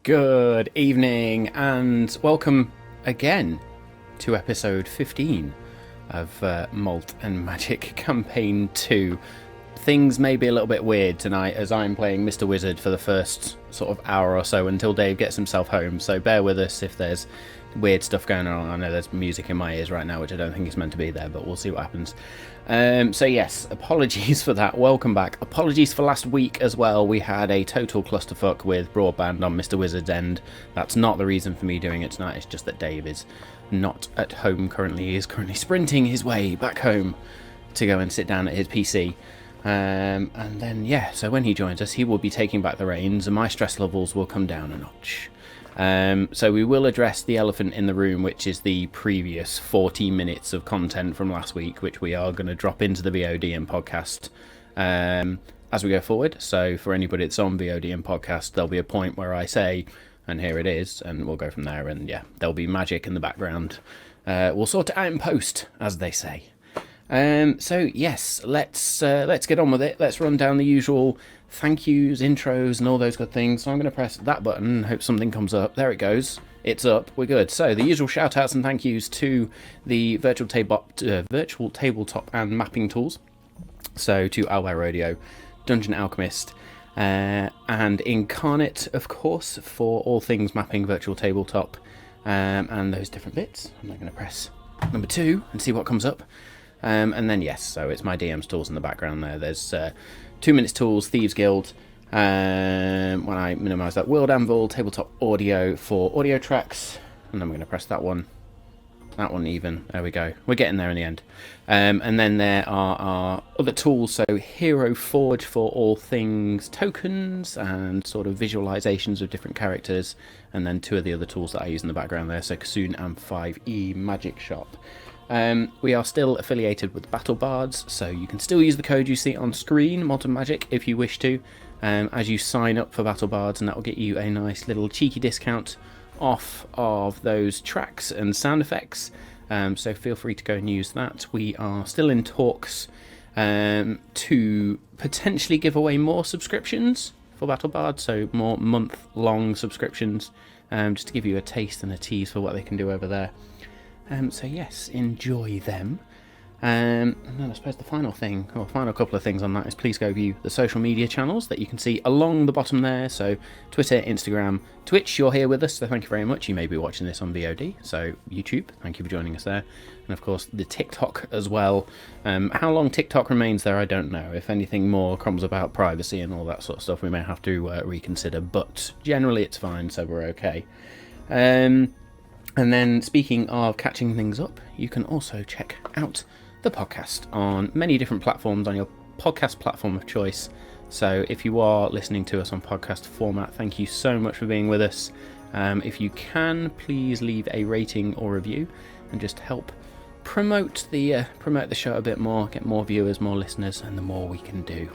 Good evening and welcome again to episode 15 of Malt and Magic Campaign 2. Things may be a little bit weird tonight as I'm playing Mr. Wizard for the first sort of hour or so until Dave gets himself home, so bear with us if there's weird stuff going on. I know there's music in my ears right now which I don't think is meant to be there, but we'll see what happens. So yes, apologies for that. Welcome back. Apologies for last week as well. We had a total clusterfuck with broadband on Mr. Wizard's end. That's not the reason for me doing it tonight. It's just that Dave is not at home currently. He is currently sprinting his way back home to go and sit down at his PC. And then, yeah, so when he joins us, he will be taking back the reins and my stress levels will come down a notch. So we will address the elephant in the room, which is the previous 40 minutes of content from last week, which we are going to drop into the VOD and podcast as we go forward. So for anybody that's on VOD and podcast, there'll be a point where I say, and here it is, and we'll go from there. And yeah, there'll be magic in the background. We'll sort it out in post, as they say. So yes, let's get on with it. Let's run down the usual thank yous, intros, and all those good things. So I'm going to press that button and hope something comes up. There it goes. It's up. We're good. So the usual shout outs and thank yous to the virtual tabletop and mapping tools. So to Owlbear Radio, Dungeon Alchemist, and Incarnate, of course, for all things mapping virtual tabletop, and those different bits. I'm now going to press number 2 and see what comes up. And then yes, so it's my DM's tools in the background there. There's 2 minutes tools, Thieves Guild, when I minimise that, World Anvil, tabletop audio for audio tracks, and I'm going to press that one even, there we go, we're getting there in the end. And then there are our other tools, so Hero Forge for all things tokens and sort of visualisations of different characters, and then 2 of the other tools that I use in the background there, so Kassoon and 5e Magic Shop. We are still affiliated with Battle Bards, so you can still use the code you see on screen, Modern Magic, if you wish to, as you sign up for Battle Bards, and that will get you a nice little cheeky discount off of those tracks and sound effects, so feel free to go and use that. We are still in talks to potentially give away more subscriptions for Battle Bards, so more month-long subscriptions, just to give you a taste and a tease for what they can do over there. So yes, enjoy them. And then I suppose the final couple of things on that is please go view the social media channels that you can see along the bottom there. So Twitter, Instagram, Twitch, you're here with us, so thank you very much. You may be watching this on VOD, so YouTube, thank you for joining us there. And of course the TikTok as well. How long TikTok remains there, I don't know. If anything more comes about privacy and all that sort of stuff, we may have to reconsider, but generally it's fine, so we're okay. And then, speaking of catching things up, you can also check out the podcast on many different platforms on your podcast platform of choice. So if you are listening to us on podcast format, thank you so much for being with us. If you can, please leave a rating or review and just help promote the show a bit more, get more viewers, more listeners, and the more we can do.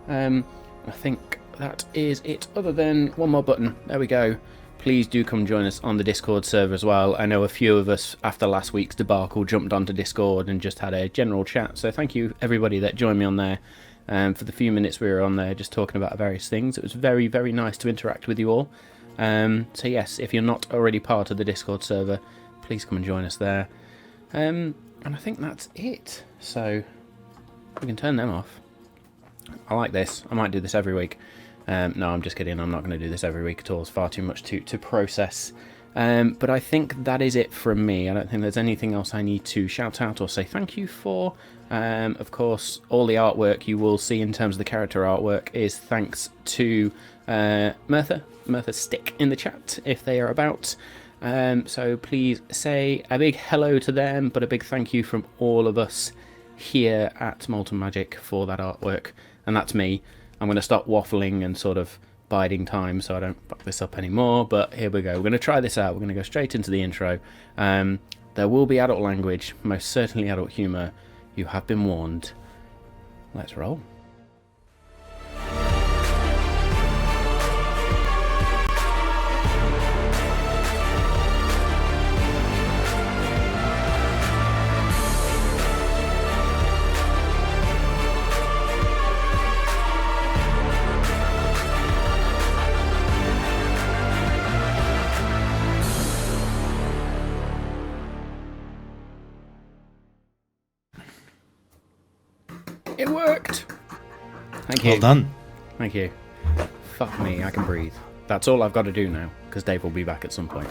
I think that is it, other than one more button. There we go. Please do come join us on the Discord server as well. I know a few of us, after last week's debacle, jumped onto Discord and just had a general chat. So thank you, everybody that joined me on there. For the few minutes we were on there just talking about various things. It was very, very nice to interact with you all. So yes, if you're not already part of the Discord server, please come and join us there. And I think that's it. So we can turn them off. I like this. I might do this every week. No, I'm just kidding. I'm not going to do this every week at all. It's far too much to process. But I think that is it from me. I don't think there's anything else I need to shout out or say thank you for. Of course, all the artwork you will see in terms of the character artwork is thanks to Mertha Stick in the chat, if they are about. So please say a big hello to them, but a big thank you from all of us here at Malt and Magic for that artwork. And that's me. I'm going to stop waffling and sort of biding time so I don't fuck this up anymore, but here we go. We're going to try this out. We're going to go straight into the intro. There will be adult language, most certainly adult humour. You have been warned. Let's roll. It worked. Thank you. Well done. Thank you. Fuck me, I can breathe. That's all I've got to do now, because Dave will be back at some point.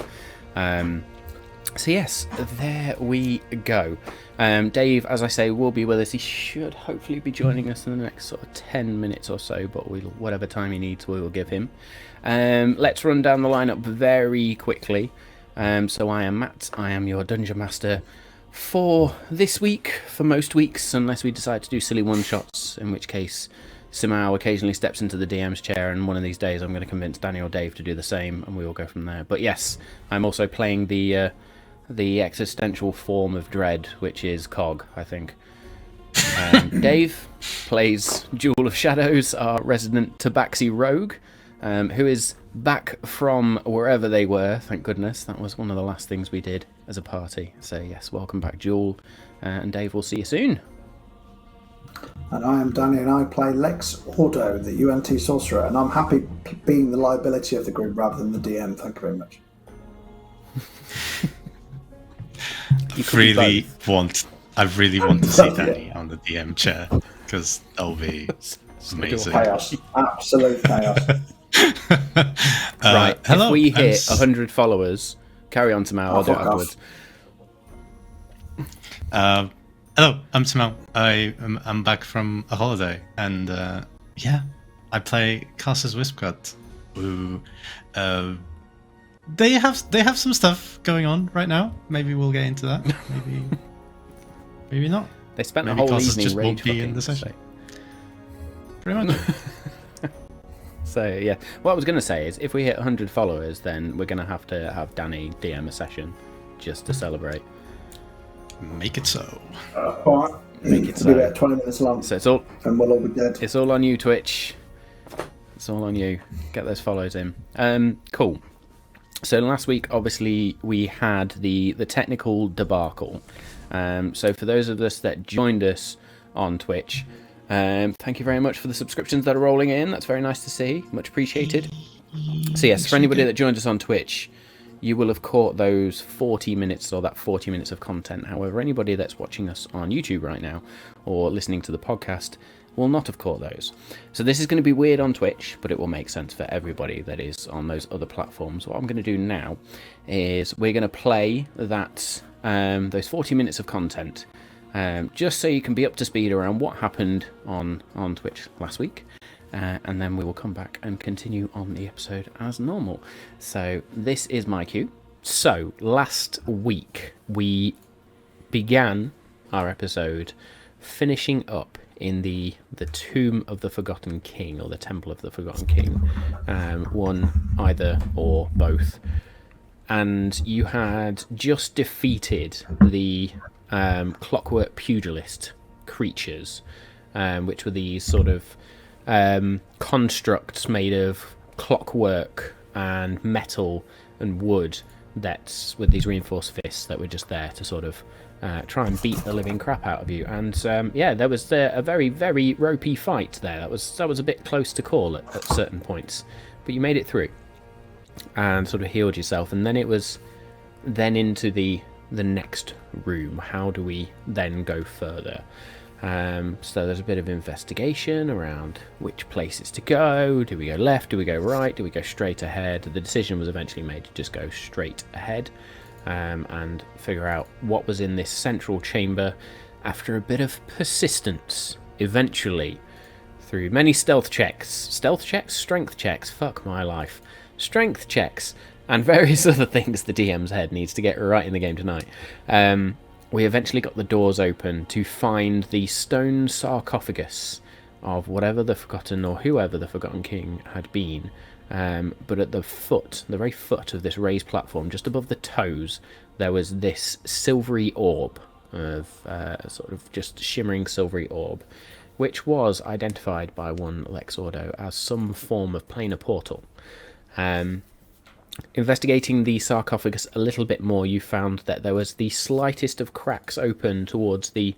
So yes, there we go. Dave, as I say, will be with us. He should hopefully be joining us in the next sort of 10 minutes or so, but whatever time he needs, we will give him. Let's run down the lineup very quickly. So I am Matt. I am your Dungeon Master for this week, for most weeks, unless we decide to do silly one-shots, in which case Simao occasionally steps into the DM's chair, and one of these days I'm going to convince Danny or Dave to do the same, and we will go from there. But yes, I'm also playing the existential form of dread, which is Cog, I think. Dave plays Jewel of Shadows, our resident Tabaxi rogue, who is back from wherever they were, thank goodness. That was one of the last things we did as a party. So yes, welcome back, Jewel, and Dave, we'll see you soon. And I am Danny, and I play Lex Ordo, the UNT sorcerer, and I'm happy being the liability of the group rather than the DM. Thank you very much. I really want to see Danny on the DM chair, because that'll be amazing. Chaos. Absolute chaos. Right, hello, if we hit 100 followers, carry on to Mal, I'll do it afterwards. Hello, I'm Simao. I'm back from a holiday, and I play Casters Wispcut, who they have some stuff going on right now. Maybe we'll get into that. Maybe not. They spent Maybe a whole Casters evening just won't rage be in the session. Pretty much. So yeah, what I was going to say is, if we hit 100 followers, then we're going to have Danny DM a session just to celebrate. Make it so. All right. Make it so. Be about 20 minutes long. So it's all. And we'll all be dead. It's all on you, Twitch. It's all on you. Get those follows in. Cool. So last week, obviously, we had the technical debacle. So for those of us that joined us on Twitch, thank you very much for the subscriptions that are rolling in. That's very nice to see. Much appreciated. So yes, for anybody that joined us on Twitch, you will have caught those 40 minutes or that 40 minutes of content. However, anybody that's watching us on YouTube right now or listening to the podcast will not have caught those. So this is going to be weird on Twitch, but it will make sense for everybody that is on those other platforms. What I'm going to do now is we're going to play that those 40 minutes of content, just so you can be up to speed around what happened on Twitch last week. And then we will come back and continue on the episode as normal. So this is my cue. So last week we began our episode finishing up in the Tomb of the Forgotten King, or the Temple of the Forgotten King, one, either, or both. And you had just defeated the clockwork pugilist creatures, which were these sort of constructs made of clockwork and metal and wood, that's with these reinforced fists that were just there to sort of try and beat the living crap out of you. And there was a very, very ropey fight there. That was a bit close to call at certain points, but you made it through and sort of healed yourself. And then it was into the next room. How do we then go further? So there's a bit of investigation around which places to go. Do we go left? Do we go right? Do we go straight ahead? The decision was eventually made to just go straight ahead and figure out what was in this central chamber. After a bit of persistence, eventually, through many stealth checks, strength checks, fuck my life, strength checks, and various other things the DM's head needs to get right in the game tonight, we eventually got the doors open to find the stone sarcophagus of whatever the Forgotten, or whoever the Forgotten King had been. But at the very foot of this raised platform, just above the toes, there was this silvery orb of sort of just shimmering silvery orb, which was identified by one Lex Ordo as some form of planar portal. Investigating the sarcophagus a little bit more, you found that there was the slightest of cracks open towards the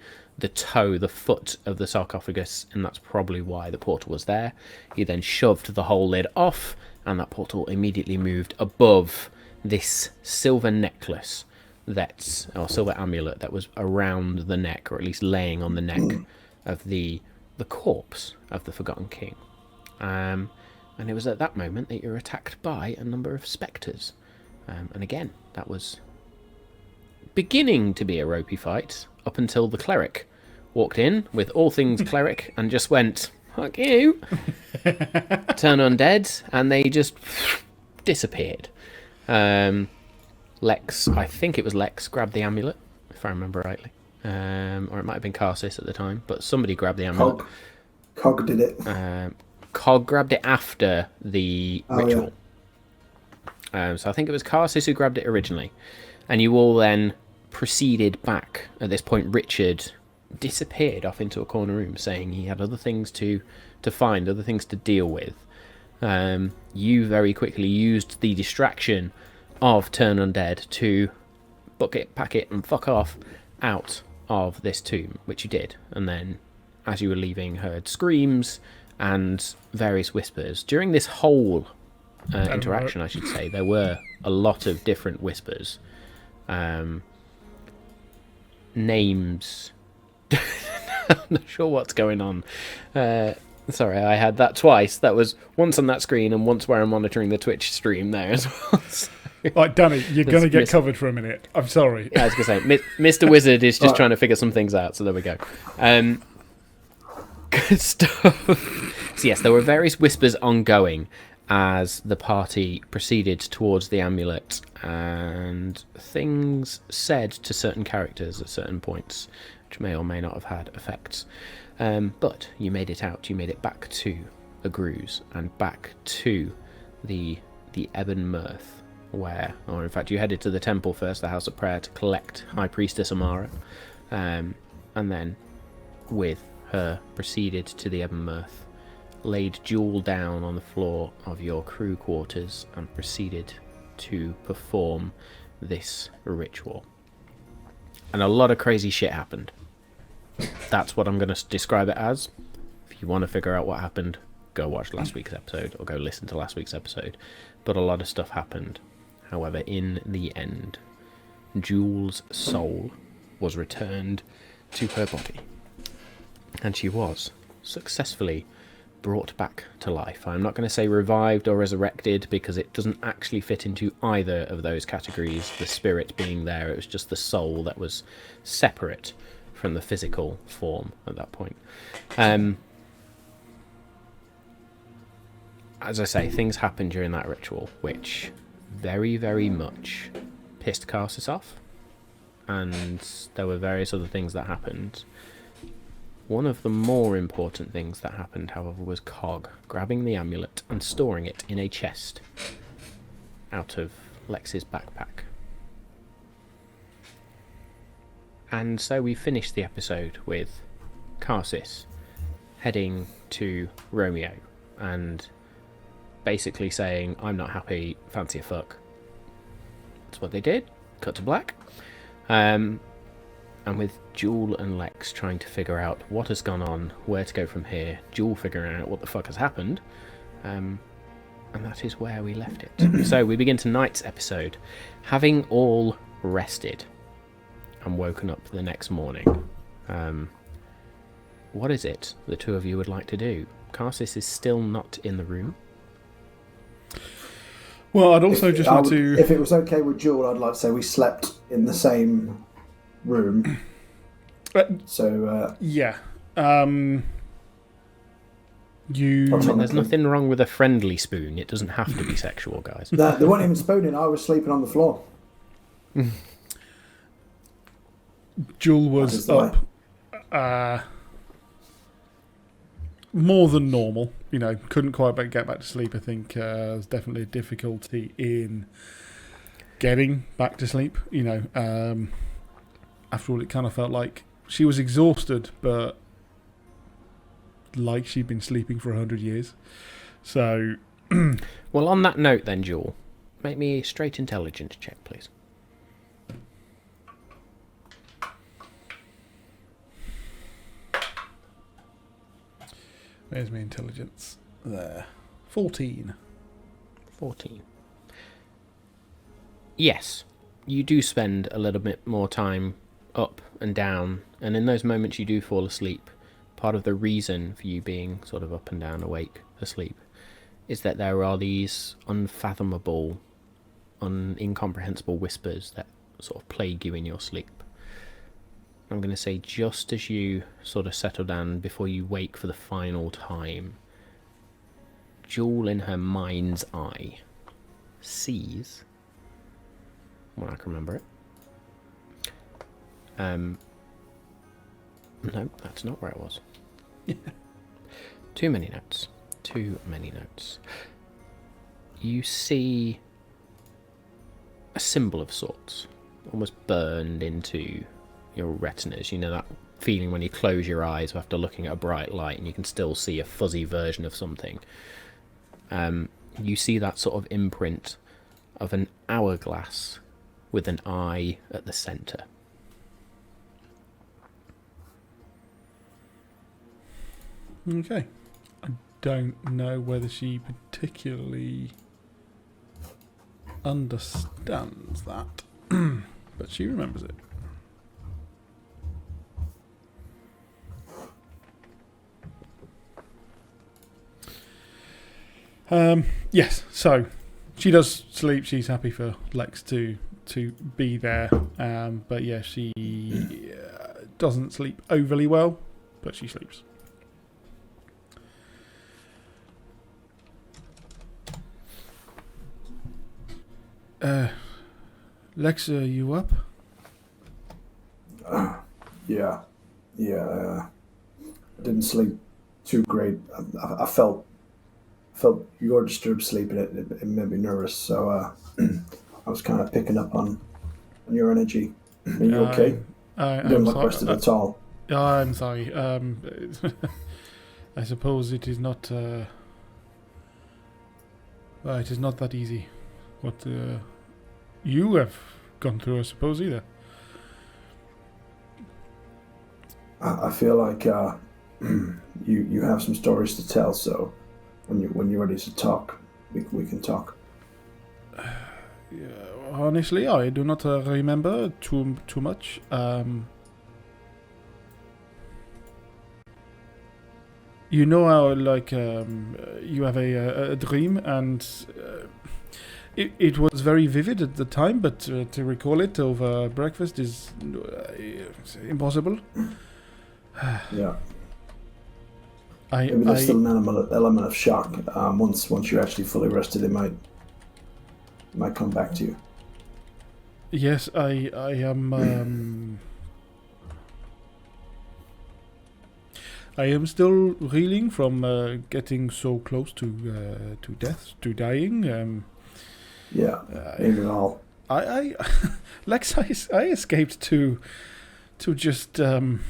toe, the foot of the sarcophagus, and that's probably why the portal was there. He then shoved the whole lid off, and that portal immediately moved above this silver necklace or silver amulet that was around the neck, or at least laying on the neck of the the corpse of the Forgotten King. And it was at that moment that you're attacked by a number of spectres. And again, that was beginning to be a ropey fight up until the cleric walked in with all things cleric and just went, fuck you, turn undead, and they just disappeared. Lex, I think it was Lex, grabbed the amulet, if I remember rightly. Or it might have been Karsus at the time, but somebody grabbed the amulet. Cog did it. Cog grabbed it after the ritual. Yeah. So I think it was Karsus who grabbed it originally. And you all then proceeded back. At this point, Richard disappeared off into a corner room, saying he had other things to find, other things to deal with. You very quickly used the distraction of Turn Undead to book it, pack it, and fuck off out of this tomb, which you did. And then, as you were leaving, heard screams and various whispers. During this whole interaction, I should say, there were a lot of different whispers. Names. I'm not sure what's going on. Sorry, I had that twice. That was once on that screen and once where I'm monitoring the Twitch stream there as well. So, right, Danny, you're going to get covered for a minute. I'm sorry. Yeah, I was going to say, Mr. Wizard is just trying to figure some things out, so there we go. Good stuff. So yes, there were various whispers ongoing as the party proceeded towards the amulet, and things said to certain characters at certain points, which may or may not have had effects. But you made it out. You made it back to Agruz and back to the Ebon Mirth, or in fact, you headed to the temple first, the House of Prayer, to collect High Priestess Amara, and then with her proceeded to the Ebon Mirth, laid Jewel down on the floor of your crew quarters, and proceeded to perform this ritual. And a lot of crazy shit happened. That's what I'm going to describe it as. If you want to figure out what happened, go watch last week's episode or go listen to last week's episode. But a lot of stuff happened. However, in the end, Jewel's soul was returned to her body, and she was successfully brought back to life. I'm not going to say revived or resurrected, because it doesn't actually fit into either of those categories, the spirit being there. It was just the soul that was separate from the physical form at that point. As I say, things happened during that ritual which very, very much pissed Karsus off, and there were various other things that happened. One of the more important things that happened, however, was Cog grabbing the amulet and storing it in a chest out of Lex's backpack. And so we finished the episode with Karsus heading to Romeo and basically saying, I'm not happy, fancy a fuck. That's what they did. Cut to black. And with Jewel and Lex trying to figure out what has gone on, where to go from here, Jewel figuring out what the fuck has happened, and that is where we left it. So we begin tonight's episode, having all rested and woken up the next morning. What is it the two of you would like to do? Karsus is still not in the room. Well, I'd also just like to... If it was okay with Jewel, I'd like to say we slept in the same room. Yeah. There's nothing wrong with a friendly spoon. It doesn't have to be sexual, guys. There wasn't even spooning. I was sleeping on the floor. Jewel was up more than normal. Couldn't quite get back to sleep. I think there's definitely a difficulty in getting back to sleep. After all, it kind of felt like she was exhausted, but like she'd been sleeping for 100 years. So, well, on that note then, Jewel, make me a straight intelligence check, please. Where's my intelligence? There. 14. 14. Yes, you do spend a little bit more time up and down, and in those moments you do fall asleep, part of the reason for you being sort of up and down, awake, asleep, is that there are these unfathomable, incomprehensible whispers that sort of plague you in your sleep. I'm going to say just as you sort of settle down before you wake for the final time, Jewel in her mind's eye sees, well, I can remember it. No, that's not where it was. Too many notes. You see a symbol of sorts, almost burned into your retinas. You know that feeling when you close your eyes after looking at a bright light and you can still see a fuzzy version of something. You see that sort of imprint of an hourglass with an eye at the centre. Okay. I don't know whether she particularly understands that, but she remembers it. Yes, so she does sleep. She's happy for Lex to be there, but yeah, she doesn't sleep overly well, but she sleeps. Lex, are you up? Yeah. I didn't sleep too great. I felt your disturbed sleep, and it made me nervous. So I was kind of picking up on your energy. Are you okay? You don't look rested at all. I'm sorry. I suppose it is not. It is not that easy. What you have gone through, I suppose, either. I feel like you have some stories to tell. So when you're ready to talk, we can talk. Honestly, I do not remember too much. You know how, like, you have a dream, and it was very vivid at the time, but to recall it over breakfast is impossible. Yeah. Maybe there's still an element of shock. Once you're actually fully rested, it might come back to you. Yes, I am. I am still reeling from getting so close to death, to dying. Yeah, maybe all. I Lex, I escaped to just to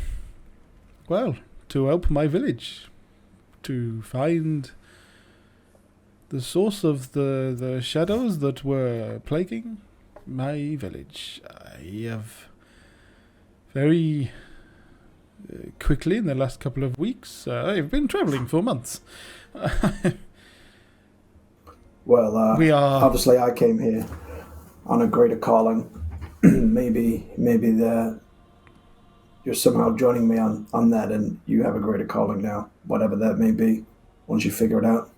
help my village, to find the source of the shadows that were plaguing my village. I have very quickly in the last couple of weeks. I've been travelling for months. Well, obviously I came here on a greater calling. maybe you're somehow joining me on that, and you have a greater calling now, whatever that may be, once you figure it out.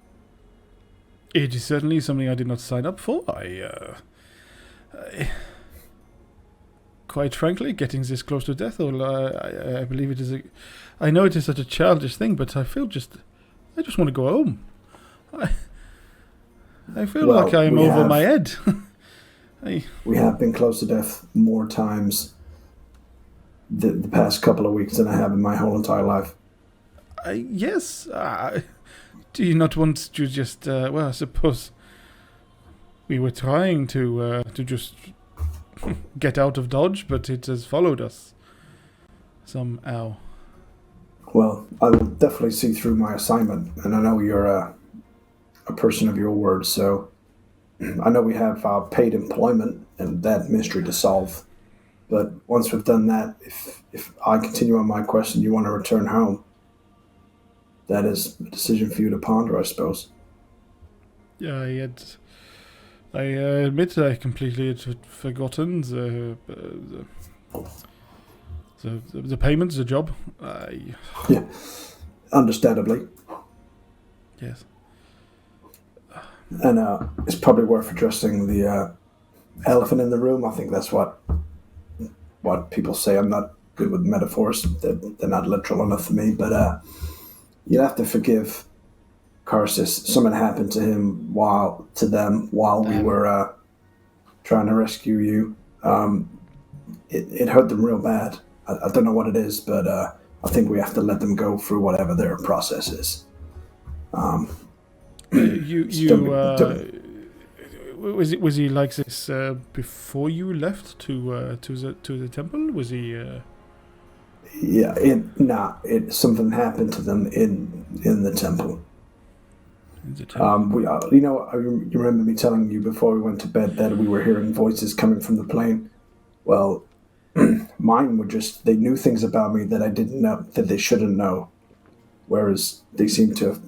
It is certainly something I did not sign up for. I quite frankly, getting this close to death, I believe it is I know it is such a childish thing, but I just want to go home. I feel like I am over my head. We have been close to death more times the past couple of weeks than I have in my whole entire life. Yes. Do you not want to just... I suppose we were trying to just get out of Dodge, but it has followed us somehow. Well, I will definitely see through my assignment, and I know you're a person of your word, so I know we have paid employment and that mystery to solve. But once we've done that, if I continue on my quest and you want to return home, that is a decision for you to ponder, I suppose. Yeah, I admit I completely had forgotten The payment's a job. Yeah, understandably. Yes. And it's probably worth addressing the elephant in the room. I think that's what people say. I'm not good with metaphors. They're not literal enough for me. But you'll have to forgive Karsus. Something happened to him while we were trying to rescue you. It hurt them real bad. I don't know what it is, but I think we have to let them go through whatever their process is. Was he like this before you left to the temple? Was he? Yeah, something happened to them in the temple. In the temple. You remember me telling you before we went to bed that we were hearing voices coming from the plane. Well, mine were they knew things about me that I didn't know, that they shouldn't know. Whereas they seem to,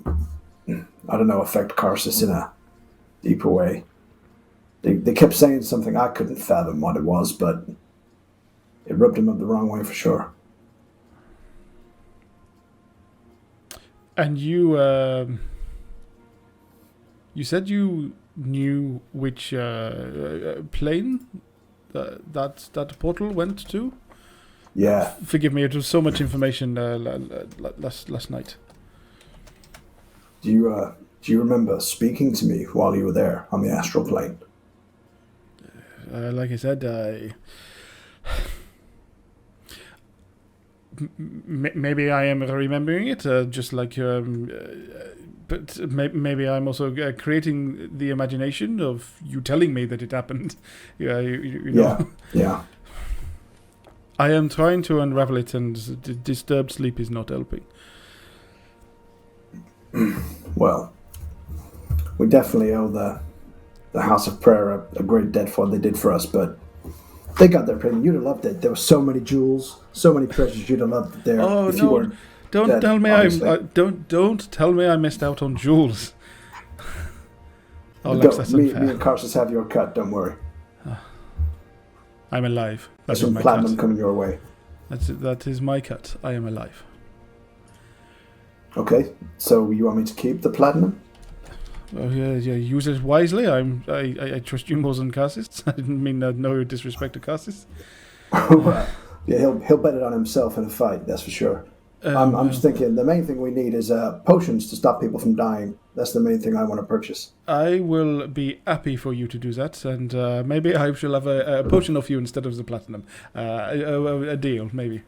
I don't know, affect Karsus in a deeper way. They kept saying something I couldn't fathom what it was, but it rubbed him up the wrong way for sure. And you said you knew which plane that portal went to? Yeah. Forgive me, it was so much information last night. Do you remember speaking to me while you were there on the astral plane? Like I said, maybe I am remembering it, just like but maybe I'm also creating the imagination of you telling me that it happened. Yeah, you know. Yeah. I am trying to unravel it, and disturbed sleep is not helping. Well, we definitely owe the House of Prayer a great debt for what they did for us, but they got their payment. You'd have loved it. There were so many jewels, so many treasures. You'd have loved it there. Oh if no! You weren't don't dead, tell me don't tell me I missed out on jewels. Me and Karsus have your cut. Don't worry. I'm alive. There's some platinum coming your way. That is my cut. I am alive. Okay, so you want me to keep the platinum? Well, yeah, use it wisely. I trust you more than Karsus. I didn't mean no disrespect to Karsus. Yeah, he'll bet it on himself in a fight. That's for sure. I'm just thinking the main thing we need is potions to stop people from dying. That's the main thing I want to purchase. I will be happy for you to do that, and maybe I shall have a potion of you instead of the platinum. A deal, maybe.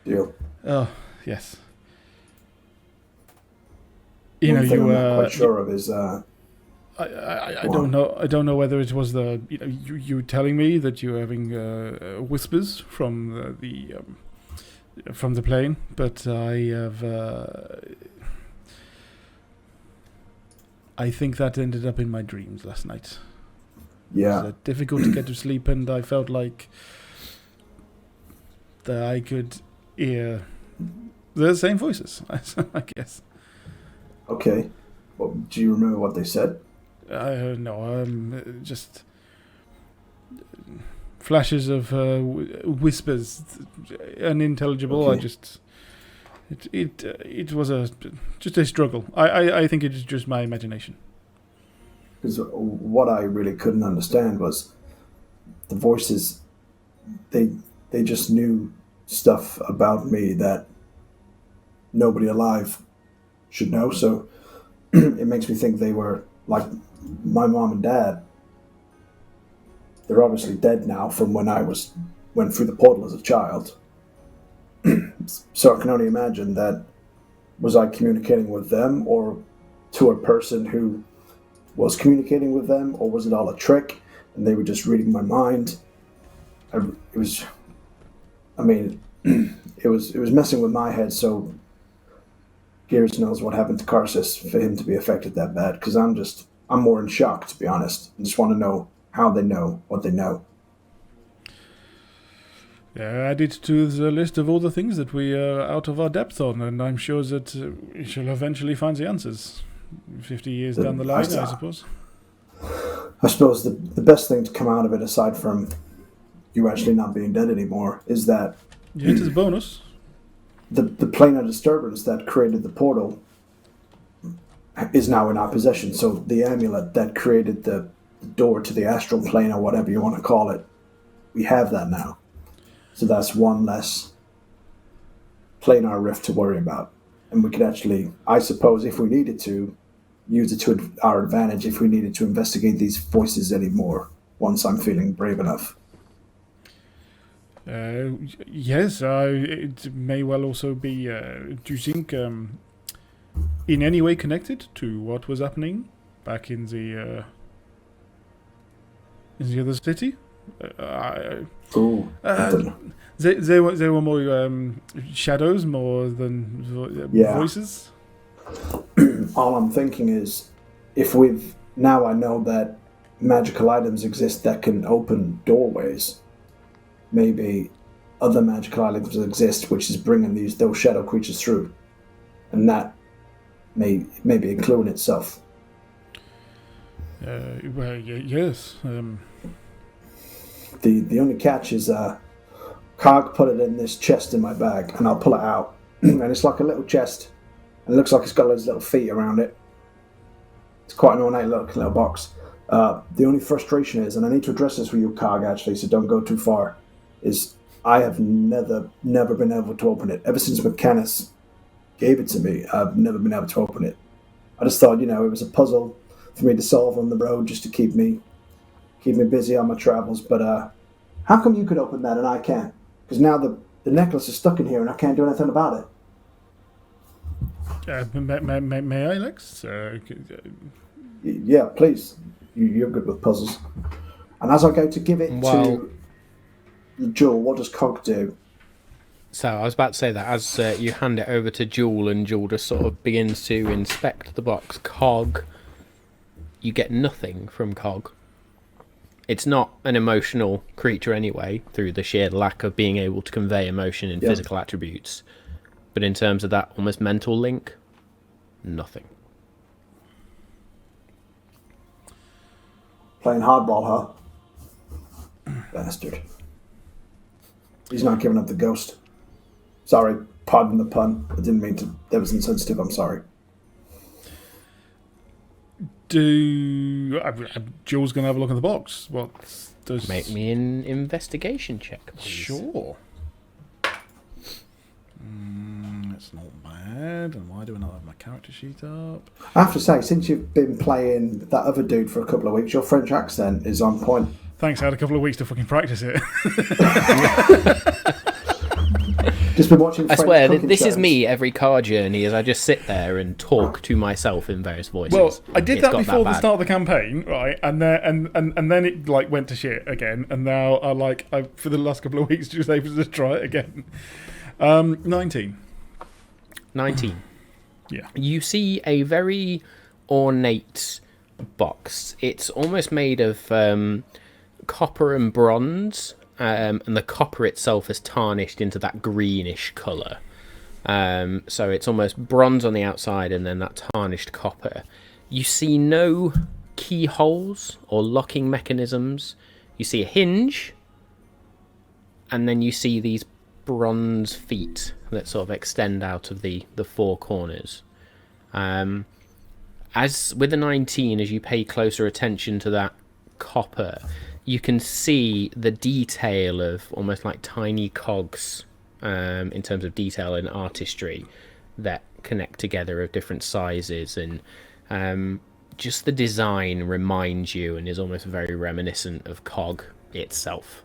Deal. Oh yes. One thing I'm not quite sure of is I don't know. I don't know whether it was you telling me that you're having whispers from the plane, but I have. I think that ended up in my dreams last night. Yeah. It was difficult to get to sleep, and I felt like that I could hear the same voices. I guess. Okay. Well, do you remember what they said? No, just flashes of whispers, unintelligible. Okay. It was just a struggle. I think it is just my imagination. Because what I really couldn't understand was the voices. They just knew stuff about me that nobody alive should know. So it makes me think they were like my mom and dad. They're obviously dead now from when I went through the portal as a child. So I can only imagine that was I communicating with them or to a person who was communicating with them, or was it all a trick and they were just reading my mind? It was messing with my head. So Gears knows what happened to Karsus for him to be affected that bad, because I'm more in shock, to be honest. I just want to know how they know what they know. Add it to the list of all the things that we are out of our depth on, and I'm sure that we shall eventually find the answers. 50 years down the line, I suppose. I suppose the best thing to come out of it, aside from you actually not being dead anymore, is that Yeah, it is a bonus. The planar disturbance that created the portal is now in our possession. So the amulet that created the door to the astral plane, or whatever you want to call it, we have that now. So that's one less planar rift to worry about. And we could actually, I suppose, if we needed to, use it to our advantage if we needed to investigate these voices anymore, once I'm feeling brave enough. Yes, it may well also be, do you think, in any way connected to what was happening back in the other city? There were more shadows more than voices. All I'm thinking is, now I know that magical items exist that can open doorways. Maybe other magical items exist which is bringing those shadow creatures through, and that may be a clue in itself. Yes. The only catch is Cog put it in this chest in my bag, and I'll pull it out, and it's like a little chest, and it looks like it's got those little feet around it. It's quite an ornate little box. The only frustration is, and I need to address this with you, Cog, actually, so don't go too far, is I have never been able to open it. Ever since McCannis gave it to me, I've never been able to open it. I just thought, it was a puzzle for me to solve on the road just to keep me busy on my travels. But how come you could open that and I can't? Because now the necklace is stuck in here and I can't do anything about it. May I, Lex? Yeah, please. You're good with puzzles. And as I go to give it to Jewel, what does Cog do? So I was about to say that as you hand it over to Jewel, and Jewel just sort of begins to inspect the box, Cog, you get nothing from Cog. It's not an emotional creature anyway, through the sheer lack of being able to convey emotion in physical attributes. But in terms of that almost mental link, nothing. Playing hardball, huh? Bastard. He's not giving up the ghost. Sorry, pardon the pun. I didn't mean to. That was insensitive. I'm sorry. Jules going to have a look at the box. What does... Make me an investigation check, please. Sure. That's not bad. And why do I not have my character sheet up? I have to say, since you've been playing that other dude for a couple of weeks, your French accent is on point. Thanks, I had a couple of weeks to fucking practice it. Just been watching French I swear, this shows. is me every car journey as I just sit there and talk to myself in various voices. Well, I did that before the bad. start of the campaign, right? And then it like went to shit again, and now I for the last couple of weeks just able to try it again. 19. 19. Yeah. You see a very ornate box. It's almost made of copper and bronze, and the copper itself is tarnished into that greenish colour. So it's almost bronze on the outside and then that tarnished copper. You see no keyholes or locking mechanisms. You see a hinge, and then you see these bronze feet that sort of extend out of the four corners. As with the 19, as you pay closer attention to that copper, you can see the detail of almost like tiny cogs in terms of detail and artistry that connect together of different sizes, and just the design reminds you and is almost very reminiscent of Cog itself.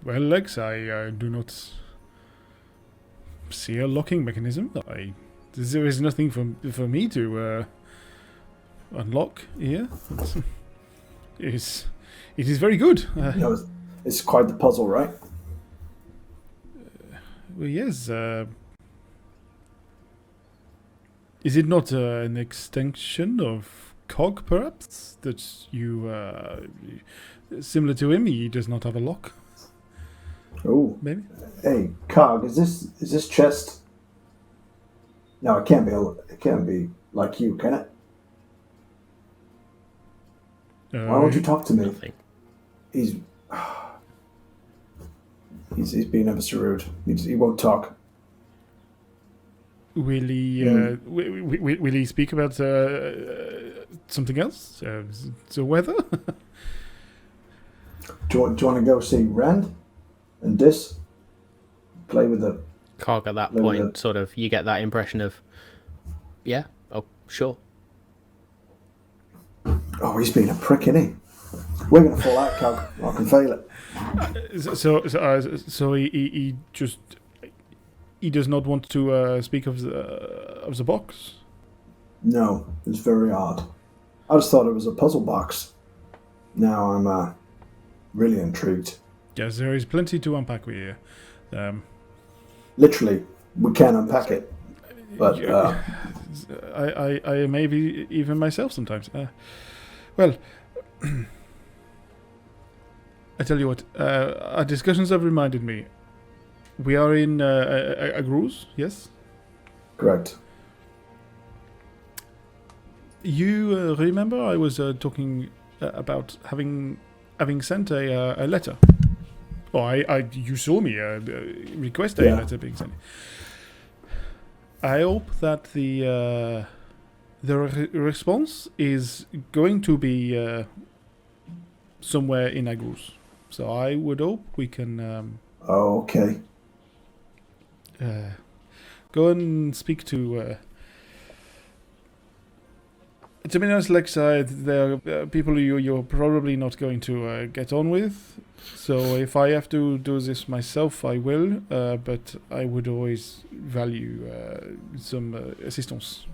Well, Lex, I do not see a locking mechanism. There is nothing for me to unlock here. It is very good. It's quite the puzzle, right? Well, yes. Is it not an extension of Cog, perhaps? That you, similar to him, he does not have a lock. Oh, Maybe. Hey, Cog, is this chest? No, it can't be. It can't be like you, can it? Why won't you talk to me? Nothing. He's He's being ever so rude. He won't talk. Will he? Will he speak about something else? The weather? Do you want to go see Rand and Dis? Play with the... Cog at that Play with point, sort of, you get that impression of, yeah, oh, sure. Oh, he's being a prick, isn't he? We're going to fall out, Cog. I can feel it. So he just he does not want to speak of the box. No, it's very odd. I just thought it was a puzzle box. Now I'm really intrigued. Yes, there is plenty to unpack here. Literally, we can't unpack it. But I maybe even myself sometimes. Well, I tell you what. Our discussions have reminded me. We are in a cruise, yes. correct. You remember I was talking about having sent a letter. Oh, you saw me request a letter being sent. I hope that the response is going to be somewhere in Agrus. So I would hope we can Okay. go and speak to. To be honest, Lex, there are people you're probably not going to get on with. So if I have to do this myself, I will. But I would always value some assistance.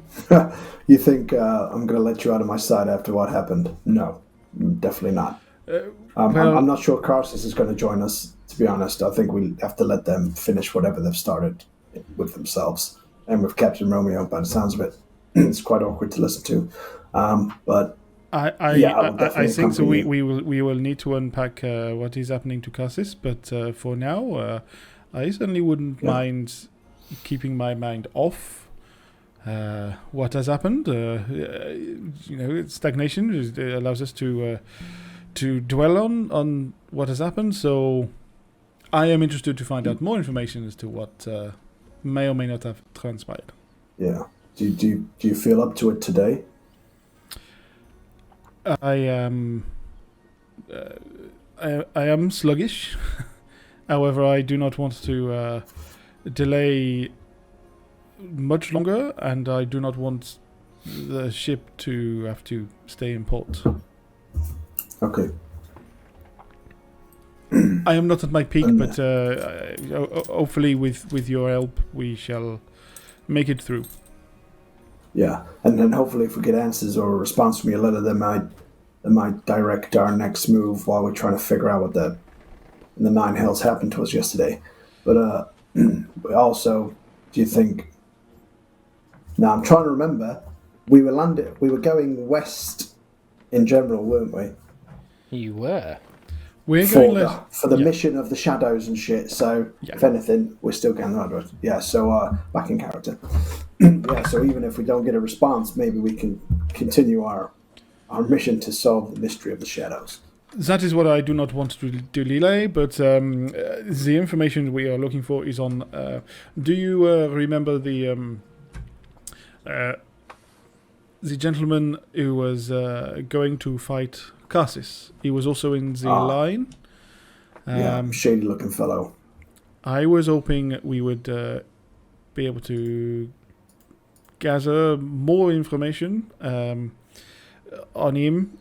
You think I'm going to let you out of my sight after what happened? No, definitely not. I'm not sure Carsus is going to join us, to be honest. I think we have to let them finish whatever they've started with themselves. And with Captain Romeo, by the sounds of it, it's quite awkward to listen to. But I think so. We will need to unpack what is happening to Carsus, but for now, I certainly wouldn't mind keeping my mind off what has happened. Stagnation allows us to dwell on what has happened. So I am interested to find out more information as to what may or may not have transpired. Yeah. Do you feel up to it today? I am sluggish. However, I do not want to delay much longer, and I do not want the ship to have to stay in port. Okay. I am not at my peak, but hopefully with your help, we shall make it through. Yeah, and then hopefully if we get answers or a response from your letter, they might direct our next move while we're trying to figure out what the nine hells happened to us yesterday. But also, do you think... Now, I'm trying to remember. We were going west in general, weren't we? You were. We're going for the mission of the shadows and shit. So if anything, we're still going the right way. Yeah. So back in character. Yeah. So even if we don't get a response, maybe we can continue our mission to solve the mystery of the shadows. That is what I do not want to delay. But the information we are looking for is on. Do you remember the gentleman who was going to fight Carsus? He was also in the line. Shady-looking fellow. I was hoping we would be able to gather more information on him,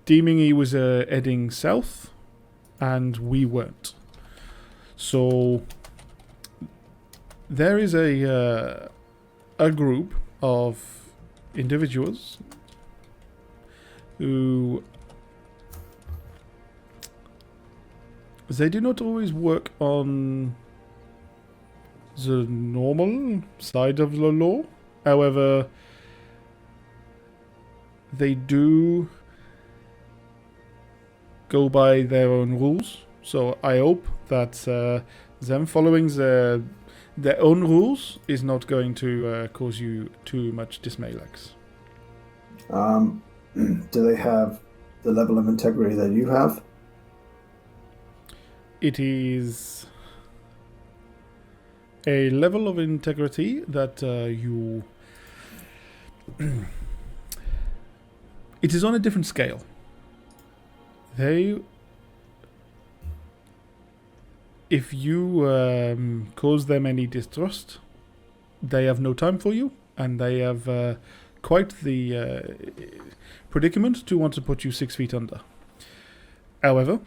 deeming he was heading south, and we weren't. So there is a group of individuals who they do not always work on the normal side of the law. However, they do go by their own rules. So I hope that them following their own rules is not going to cause you too much dismay, Lex. Do they have the level of integrity that you have? it is a level of integrity that you... It is on a different scale. If you cause them any distrust, they have no time for you, and they have quite the predicament to want to put you 6 feet under. However,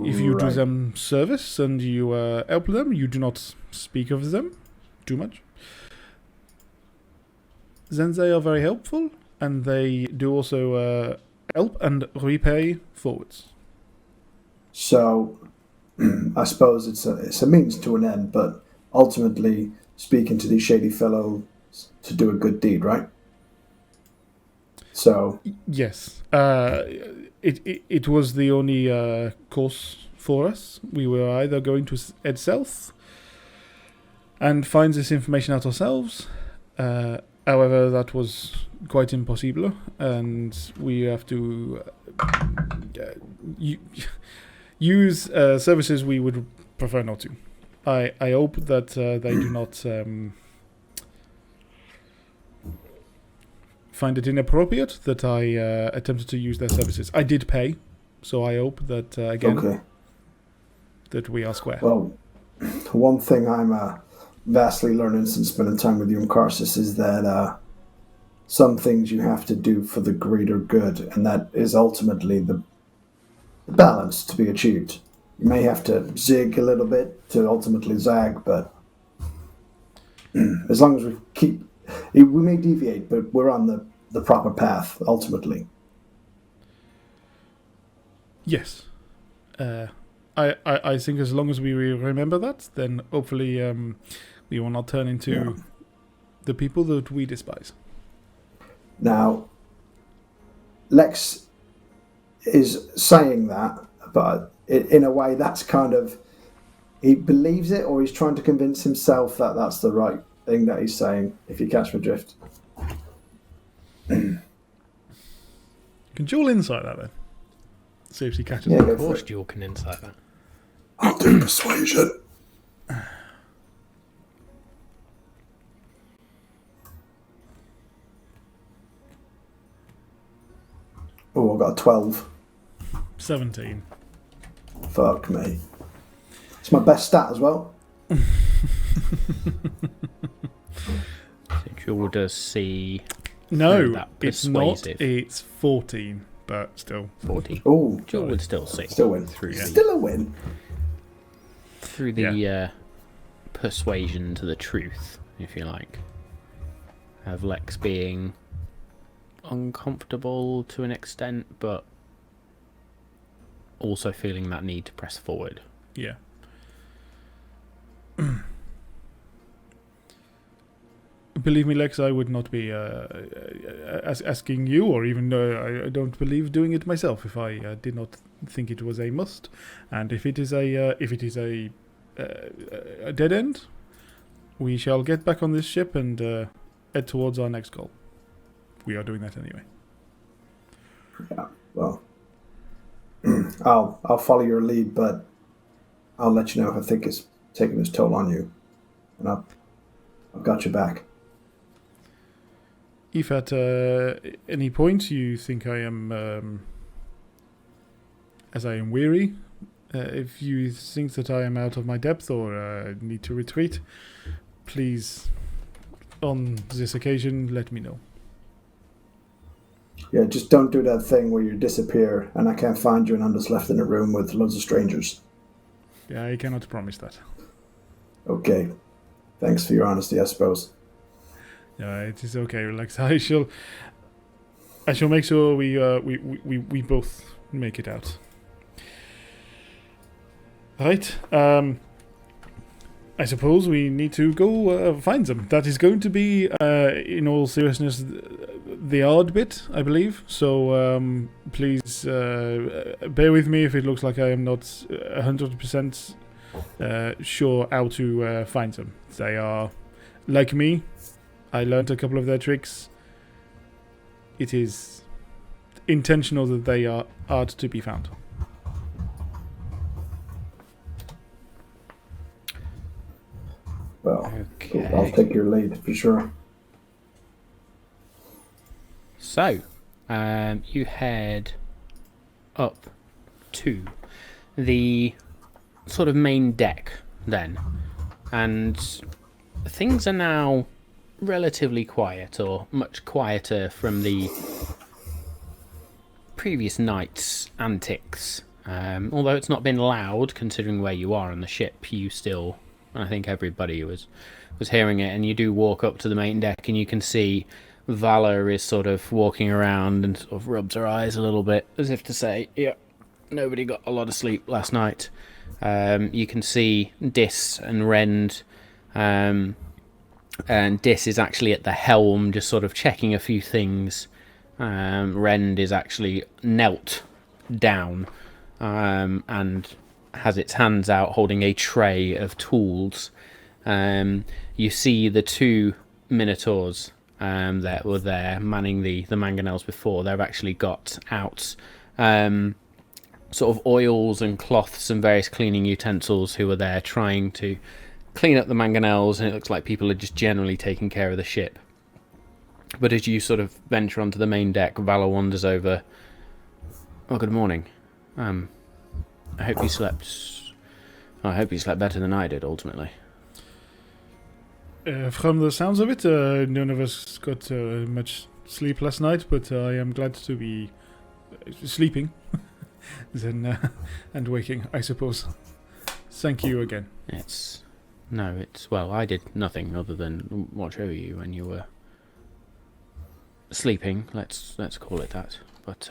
if you do them service and you help them, you do not speak of them too much, then they are very helpful, and they do also help and repay forwards. So, I suppose it's a means to an end, but ultimately speaking to these shady fellows to do a good deed, right? So yes, it was the only course for us. We were either going to head south and find this information out ourselves. However, that was quite impossible, and we have to use services we would prefer not to. I hope that they do not find it inappropriate that I attempted to use their services. I did pay, so I hope that, again, that we are square. Well, one thing I'm vastly learning since spending time with you in Karsus is that some things you have to do for the greater good, and that is ultimately the balance to be achieved. You may have to zig a little bit to ultimately zag, but as long as we keep... We may deviate, but we're on the proper path, ultimately. Yes. I think as long as we remember that, then hopefully we will not turn into the people that we despise. Now, Lex is saying that, but in a way that's kind of... He believes it, or he's trying to convince himself that that's the right thing that he's saying, if you catch my drift. Can Jewel insight that then? See if she catches Yeah, it. Of course, Jewel can insight that. I'll do persuasion. Oh, I got a 12. 17. Fuck me. It's my best stat as well. So Jewel does see... No, that it's not. persuasive. It's 14, but still. 40. Oh, Jewel would still see. still win. Through Still a win. the persuasion to the truth, if you like, of Lex being uncomfortable to an extent, but also feeling that need to press forward. Yeah. Believe me, Lex, I would not be asking you, or even I don't believe doing it myself if I did not think it was a must. And if it is a dead end, we shall get back on this ship and head towards our next goal. We are doing that anyway. Yeah, well, I'll follow your lead, but I'll let you know if I think it's taking its toll on you. And I've got your back. If at any point you think I am, as I am weary, if you think that I am out of my depth or need to retreat, please, on this occasion, let me know. Yeah, just don't do that thing where you disappear and I can't find you and I'm just left in a room with loads of strangers. Yeah, I cannot promise that. Okay. Thanks for your honesty, I suppose. Yeah, it is okay. Relax. I shall make sure we both make it out. Right. I suppose we need to go find them. That is going to be, in all seriousness, the hard bit, I believe. So please bear with me if it looks like I am not 100% sure how to find them. They are like me. I learned a couple of their tricks. It is intentional that they are hard to be found. So I'll take your lead for sure. So, you head up to the sort of main deck then, and things are now relatively quiet, or much quieter from the previous night's antics. Although it's not been loud, considering where you are on the ship, you still, I think everybody was hearing it, and you do walk up to the main deck and you can see Valor is sort of walking around and sort of rubs her eyes a little bit, as if to say, yeah, nobody got a lot of sleep last night. You can see Dis and Rend, and Dis is actually at the helm, just sort of checking a few things. Rend is actually knelt down and has its hands out holding a tray of tools. You see the two Minotaurs that were there manning the mangonels before. They've actually got out sort of oils and cloths and various cleaning utensils, who are there trying to clean up the mangonels, and it looks like people are just generally taking care of the ship. But as you sort of venture onto the main deck, Valor wanders over. Oh, good morning. I hope you slept... I hope you slept better than I did, ultimately. From the sounds of it, none of us got much sleep last night, but I am glad to be sleeping and waking, I suppose. Thank you again. Well, I did nothing other than watch over you when you were sleeping. Let's call it that. But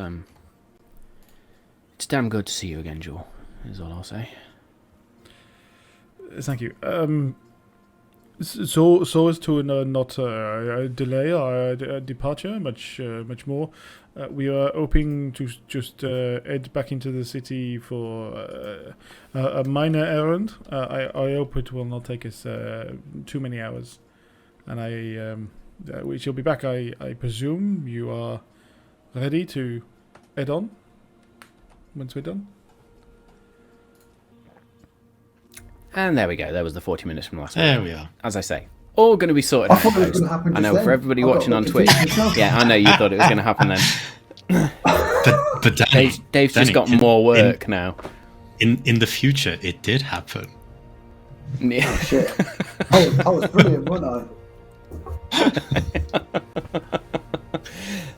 it's damn good to see you again, Jewel, is all I'll say. Thank you. So as to not delay our departure much more, we are hoping to just head back into the city for a minor errand. I hope it will not take us too many hours, and we shall be back. I presume you are ready to head on once we're done. And there we go. There was the 40 minutes from last week. There we are. As I say, all going to be sorted out. I know, for everybody watching on Twitch. Yeah, I know you thought it was going to happen then. But Danny, Dave's just got more work now. In the future, it did happen. Yeah. Oh, shit. I was brilliant, wasn't I?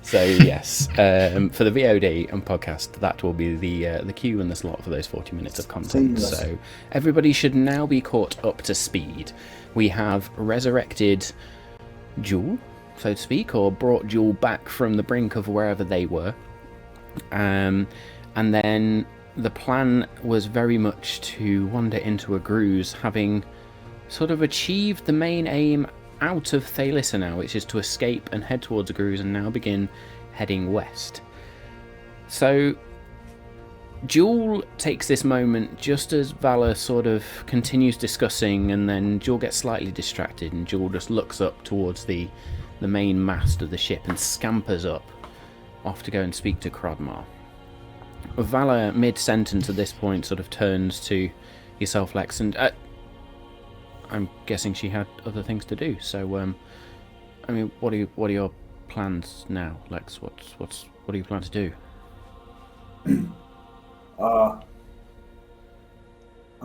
So yes, for the VOD and podcast, that will be the cue and the slot for those 40 minutes of content. Seamless. So everybody should now be caught up to speed. We have resurrected Jewel, so to speak, or brought Jewel back from the brink of wherever they were. And then the plan was very much to wander into a Gruz, having sort of achieved the main aim out of Thalissa now, which is to escape and head towards Gruz and now begin heading west. So Jewel takes this moment just as Valor sort of continues discussing, and then Jewel gets slightly distracted and Jewel just looks up towards the main mast of the ship and scampers up off to go and speak to Crodmar. Valor, mid-sentence at this point, sort of turns to yourself, Lex, and I'm guessing she had other things to do. So, I mean, what are your plans now, Lex? What do you plan to do? I'm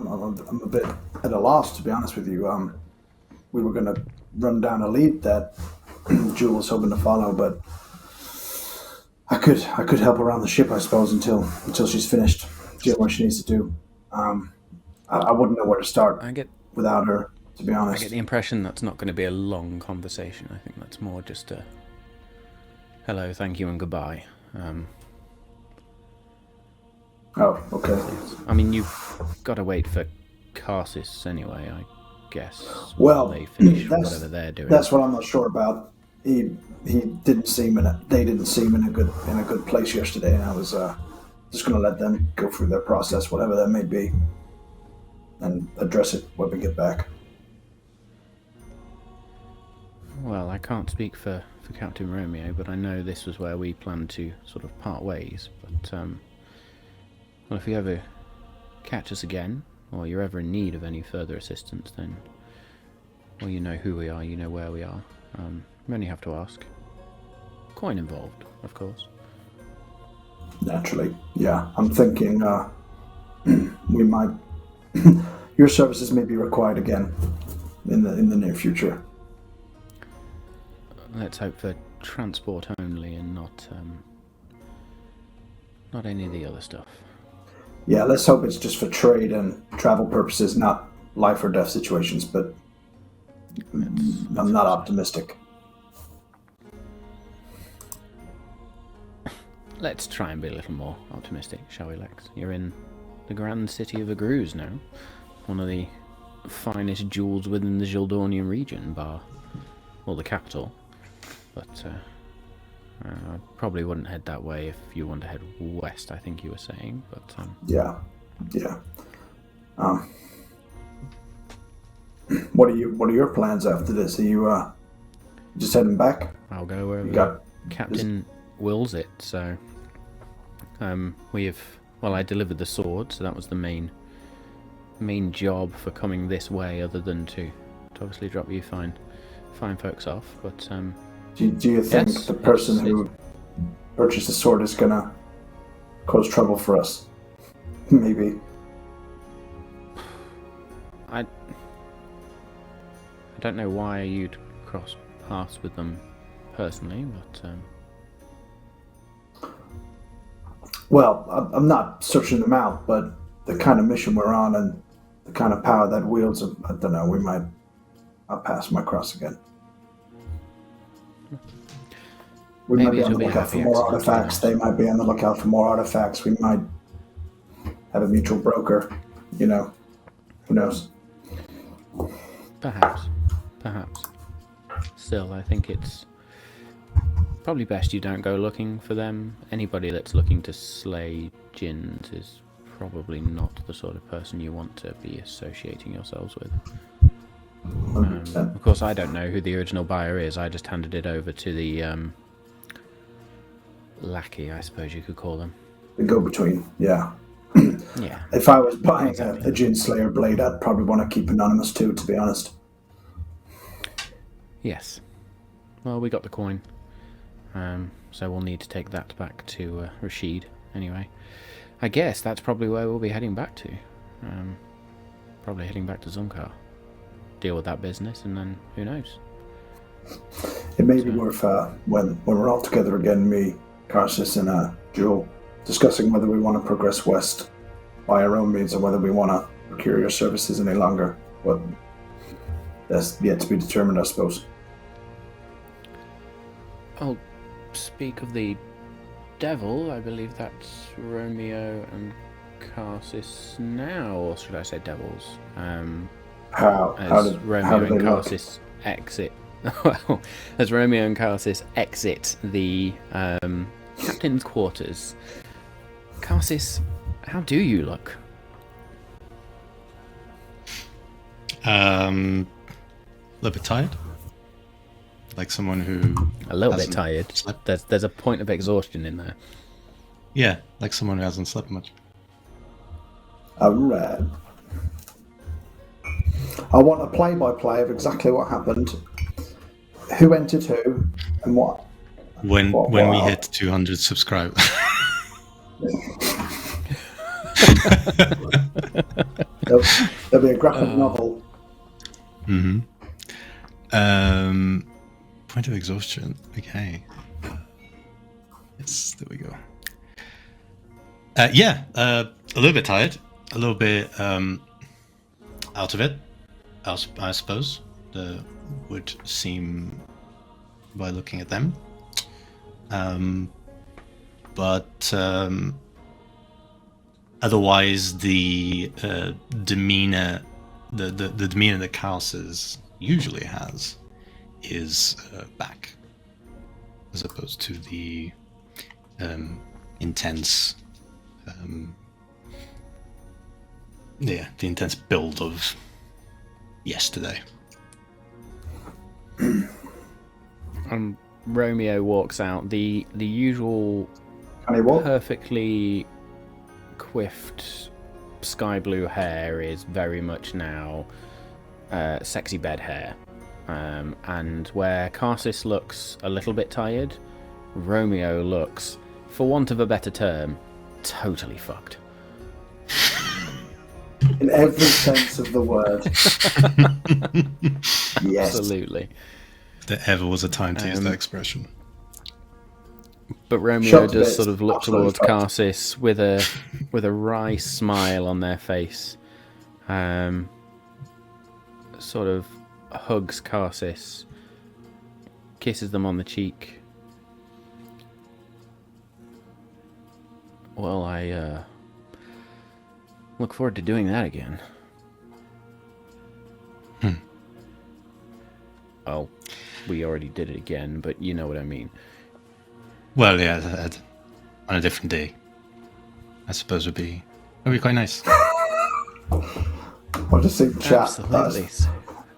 a bit at a loss, to be honest with you. We were going to run down a lead that Jewel was hoping to follow, but I could help around the ship, I suppose, until she's finished doing what she needs to do. I wouldn't know where to start without her, to be honest. I get the impression that's not going to be a long conversation. I think that's more just a hello, thank you, and goodbye. Oh, okay. I mean, you've got to wait for Karsus anyway, I guess. Well, they finish whatever they're doing. That's what I'm not sure about. They didn't seem in a good place yesterday, and I was just going to let them go through their process, whatever that may be, and address it when we get back. Well, I can't speak for Captain Romeo, but I know this was where we planned to sort of part ways. But well, if you ever catch us again, or you're ever in need of any further assistance, then Well, you know who we are, you know where we are. You only have to ask. Coin involved, of course. Naturally, yeah. I'm thinking we might. Your services may be required again in the near future. Let's hope for transport only and not any of the other stuff. Yeah, let's hope it's just for trade and travel purposes, not life or death situations. But I'm not optimistic. Let's try and be a little more optimistic, shall we, Lex? You're in the grand city of Agruz now, one of the finest jewels within the Gildornian region, the capital. But I probably wouldn't head that way if you want to head west, I think you were saying. But Yeah. What are your plans after this? Are you just heading back? I'll go wherever Captain wills it. So I delivered the sword, so that was the main job for coming this way, other than to obviously drop you fine folks off. But do you think the person who purchased the sword is gonna cause trouble for us? Maybe. I don't know why you'd cross paths with them personally, but Well, I'm not searching them out, but the kind of mission we're on and the kind of power that wields, I don't know, I'll pass them across again. We Maybe might be on it'll the be a lookout for happy more accident. artifacts. They might be on the lookout for more artifacts. We might have a mutual broker, who knows? perhaps. Still, I think it's probably best you don't go looking for them. Anybody that's looking to slay djinns is probably not the sort of person you want to be associating yourselves with. 100%. Of course, I don't know who the original buyer is. I just handed it over to the lackey, I suppose you could call them. The go-between, yeah. Yeah. If I was buying Exactly. a Djinn Slayer blade, I'd probably want to keep anonymous too, to be honest. Yes. Well, we got the coin. So we'll need to take that back to Rashid, anyway. I guess that's probably where we'll be heading back to. Probably heading back to Zunkar. Deal with that business, and then who knows? It may be worth, when we're all together again, me, Karsus, and Jewel, discussing whether we want to progress west by our own means or whether we want to procure your services any longer. But that's yet to be determined, I suppose. Oh, speak of the devil, I believe that's Romeo and Karsus now, or should I say devils? How As did Romeo they and look? Karsus exit. Well, as Romeo and Karsus exit the captain's quarters. Karsus, how do you look? A little bit tired. Like someone who A little bit hasn't tired. slept. There's a point of exhaustion in there. Yeah, like someone who hasn't slept much. Alright. I want a play-by-play of exactly what happened, who entered who, and what. When Wow. we hit 200 subscribers. There'll be a graphic novel. Mm-hmm. Point of exhaustion. Okay. Yes, there we go. A little bit tired, a little bit out of it, I suppose. Would seem by looking at them. But otherwise, the demeanor, the demeanor that Karsus usually has, is back, as opposed to the intense, the intense build of yesterday. Romeo walks out. The usual Can he walk? perfectly coiffed sky blue hair is very much now sexy bed hair. And where Karsis looks a little bit tired, Romeo looks, for want of a better term, totally fucked. In every sense of the word. Yes. Absolutely. If there ever was a time to use that expression. But Romeo Shocked does bits. sort of look Absolutely towards fucked. Karsis with a wry smile on their face. Sort of hugs Karsis, kisses them on the cheek. Well, I look forward to doing that again. Oh, we already did it again, but you know what I mean. Well, yeah, on a different day, I suppose would be quite nice. I'll just see chat. Absolutely.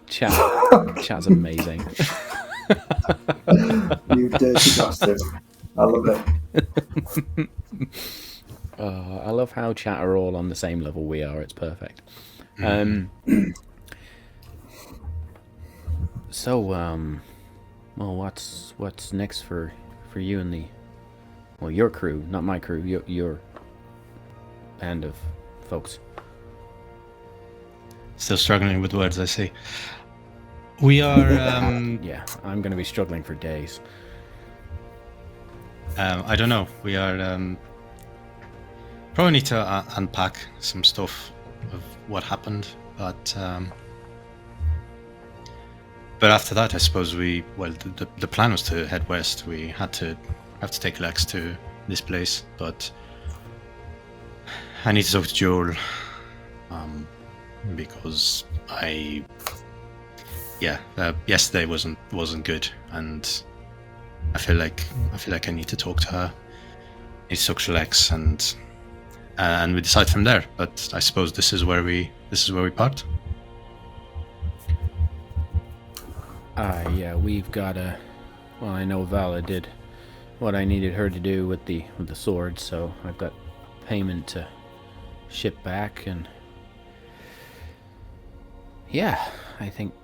Chat's amazing. You dirty bastard. I love it. I love how chat are all on the same level we are. It's perfect. So, well, what's next for you and your crew, not my crew, your band of folks? Still struggling with words, I see. We are. Yeah, I'm going to be struggling for days. I don't know. We are. Probably need to unpack some stuff of what happened, but after that, I suppose the plan was to head west. We have to take Lex to this place, but I need to talk to Joel, because yesterday wasn't good, and I feel like I need to talk to her. I need to talk to Lex, and we decide from there. But I suppose this is where we part. Yeah, we've got a. Well, I know Vala did what I needed her to do with the sword, so I've got payment to ship back, and yeah, I think.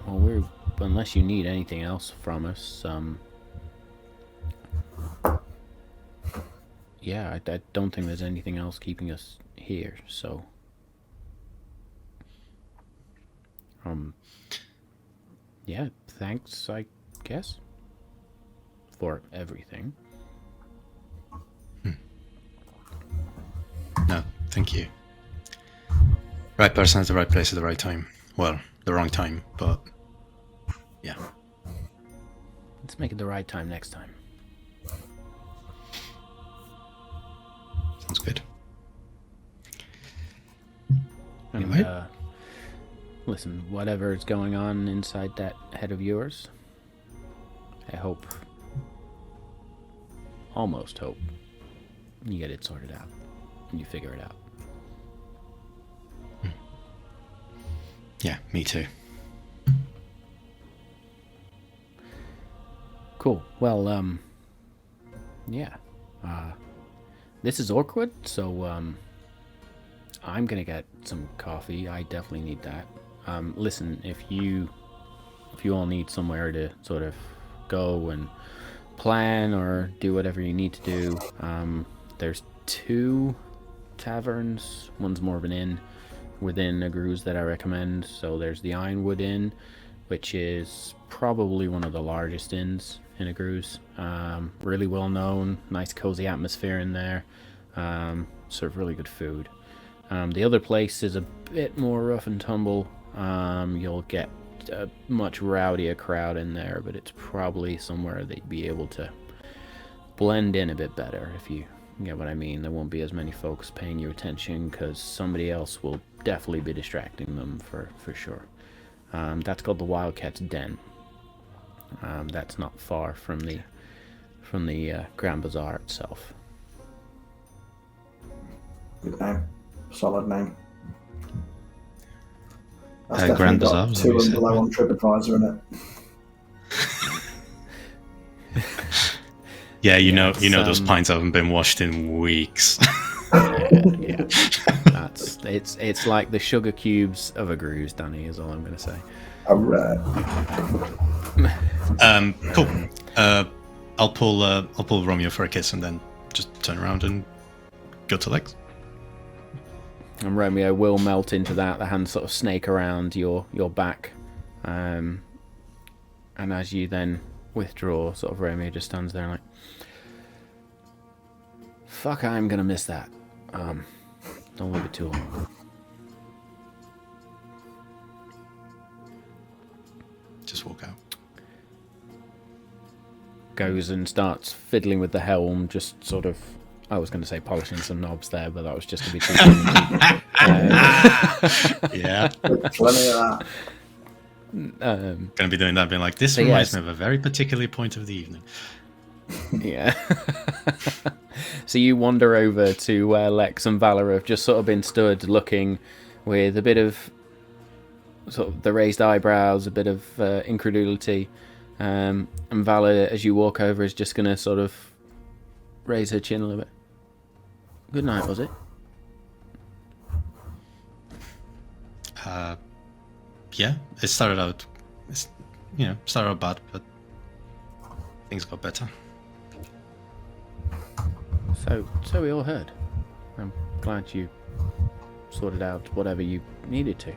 Well, unless you need anything else from us, yeah, I don't think there's anything else keeping us here. So, yeah, thanks, I guess, for everything. No, thank you. Right person at the right place at the right time. Well, the wrong time, but yeah. Let's make it the right time next time. Sounds good. And, Anyway. Listen, whatever is going on inside that head of yours, I almost hope, you get it sorted out and you figure it out. Yeah, me too. Cool. Well, yeah. This is awkward, so I'm gonna get some coffee. I definitely need that. Listen, if you all need somewhere to sort of go and plan or do whatever you need to do, there's 2 taverns. One's more of an inn within Agru's that I recommend. So there's the Ironwood Inn, which is probably one of the largest inns in Agru's. Really well known, nice cozy atmosphere in there. Serve really good food. The other place is a bit more rough and tumble. You'll get a much rowdier crowd in there, but it's probably somewhere they'd be able to blend in a bit better, if you get what I mean. There won't be as many folks paying you attention because somebody else will definitely be distracting them for sure. That's called the Wildcat's Den. That's not far from the Grand Bazaar itself. Good name. Solid name. That's Grand definitely Bazaar, got is that 2 what you and said? below on TripAdvisor in it. Yeah, you know those it's, pints haven't been washed in weeks. Yeah. It's like the sugar cubes of Agru's, Danny, is all I'm going to say. All right. Cool. I'll pull Romeo for a kiss and then just turn around and go to Lex. And Romeo will melt into that. The hands sort of snake around your back. And as you then withdraw, sort of Romeo just stands there like, fuck, I'm gonna miss that. Don't leave it too long. Just walk out. Goes and starts fiddling with the helm, just sort of, I was going to say polishing some knobs there, but that was just to be too Yeah. Plenty of that. Gonna be doing that, being like, this reminds me of a very particular point of the evening. Yeah. So you wander over to where Lex and Valor have just sort of been stood looking with a bit of sort of the raised eyebrows, a bit of incredulity. And Valor, as you walk over, is just going to sort of raise her chin a little bit. Good night, was it? Yeah, it started out bad, but things got better. So we all heard. I'm glad you sorted out whatever you needed to.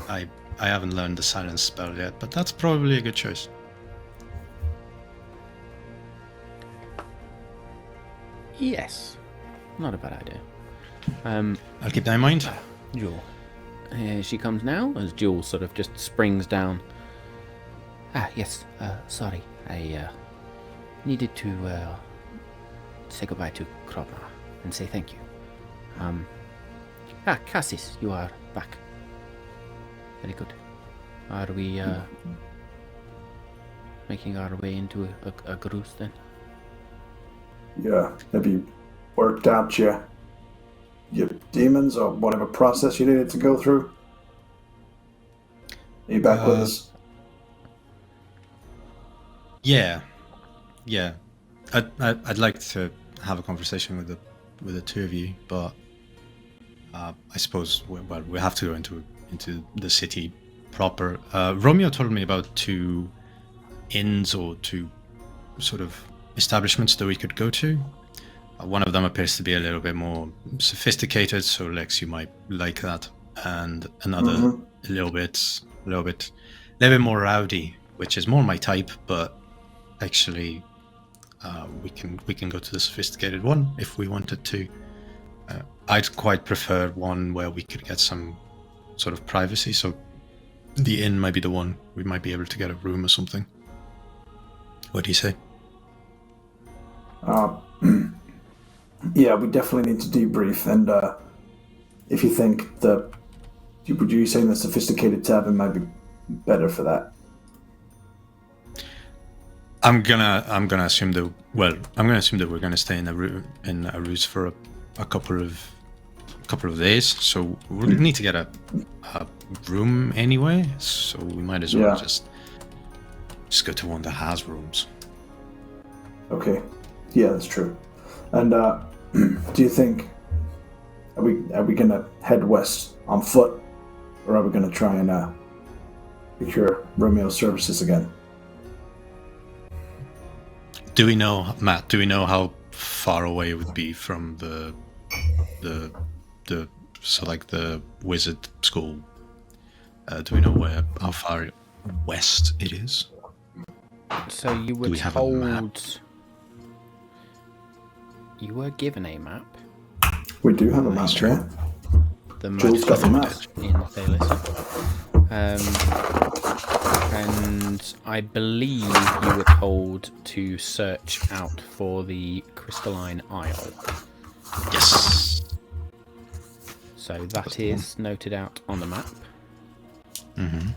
I haven't learned the silence spell yet, but that's probably a good choice. Yes. Not a bad idea. I'll keep that in mind. Jewel. Here she comes now, as Jewel sort of just springs down. Yes. Sorry. I needed to say goodbye to Krobna and say thank you. Cassis, you are back. Very good. Are we making our way into a Grus then? Yeah. Have you worked out your demons or whatever process you needed to go through? Are you back with us? Yeah. I'd like to have a conversation with the two of you, but I suppose we have to go into the city proper. Romeo told me about 2 inns or 2 sort of establishments that we could go to. One of them appears to be a little bit more sophisticated, so Lex, you might like that, and another a little bit more rowdy, which is more my type. But actually, we can go to the sophisticated one if we wanted to. I'd quite prefer one where we could get some sort of privacy. So the inn might be the one. We might be able to get a room or something. What do you say? Yeah, we definitely need to debrief. And if you think would you saying the sophisticated tavern might be better for that? I'm gonna assume that. Well, I'm gonna assume that we're gonna stay in a roost for a couple of days. So we're gonna need to get a room anyway. So we might as well just go to one that has rooms. Okay. Yeah, that's true. And do you think are we gonna head west on foot, or are we gonna try and procure Romeo's services again? Do we know, Matt? Do we know how far away it would be from the wizard school? Do we know how far west it is? So you were told. You were given a map. We do have a map, yeah. The Jules got the map. in and I believe you were told to search out for the crystalline isle. Yes. So that is noted out on the map. Mm-hmm.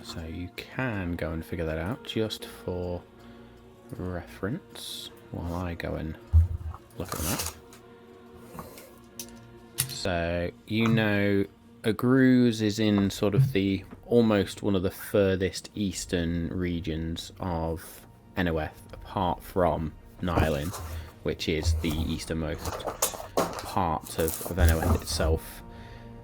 So you can go and figure that out just for reference while I go and look at the map. So you know Agruz is in sort of the almost one of the furthest eastern regions of Enoeth, apart from Nylin, which is the easternmost part of Enoeth itself.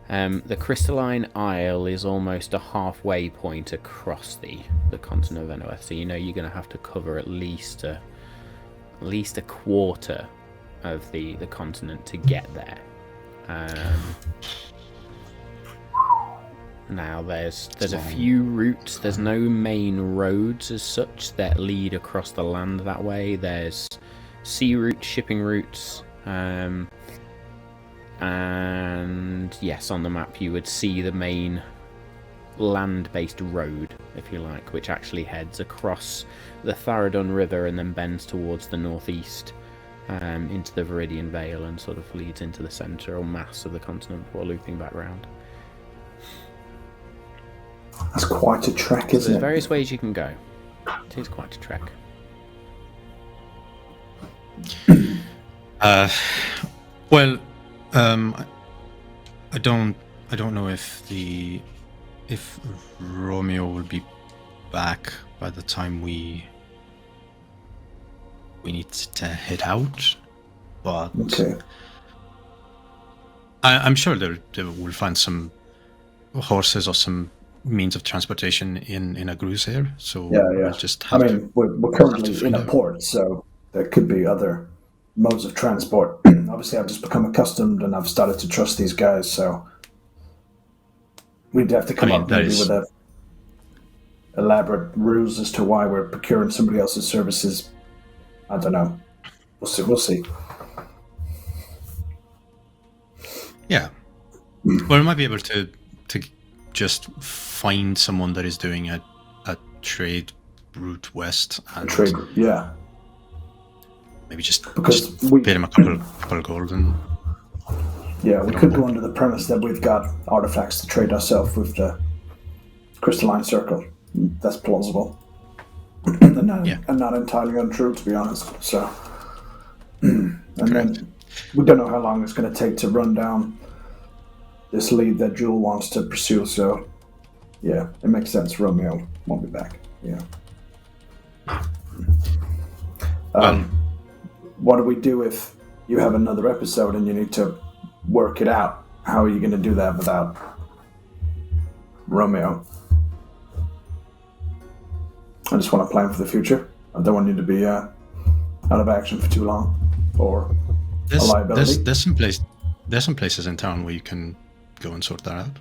The crystalline isle is almost a halfway point across the continent of Enoweth, so you know you're going to have to cover at least a quarter of the continent to get there. Now there's a few routes. There's no main roads as such that lead across the land that way. There's sea routes, shipping routes, and yes, on the map you would see the main land-based road, if you like, which actually heads across the Tharadun River and then bends towards the northeast into the Viridian Vale and sort of leads into the central mass of the continent before looping back round. That's quite a trek, isn't There's it? various ways you can go. It is quite a trek. Well, I don't know if Romeo will be back by the time we need to head out, but Okay. I'm sure they will find some horses or some means of transportation in a cruise here. So Yeah. we'll just have We're to currently in find a out. port, so there could be other modes of transport. Obviously, I've just become accustomed and I've started to trust these guys, so we'd have to come up maybe with a elaborate ruse as to why we're procuring somebody else's services. I don't know. We'll see. Yeah. Well, we might be able to just find someone that is doing a trade route west and Trade, yeah. maybe just we pay them a couple of gold and Yeah, we could go under the premise that we've got artifacts to trade ourselves with the crystalline circle. That's plausible. and not entirely untrue, to be honest. So, and then we don't know how long it's going to take to run down this lead that Jewel wants to pursue. So, yeah, it makes sense. Romeo won't be back. Yeah. What do we do if you have another episode and you need to work it out? How are you going to do that without Romeo? I just want to plan for the future. I don't want you to be out of action for too long, or a liability. There's some places in town where you can go and sort that out.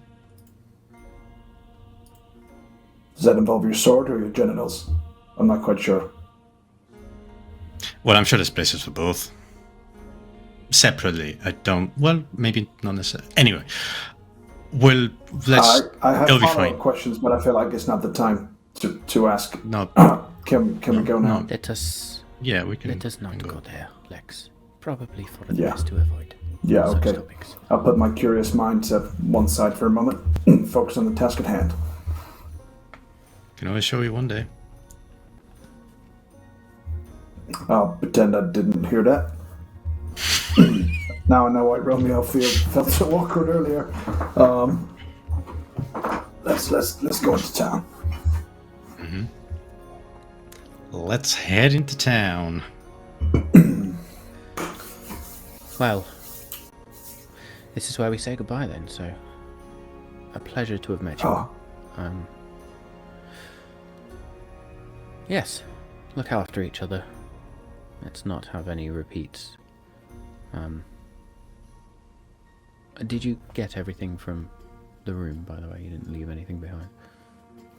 Does that involve your sword or your genitals? I'm not quite sure. Well, I'm sure there's places for both. Separately, I don't. Well, maybe not necessarily. Anyway, I have it'll be follow-up fine. questions, but I feel like it's not the time to ask. No. Can we go now? No. Let us not go there, Lex. Probably for the best to avoid such okay. topics. I'll put my curious mind to one side for a moment. Focus on the task at hand. Can always show you one day. I'll pretend I didn't hear that. Now I know why Romeo felt so awkward earlier. Let's go into town. Mm-hmm. Let's head into town. Well, this is where we say goodbye then, so a pleasure to have met you. Oh. Yes, look after each other. Let's not have any repeats. Did you get everything from the room, by the way? You didn't leave anything behind?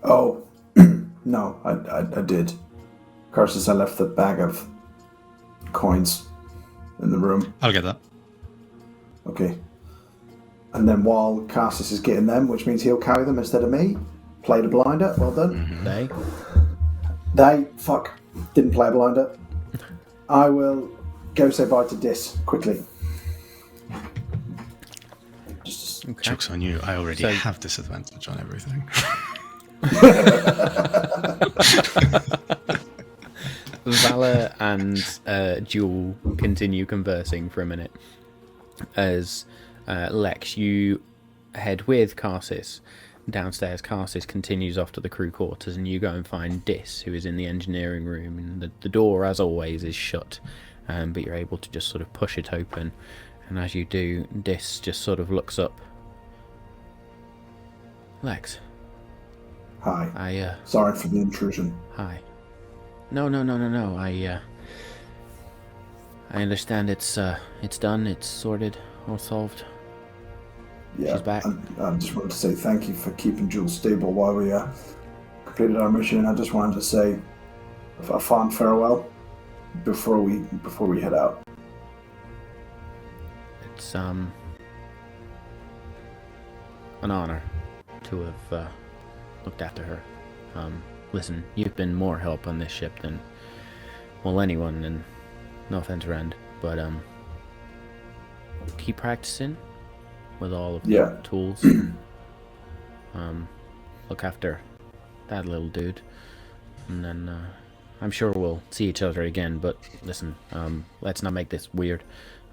Oh, no, I did. Carsus, I left the bag of coins in the room. I'll get that. Okay. And then while Carsus is getting them, which means he'll carry them instead of me, played a blinder, well done. Mm-hmm. They didn't play a blinder. I will go say bye to Dis quickly. Okay. Joke's on you. I already have disadvantage on everything. Valor and Jewel continue conversing for a minute as Lex, you head with Carsis downstairs. Carsis continues off to the crew quarters and you go and find Dis, who is in the engineering room, and the door, as always, is shut, but you're able to just sort of push it open, and as you do, Dis just sort of looks up Lex. Hi. Sorry for the intrusion. Hi. No. I understand it's done, it's sorted, all solved. Yeah, she's back. I just wanted to say thank you for keeping Jules stable while we completed our mission. I just wanted to say a fond farewell before we head out. It's an honor to have looked after her. Listen, you've been more help on this ship than, well, anyone, and no offense, Rand, but keep practicing with all of the tools. Look after that little dude, and then I'm sure we'll see each other again, but listen, let's not make this weird.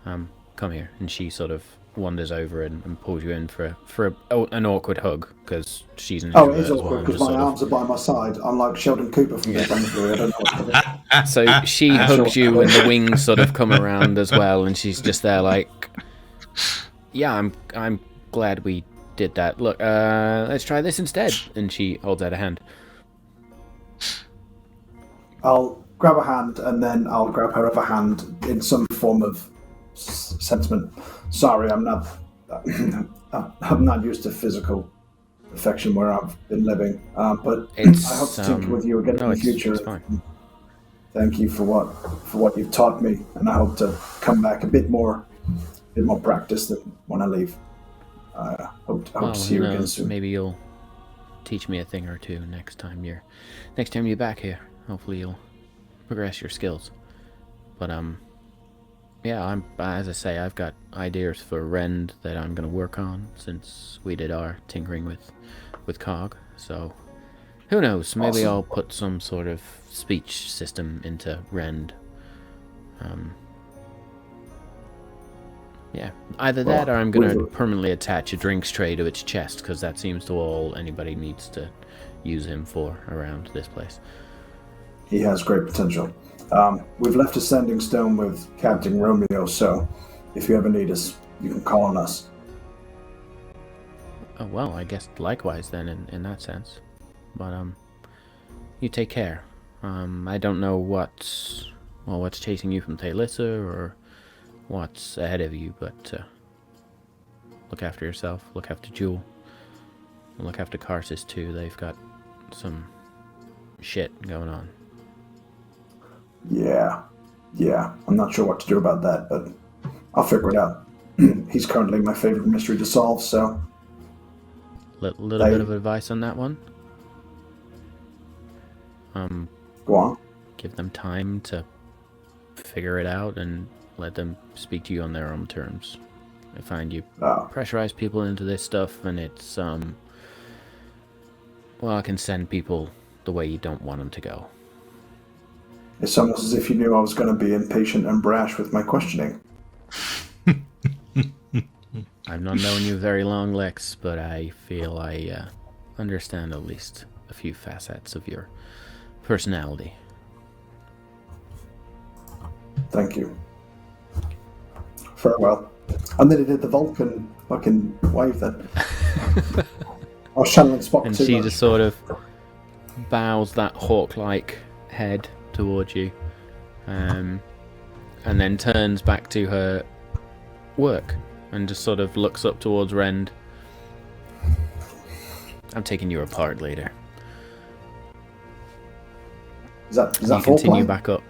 Come here. And she sort of wanders over and pulls you in for an awkward hug, because she's an introvert. Oh, it is awkward because my arms are by my side. I'm like Sheldon Cooper from the Bang Theory. I don't know what to do. So she hugs you and the wings sort of come around as well, and she's just there like, yeah, I'm glad we did that. Look, let's try this instead. And she holds out a hand. I'll grab a hand and then I'll grab her other hand in some form of sentiment. Sorry, I'm not used to physical affection where I've been living, but I hope to tinker with you again in the future. It's fine. Thank you for what you've taught me, and I hope to come back a bit more practiced than when I leave. I hope to see you again soon. Maybe you'll teach me a thing or two next time you're back here. Hopefully you'll progress your skills. But yeah, as I say, I've got ideas for Rend that I'm going to work on since we did our tinkering with Cog. So who knows? Maybe Awesome. I'll put some sort of speech system into Rend. Yeah, either that or I'm going to permanently attach a drinks tray to its chest, because that seems to all anybody needs to use him for around this place. He has great potential. We've left a sending stone with Captain Romeo, so if you ever need us, you can call on us. Oh, well, I guess likewise then in that sense. But you take care. I don't know what's chasing you from Thaylissa or what's ahead of you, but look after yourself, look after Jewel, and look after Karsus too. They've got some shit going on. Yeah. I'm not sure what to do about that, but I'll figure it out. He's currently my favorite mystery to solve, so... Little bit of advice on that one. Go on. Give them time to figure it out and let them speak to you on their own terms. I find you pressurize people into this stuff, and it's, well, I can send people the way you don't want them to go. It's almost as if you knew I was going to be impatient and brash with my questioning. I've not known you very long, Lex, but I feel I understand at least a few facets of your personality. Thank you. Farewell. And then he did the Vulcan fucking wave then. I was channeling Spock And too she much. just sort of bows that hawk-like head towards you, and then turns back to her work and just sort of looks up towards Rend. I'm taking you apart later. Is that you continue back up.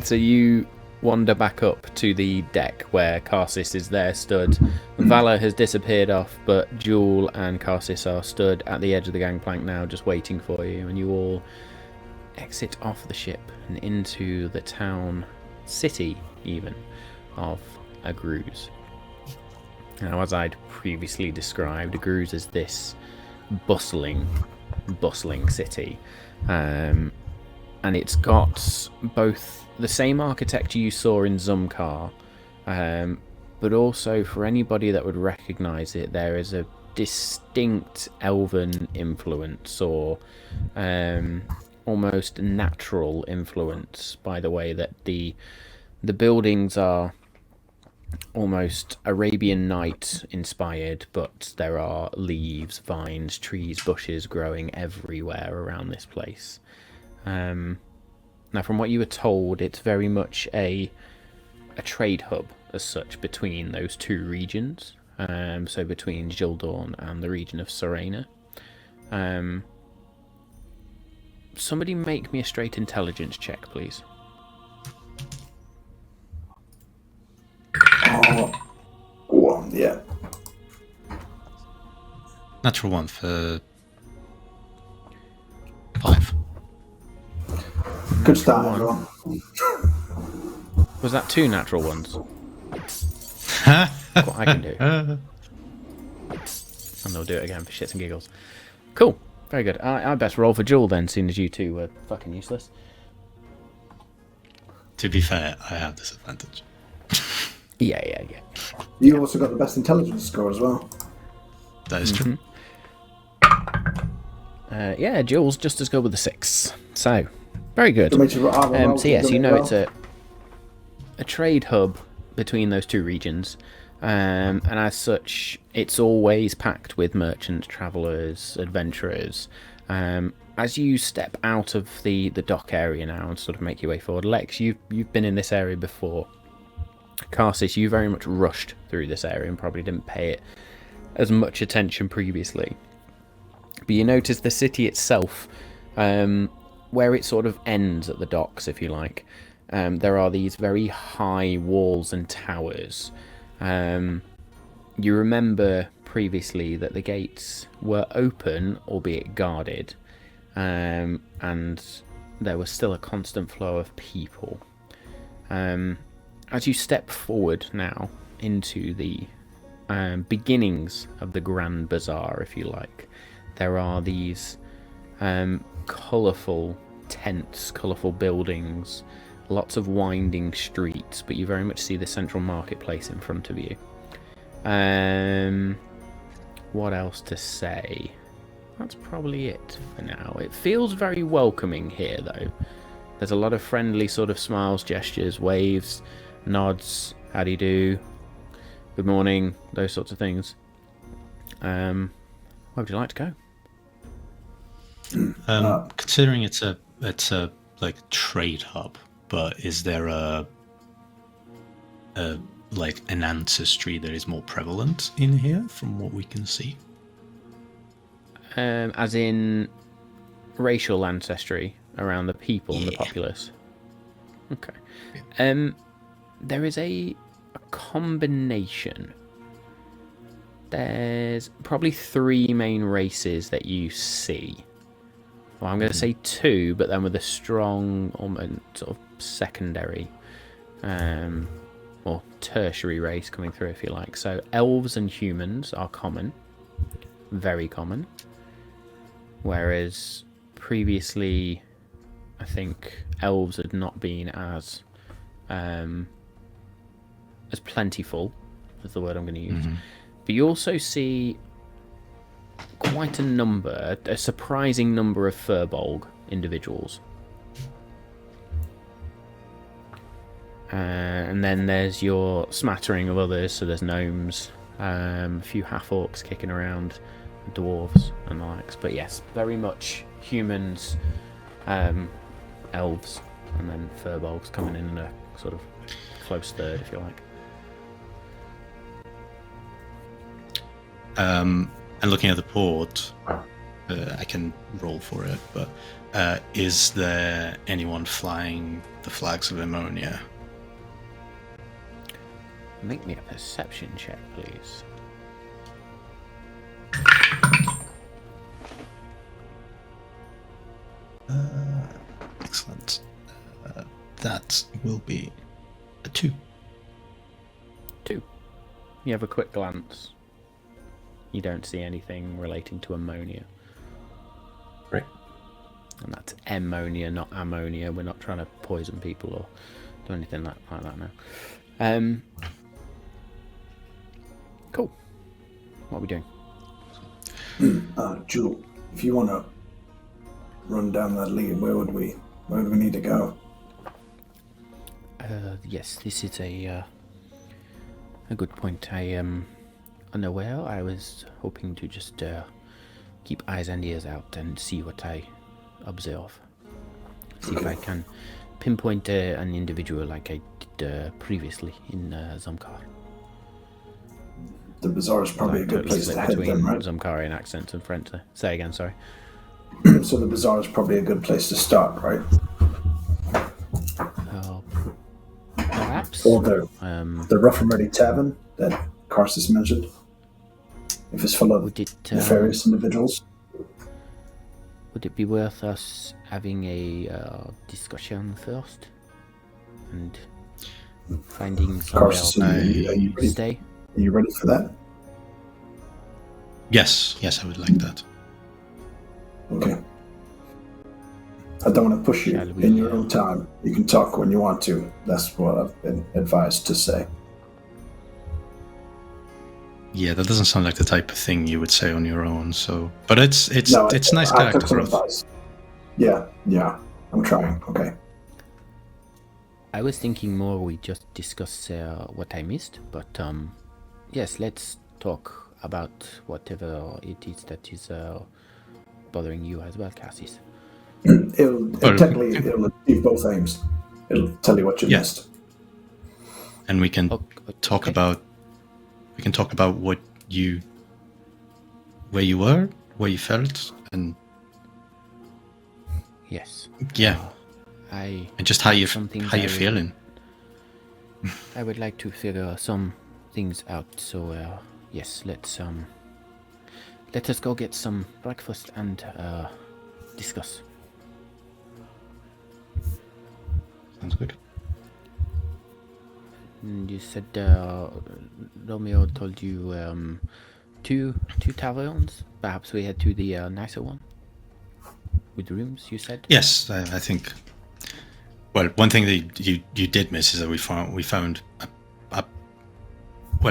So you wander back up to the deck where Karsus is there stood. Vala has disappeared off, but Jewel and Karsus are stood at the edge of the gangplank now, just waiting for you, and you all exit off the ship and into the town, city even, of Agruz. Now, as I'd previously described, Agruz is this bustling city, and it's got both the same architecture you saw in Zumkar, but also, for anybody that would recognize it, there is a distinct elven influence, or almost natural influence, by the way that the buildings are almost Arabian Night inspired, but there are leaves, vines, trees, bushes growing everywhere around this place. Now, from what you were told, it's very much a trade hub as such between those two regions. So between Gildorn and the region of Serena. Somebody make me a straight intelligence check, please. Yeah. Natural one for 5. Good start, everyone. Was that 2 natural ones? What I can do. And they'll do it again for shits and giggles. Cool. Very good. I best roll for Jewel then, seeing as you two were fucking useless. To be fair, I have disadvantage. Yeah. You also got the best intelligence score as well. That is true. Yeah, Jewel's just as good with a 6. So, very good. So yes, you know it's a trade hub between those two regions. And as such, it's always packed with merchants, travellers, adventurers. As you step out of the dock area now and sort of make your way forward, Lex, you've been in this area before. Karsis, you very much rushed through this area and probably didn't pay it as much attention previously. But you notice the city itself, where it sort of ends at the docks, if you like. There are these very high walls and towers. You remember previously that the gates were open, albeit guarded, and there was still a constant flow of people. As you step forward now into the beginnings of the Grand Bazaar, if you like, there are these colourful tents, colourful buildings, lots of winding streets, but you very much see the central marketplace in front of you. What else to say? That's probably it for now. It feels very welcoming here, though. There's a lot of friendly sort of smiles, gestures, waves, nods, how do you do, good morning, those sorts of things. Where would you like to go? Considering it's a like trade hub, but is there a like an ancestry that is more prevalent in here from what we can see? As in racial ancestry around the people and the populace. Okay. Yeah. There is a combination. There's probably 3 main races that you see. Well, I'm going to say 2, but then with a strong, almost sort of secondary or tertiary race coming through, if you like. So elves and humans are common, very common. Whereas previously, I think elves had not been as plentiful, is the word I'm going to use. But you also see quite a surprising number of Furbolg individuals. And then there's your smattering of others, so there's gnomes, a few half-orcs kicking around, dwarves and the likes. But yes, very much humans, elves, and then Furbolgs coming in a sort of close third, if you like. And looking at the port, I can roll for it, but is there anyone flying the flags of Ammonia? Make me a perception check, please. Excellent. That will be a 2. 2. You have a quick glance. You don't see anything relating to ammonia. Right. And that's ammonia, not ammonia. We're not trying to poison people or do anything like that now. Cool. What are we doing? Jewel, if you want to run down that lead, where would we need to go? Yes, this is a A good point. I am unaware. I was hoping to just keep eyes and ears out and see what I observe. See if I can pinpoint an individual like I did previously in Zomkar. The bazaar is probably a good place to head between then, right? Zomkarian accents and French. Say again, sorry. So the bazaar is probably a good place to start, right? Perhaps. Or the Rough and Ready Tavern that Karsus mentioned. If it's full of nefarious individuals. Would it be worth us having a discussion first? And finding somewhere Karsus, to stay? Are you ready for that? Yes, I would like that. Okay. I don't want to push you in your own time. You can talk when you want to. That's what I've been advised to say. Yeah, that doesn't sound like the type of thing you would say on your own. So, but it's nice I character took some growth. advice. Yeah. I'm trying. Okay. I was thinking more we just discuss what I missed, but yes, let's talk about whatever it is that is bothering you as well, Cassis. It'll achieve both aims. It'll tell you what you missed. And we can talk okay. about where you were, where you felt, and yes. Yeah. And just how you're feeling. I would like to figure some things out. So yes, let us go get some breakfast and discuss. Sounds good. And you said Romeo told you two taverns. Perhaps we head to the nicer one with rooms. You said. Yes, I think. Well, one thing that you did miss is that we found a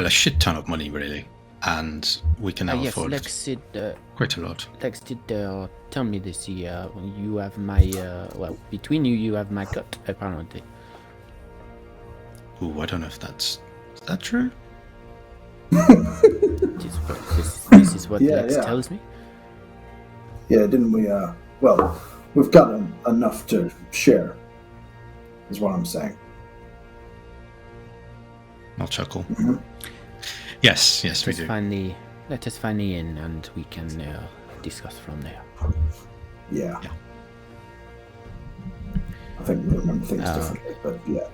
shit ton of money, really, and we can now afford quite a lot. Lex did tell me this year. You have my between you have my cut apparently. Ooh, I don't know if is that true? This is what Lex tells me. Yeah, didn't we? Well, we've got enough to share. Is what I'm saying. I'll chuckle. Mm-hmm. Yes, we do. Let us find the inn, and we can discuss from there. Yeah. I think we remember things differently, but yeah.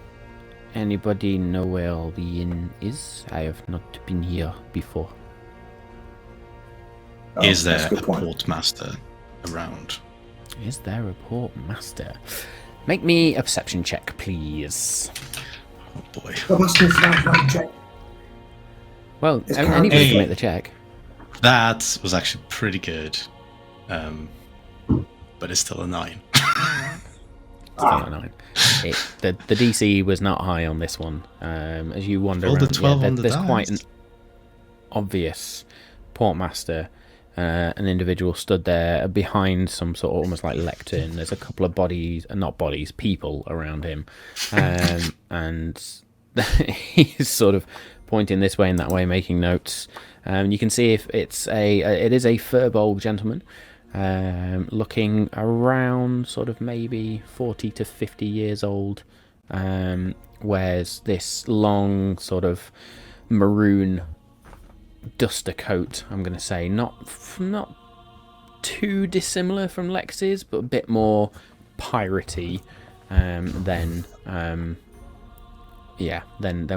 Anybody know where the inn is? I have not been here before. Is there a portmaster around? Is there a portmaster? Make me a perception check, please. Oh boy. Well, anybody can make the check. That was actually pretty good. But it's still a 9. Still a 9. The DC was not high on this one. As you wander around, there's quite an obvious portmaster. An individual stood there behind some sort of almost like lectern. There's a couple of people around him, and he's sort of pointing this way and that way, making notes. You can see if it is a furbolg gentleman, looking around sort of maybe 40 to 50 years old. Wears this long sort of maroon duster coat, I'm going to say, not too dissimilar from Lex's, but a bit more piratey than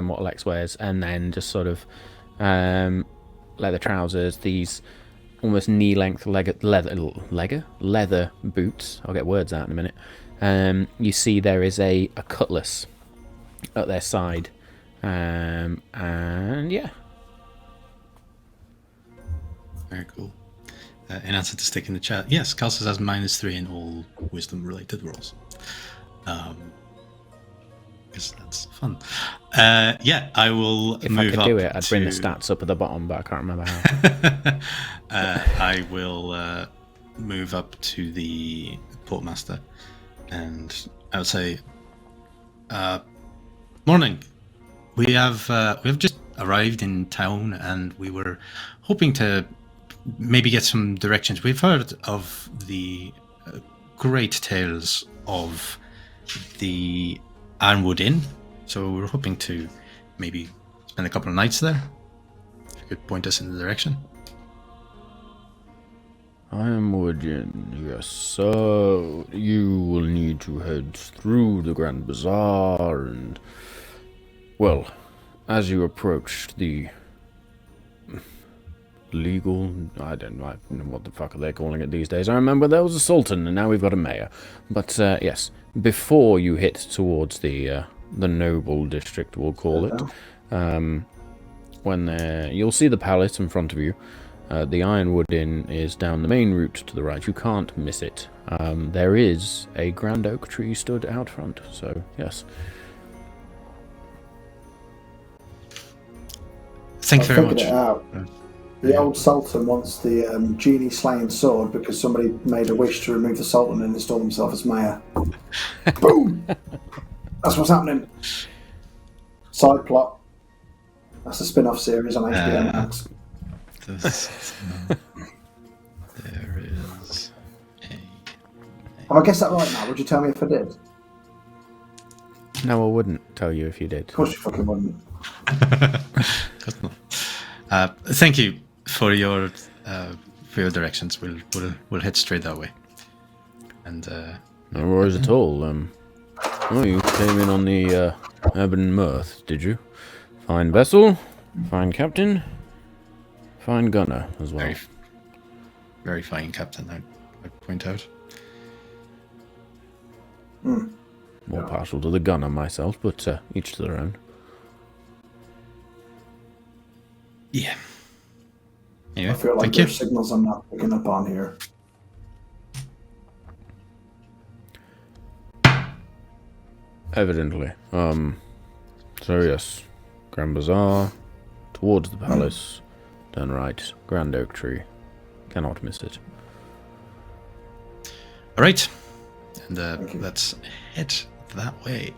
what Lex wears, and then just sort of leather trousers, these almost knee-length leather boots. I'll get words out in a minute. You see there is a cutlass at their side, and yeah. Very cool. In answer to stick in the chat, yes, Calcis has -3 in all wisdom-related rolls. Because that's fun. I will if move I could up do it, I'd bring the stats up at the bottom, but I can't remember how. I will move up to the portmaster, and I would say, "Morning. we have just arrived in town, and we were hoping to maybe get some directions. We've heard of the great tales of the Ironwood Inn, so we're hoping to maybe spend a couple of nights there. If you could point us in the direction. Ironwood Inn, yes. So you will need to head through the Grand Bazaar and, well, as you approach the legal, I don't know what the fuck are they calling it these days. I remember there was a sultan and now we've got a mayor. But yes, before you hit towards the noble district, we'll call it, you'll see the palace in front of you. The Ironwood Inn is down the main route to the right. You can't miss it. There is a grand oak tree stood out front, so yes. Thank you very much. It out. The old sultan wants the genie slaying sword because somebody made a wish to remove the sultan and install himself as mayor. Boom! That's what's happening. Side plot. That's a spin-off series on HBO Max. There is Have I guessed that right now? Would you tell me if I did? No, I wouldn't tell you if you did. Of course you fucking wouldn't. Thank you for your directions. We'll head straight that way. And no worries at all. You came in on the Urban Mirth, did you? Fine vessel, fine captain, fine gunner as well. very, very fine captain, I'd point out. More partial to the gunner myself, but each to their own. Yeah. Anyway, I feel like thank you. there's signals I'm not picking up on here. Evidently. So yes, Grand Bazaar, towards the palace, turn right, Grand Oak Tree. Cannot miss it. All right, and let's head that way.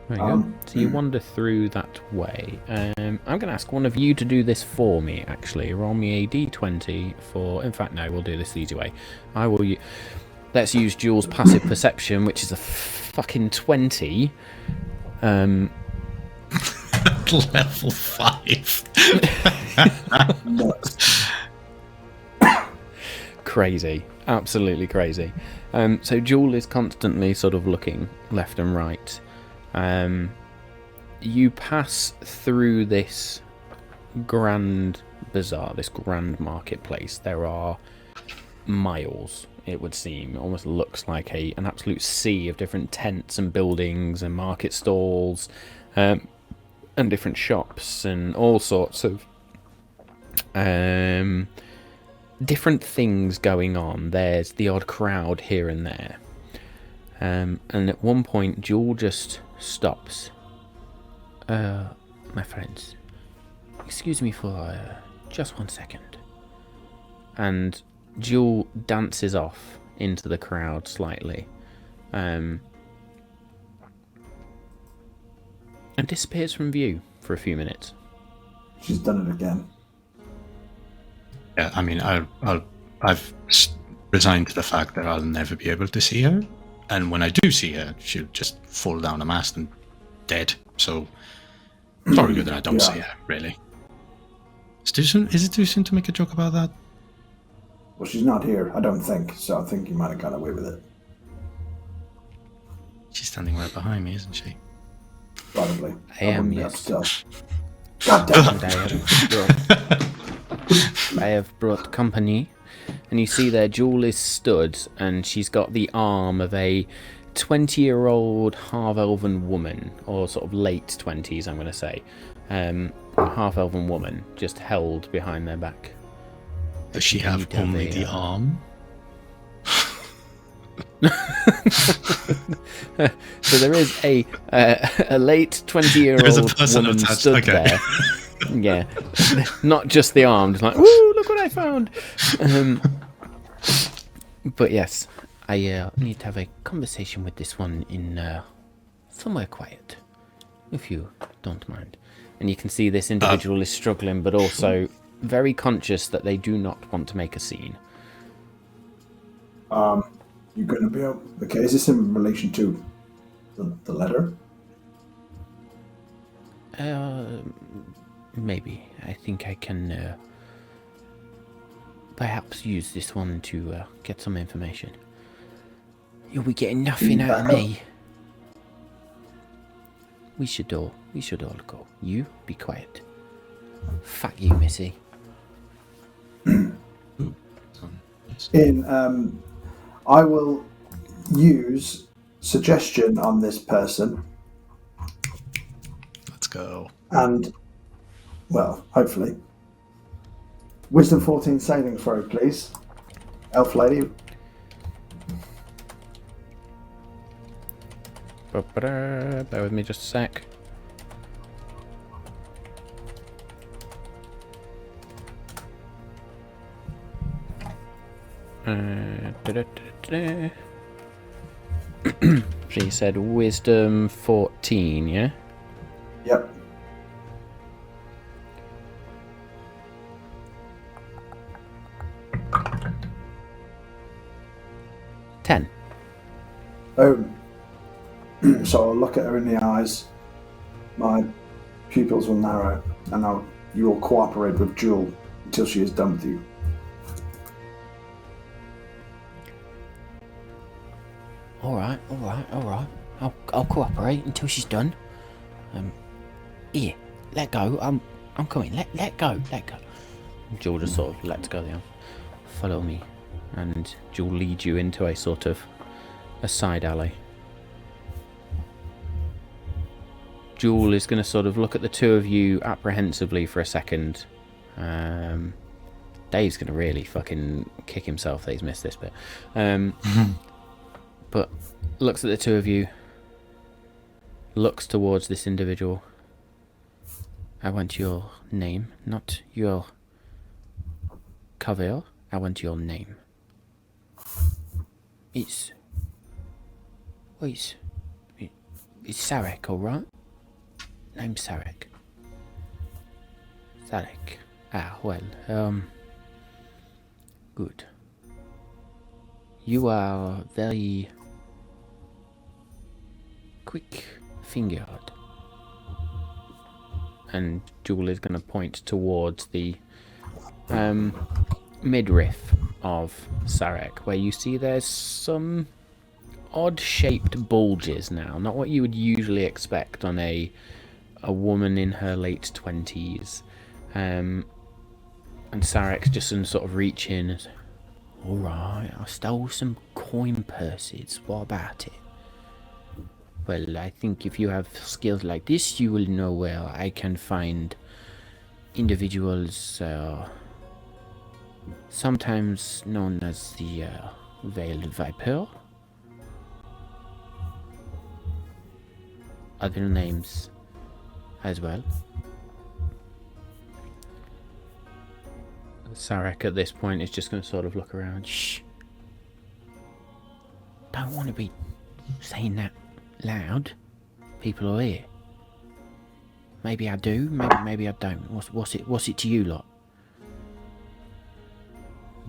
There you go. So you wander through that way. I'm going to ask one of you to do this for me, actually. Roll me a d20 for... In fact, no, we'll do this the easy way. Let's use Jules' passive perception, which is a fucking 20. Level 5. Crazy. Absolutely crazy. So Jules is constantly sort of looking left and right. You pass through this grand bazaar, this grand marketplace. There are miles, it would seem. It almost looks like an absolute sea of different tents and buildings and market stalls, and different shops and all sorts of different things going on. There's the odd crowd here and there. And at one point, Jewel just stops. My friends, excuse me for just 1 second. And Jewel dances off into the crowd slightly, and disappears from view for a few minutes. She's done it again. Yeah, I mean, I've resigned to the fact that I'll never be able to see her, and when I do see her, she'll just fall down a mast and dead. So it's probably good that I don't see her, really. Is it too soon to make a joke about that? Well, she's not here, I don't think, so I think you might have got away with it. She's standing right behind me, isn't she? Probably. I am, yes. yes. God damn And it. I have brought company, and you see there Jewel is stood, and she's got the arm of a 20-year-old half-elven woman, or sort of late 20s, I'm going to say. Half-elven woman, just held behind their back. Does she have only the arm? So there is a late 20-year-old woman stood there. Yeah, not just the arm, just like, woo, look what I found. But yes, I need to have a conversation with this one in somewhere quiet. if you don't mind. And you can see this individual is struggling, but also very conscious that they do not want to make a scene. You're going to be able... Okay, is this in relation to the letter? Maybe. I think I can perhaps use this one to get some information. You'll be getting nothing out of me. We should all go. You, be quiet. Fuck you, Missy. I will use suggestion on this person. Let's go. And, well, hopefully. Wisdom 14 saving throw, please. Elf lady. Bear with me just a sec. She said wisdom 14, yeah? Yep. Ten. Oh. So I'll look at her in the eyes. My pupils will narrow, and you will cooperate with Jewel until she is done with you. All right. I'll cooperate until she's done. Here, let go. I'm coming. Let go. Jewel just sort of lets go there. Follow me, and Jewel leads you into a sort of a side alley. Jewel is going to sort of look at the two of you apprehensively for a second. Dave's going to really fucking kick himself that he's missed this bit. But looks at the two of you, looks towards this individual. I want your name, not your cover. I want your name. It's Sarek, alright? Name's Sarek. Good. You are very quick-fingered. And Jewel is going to point towards the midriff of Sarek, where you see there's some odd-shaped bulges now. Not what you would usually expect on a woman in her late 20s. And Sarek's just going to sort of reach in and say, alright, I stole some coin purses. What about it? Well, I think if you have skills like this, you will know where I can find individuals, sometimes known as the Veiled Viper. Other names as well. Sarek at this point is just going to sort of look around. Shh. Don't want to be saying that loud. People will hear. Maybe I do, maybe I don't. What's it to you lot?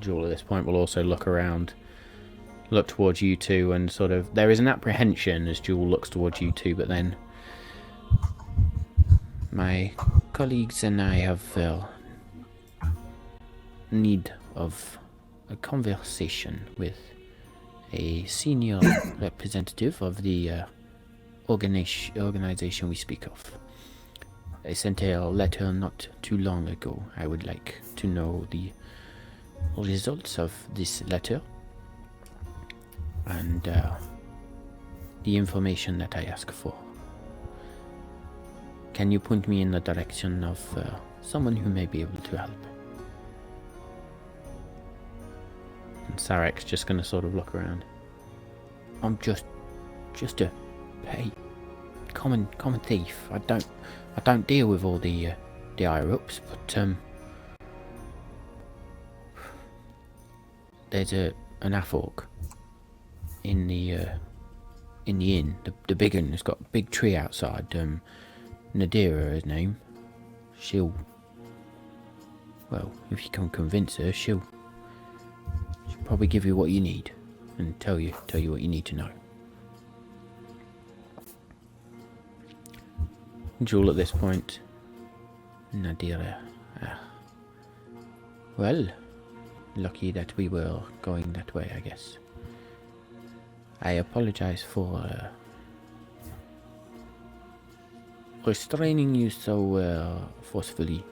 Jewel at this point will also look around, look towards you two, and sort of there is an apprehension as Jewel looks towards you two, but then my colleagues and I have need of a conversation with a senior representative of the organization we speak of. I sent a letter not too long ago. I would like to know the results of this letter and the information that I ask for. Can you point me in the direction of someone who may be able to help? And Sarek's just going to sort of look around. I'm just a common thief. I don't deal with all the higher ups, but there's an half-orc in the inn, the big one. It's got a big tree outside. Nadira, her name. She'll... Well, if you can convince her, she'll probably give you what you need and tell you what you need to know. Jewel at this point. Nadira. Well, lucky that we were going that way, I guess. I apologize for restraining you so forcefully,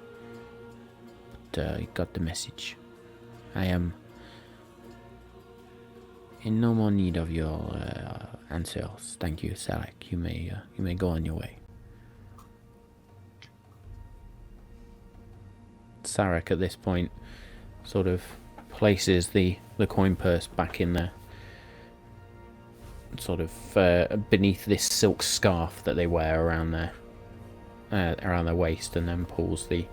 but I got the message. I am in no more need of your answers. Thank you, Sarek. You may go on your way. Sarek at this point sort of places the coin purse back in there, sort of beneath this silk scarf that they wear around their waist, and then pulls the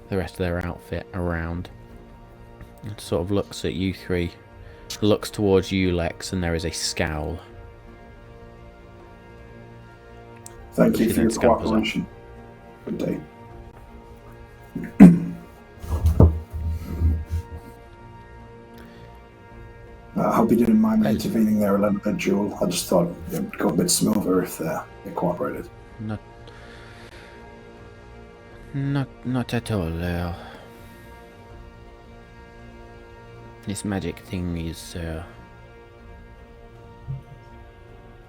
rest of their outfit around and sort of looks at you three, looks towards you, Lex, and there is a scowl. Thank you for your cooperation. Good day. I hope you didn't mind me intervening there a little bit, Jewel. I just thought it would go a bit smoother if they cooperated. Not at all. This magic thing is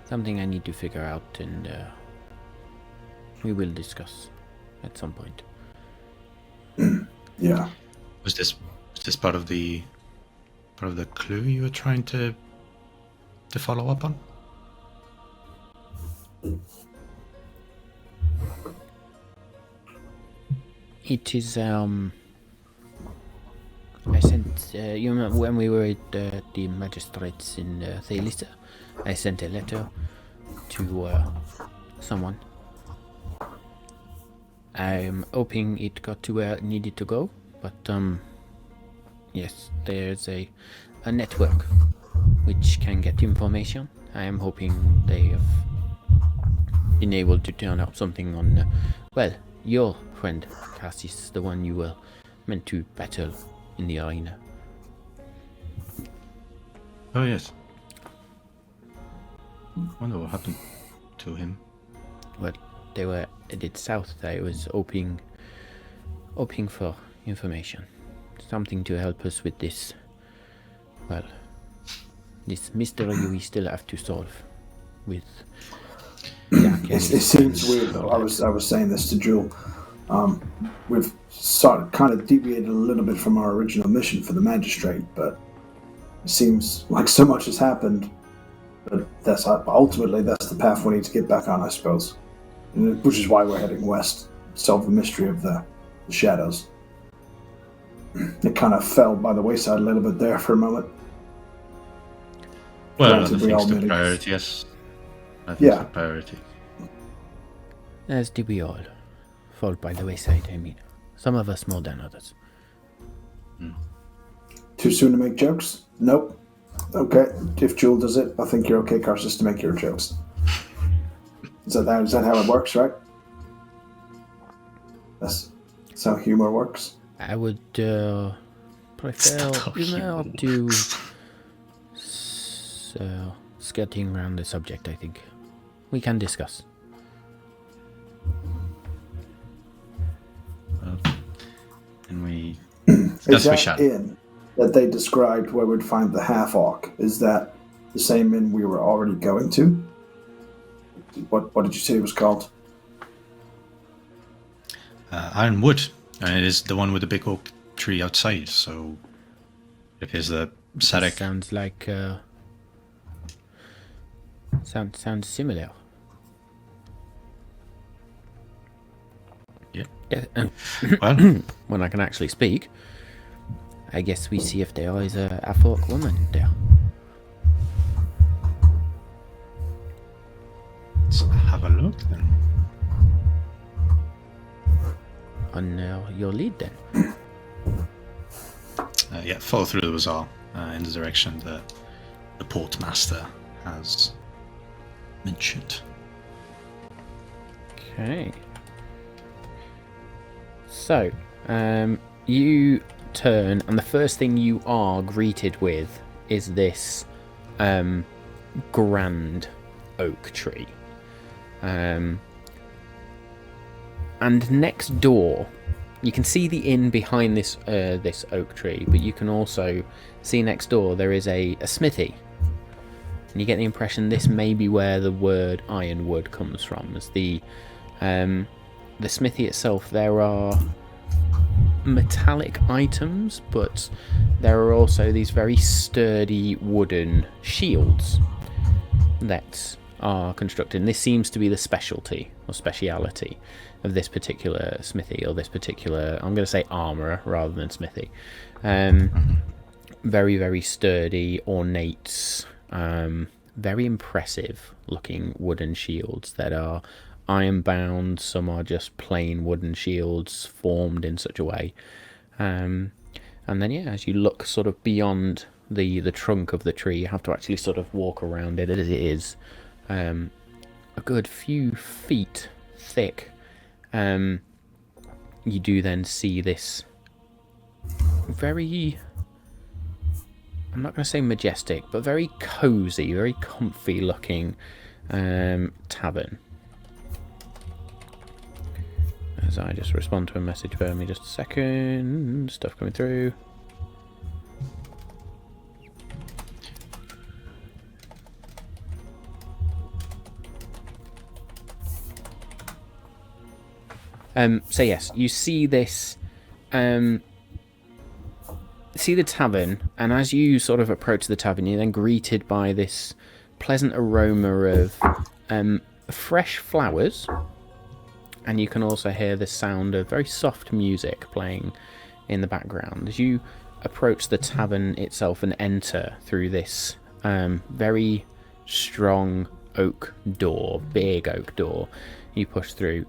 something I need to figure out, and we will discuss at some point. Yeah. Was this part of the clue you were trying to follow up on? It is I sent you remember when we were at the magistrates in Thalissa, I sent a letter to someone. I'm hoping it got to where it needed to go, but yes, there's a network which can get information. I am hoping they have been able to turn up something on, well, your friend, Cassis, the one you were meant to battle in the arena. Oh, yes. I wonder what happened to him. Well, they were headed south. I was hoping for information. Something to help us with this, well, this mystery we still have to solve with the Alchemist. It seems weird, though. I was saying this to Jewel. We've kind of deviated a little bit from our original mission for the magistrate, but it seems like so much has happened. But ultimately that's the path we need to get back on, I suppose. Which is why we're heading west, solve the mystery of the shadows. It kind of fell by the wayside a little bit there for a moment. Well, other things took priority, yes. Yeah. Priority. As did we all. Fall by the wayside, I mean. Some of us more than others. Too soon to make jokes? Nope. Okay, if Jewel does it, I think you're okay, Carsus, to make your jokes. Is that how it works, right? That's how humor works. I would prefer humor to skirting around the subject, I think. We can discuss. And we... Is that inn that they described where we'd find the half-orc, is that the same inn we were already going to? What did you say it was called? Ironwood. And it is the one with the big oak tree outside, so it is the Sarek. Sounds like sounds similar. Yeah. Well, when I can actually speak, I guess we see if there is a half-orc woman there. Let's have a look then. On your lead then. Yeah, follow through the bazaar in the direction that the portmaster has mentioned. Okay. So, you turn, and the first thing you are greeted with is this grand oak tree. And next door, you can see the inn behind this this oak tree, but you can also see next door there is a smithy. And you get the impression this may be where the word ironwood comes from, as the smithy itself, there are metallic items, but there are also these very sturdy wooden shields that are constructed. And this seems to be the specialty or speciality of this particular smithy, or this particular, I'm going to say armourer rather than smithy. Very, very sturdy, ornate, very impressive looking wooden shields that are iron bound. Some are just plain wooden shields formed in such a way. And then, yeah, as you look sort of beyond the trunk of the tree, you have to actually sort of walk around it as it is a good few feet thick. You do then see this very, I'm not going to say majestic, but very cozy, very comfy looking tavern. As I just respond to a message, bear me just a second. Stuff coming through. So yes, you see this, see the tavern, and as you sort of approach the tavern, you're then greeted by this pleasant aroma of fresh flowers, and you can also hear the sound of very soft music playing in the background as you approach the tavern itself and enter through this very strong oak door, big oak door. You push through.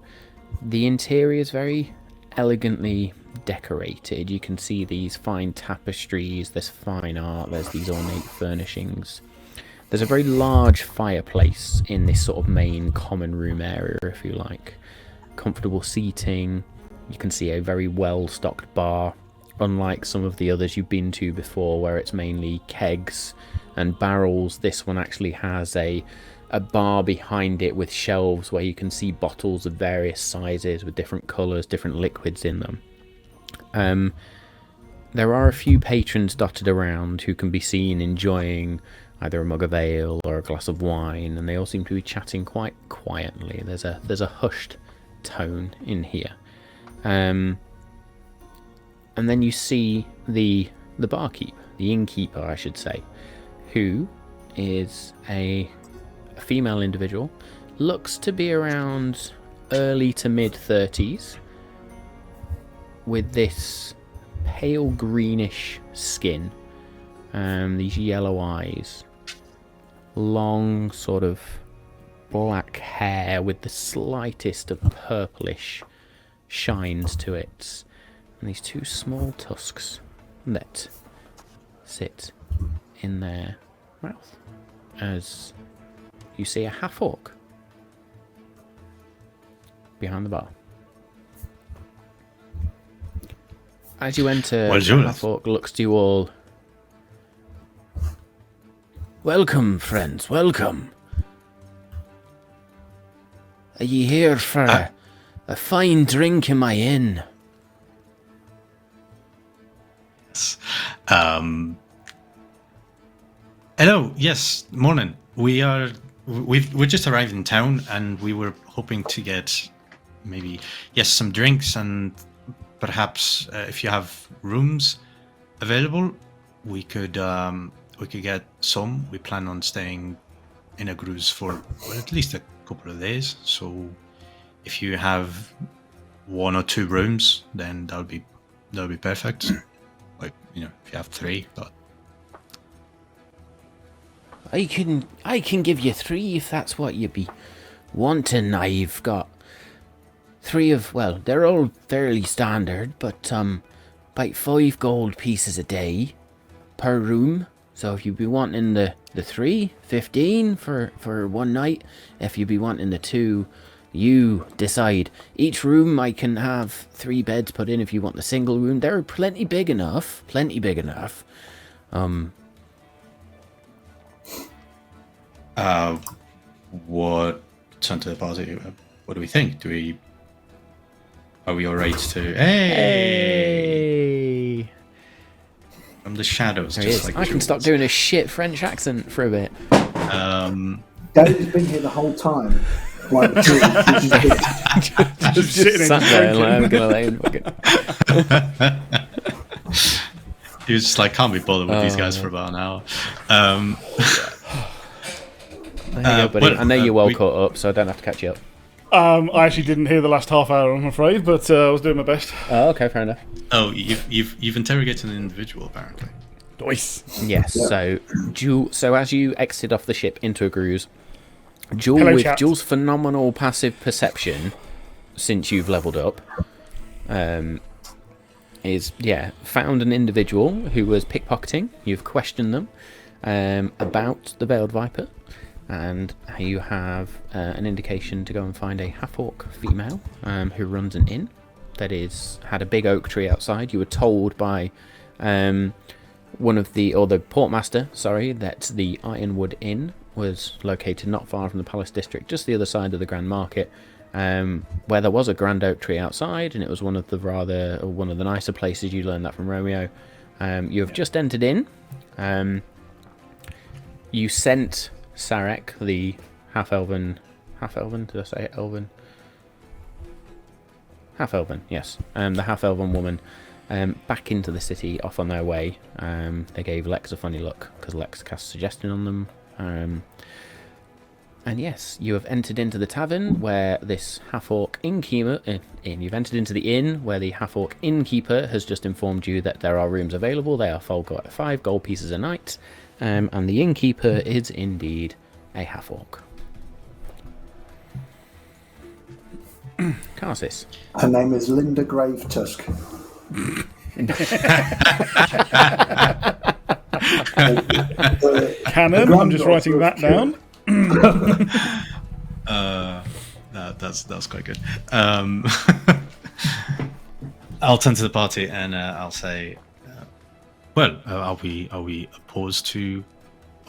The interior is very elegantly decorated. You can see these fine tapestries, there's fine art, there's these ornate furnishings. There's a very large fireplace in this sort of main common room area, if you like. Comfortable seating. You can see a very well-stocked bar, unlike some of the others you've been to before where it's mainly kegs and barrels. This one actually has a bar behind it with shelves where you can see bottles of various sizes with different colours, different liquids in them. There are a few patrons dotted around who can be seen enjoying either a mug of ale or a glass of wine, and they all seem to be chatting quite quietly. There's a hushed tone in here. And then you see the barkeep, the innkeeper I should say, who is a female individual, looks to be around early to mid 30s, with this pale greenish skin, these yellow eyes, long sort of black hair with the slightest of purplish shines to it, and these two small tusks that sit in their mouth as you see a half-orc behind the bar. As you enter, the half-orc looks to you all. Welcome, friends, welcome. Are ye here for a fine drink in my inn? Yes. Hello, yes, morning. We've just arrived in town, and we were hoping to get maybe some drinks, and perhaps if you have rooms available, we could get some. We plan on staying in a cruise for at least a couple of days. So if you have 1 or 2 rooms, then that'll be perfect. Like, if you have 3, but I can give you 3 if that's what you be wanting. I've got 3 of, well, they're all fairly standard, but about 5 gold pieces a day per room. So if you'd be wanting the 3, 15 for one night. If you'd be wanting the 2, You decide. Each room I can have 3 beds put in if you want the single room. They're plenty big enough. What turn to the party? What do we think? Are we alright to? Hey! From the shadows, just like I can stop doing a shit French accent for a bit. Daddy's been here the whole time. Like, Just sitting Sat there drinking. like, I'm gonna lay in fucking. He was just like, can't be bothered with these guys for about an hour. There you go, buddy. well, I know you're well we- caught up, so I don't have to catch you up. I actually didn't hear the last half hour, I'm afraid, but I was doing my best. Oh, okay, fair enough. Oh, you've interrogated an individual apparently. Nice. Yes. Yeah. So as you exit off the ship into a cruise, Jewel Hello, with chat. Jewel's phenomenal passive perception since you've leveled up, is found an individual who was pickpocketing. You've questioned them about the Veiled Viper, and you have an indication to go and find a half-orc female who runs an inn that had a big oak tree outside. You were told by the portmaster, that the Ironwood Inn was located not far from the Palace District, just the other side of the Grand Market, where there was a grand oak tree outside, and it was one of the nicer places. You learned that from Romeo. You have just entered in. You sent Sarek, the half-elven, did I say elven? Half-elven, yes. The half-elven woman back into the city, off on their way. They gave Lex a funny look, because Lex cast suggestion on them. And yes, you have entered into the tavern where this half-orc innkeeper... You've entered into the inn where the half-orc innkeeper has just informed you that there are rooms available. They are 5 gold pieces a night. And the innkeeper is indeed a half-orc. Karsis. her name is Linda Gravetusk. Canon, I'm just writing that down. That's quite good. I'll turn to the party and I'll say, are we opposed to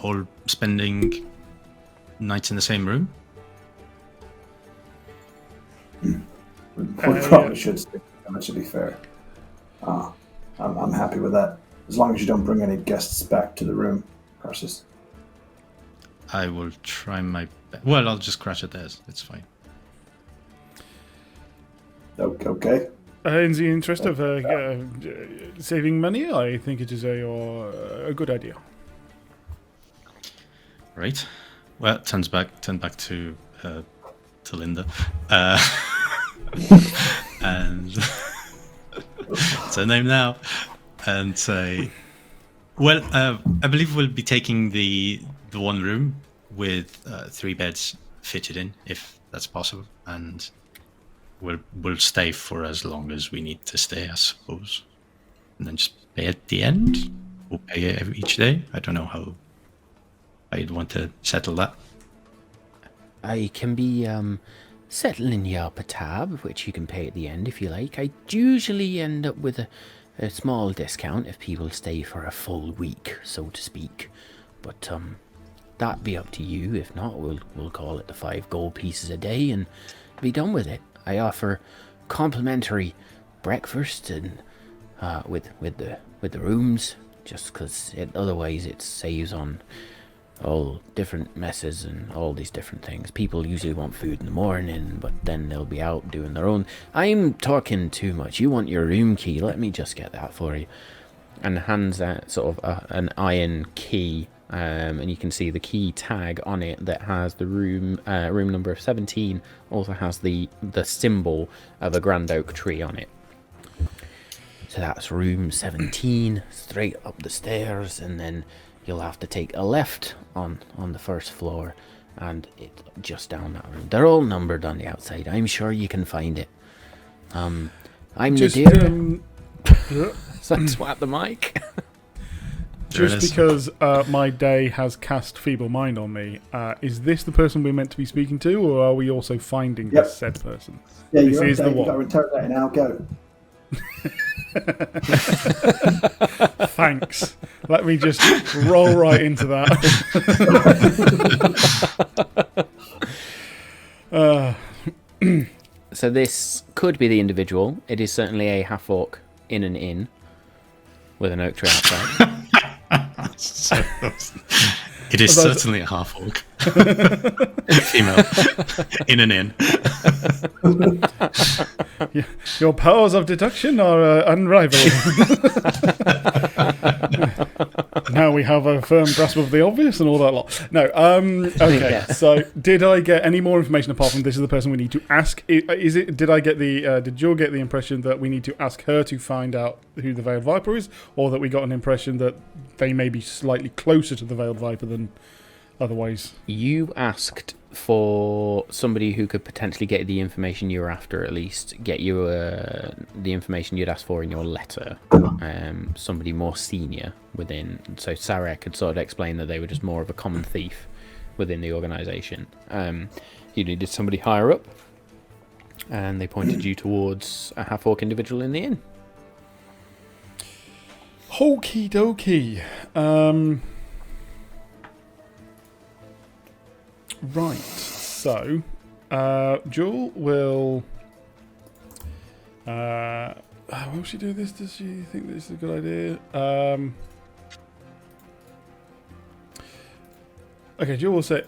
all spending nights in the same room? We probably should stick with them, to be fair. I'm happy with that. As long as you don't bring any guests back to the room, Carsus. I will try my best. Well, I'll just crash at theirs. It's fine. Okay. In the interest of saving money, I think it is a good idea. Right. Well, turn back to Linda. And it's her name now. And say, I believe we'll be taking the one room with 3 beds fitted in, if that's possible, and we'll stay for as long as we need to stay, I suppose, and then just pay at the end. We'll pay each day. I don't know how I'd want to settle that. I can be settling your per tab, which you can pay at the end if you like. I usually end up with a small discount if people stay for a full week, so to speak. But that'd be up to you. If not, we'll call it the 5 gold pieces a day and be done with it. I offer complimentary breakfast and with the rooms, just because otherwise it saves on all different messes and all these different things. People usually want food in the morning, but then they'll be out doing their own. I'm talking too much. You want your room key? Let me just get that for you. And hands out sort of an iron key, and you can see the key tag on it that has the room number 17. Also has the symbol of a grand oak tree on it. So that's room 17, straight up the stairs, and then you'll have to take a left on the first floor, and it's just down that room. They're all numbered on the outside. I'm sure you can find it. I'm Just Nadir. So I swat the mic. Just because my day has cast Feeble Mind on me, is this the person we're meant to be speaking to, or are we also finding this said person? Yeah, this you're is okay. the You've got one. to interrogate now. Go. Thanks. Let me just roll right into that. So this could be the individual. It is certainly a half-orc in an inn with an oak tree outside. It is certainly a half-orc. Female. In an inn. Your powers of deduction are unrivaled. Now we have a firm grasp of the obvious and all that lot. No, okay. Yeah. So, did I get any more information apart from this is the person we need to ask? Is it? Did I get the? Did Jill get the impression that we need to ask her to find out who the Veiled Viper is, or that we got an impression that they may be slightly closer to the Veiled Viper than otherwise? You asked for somebody who could potentially get the information you were after, at least get you the information you'd asked for in your letter. Somebody more senior within. So Sarek had sort of explained that they were just more of a common thief within the organisation. You needed somebody higher up, and they pointed you towards a half-orc individual in the inn. Okie dokie. Right, so Jewel will. Will she do this? Does she think this is a good idea? Okay, Jewel will say,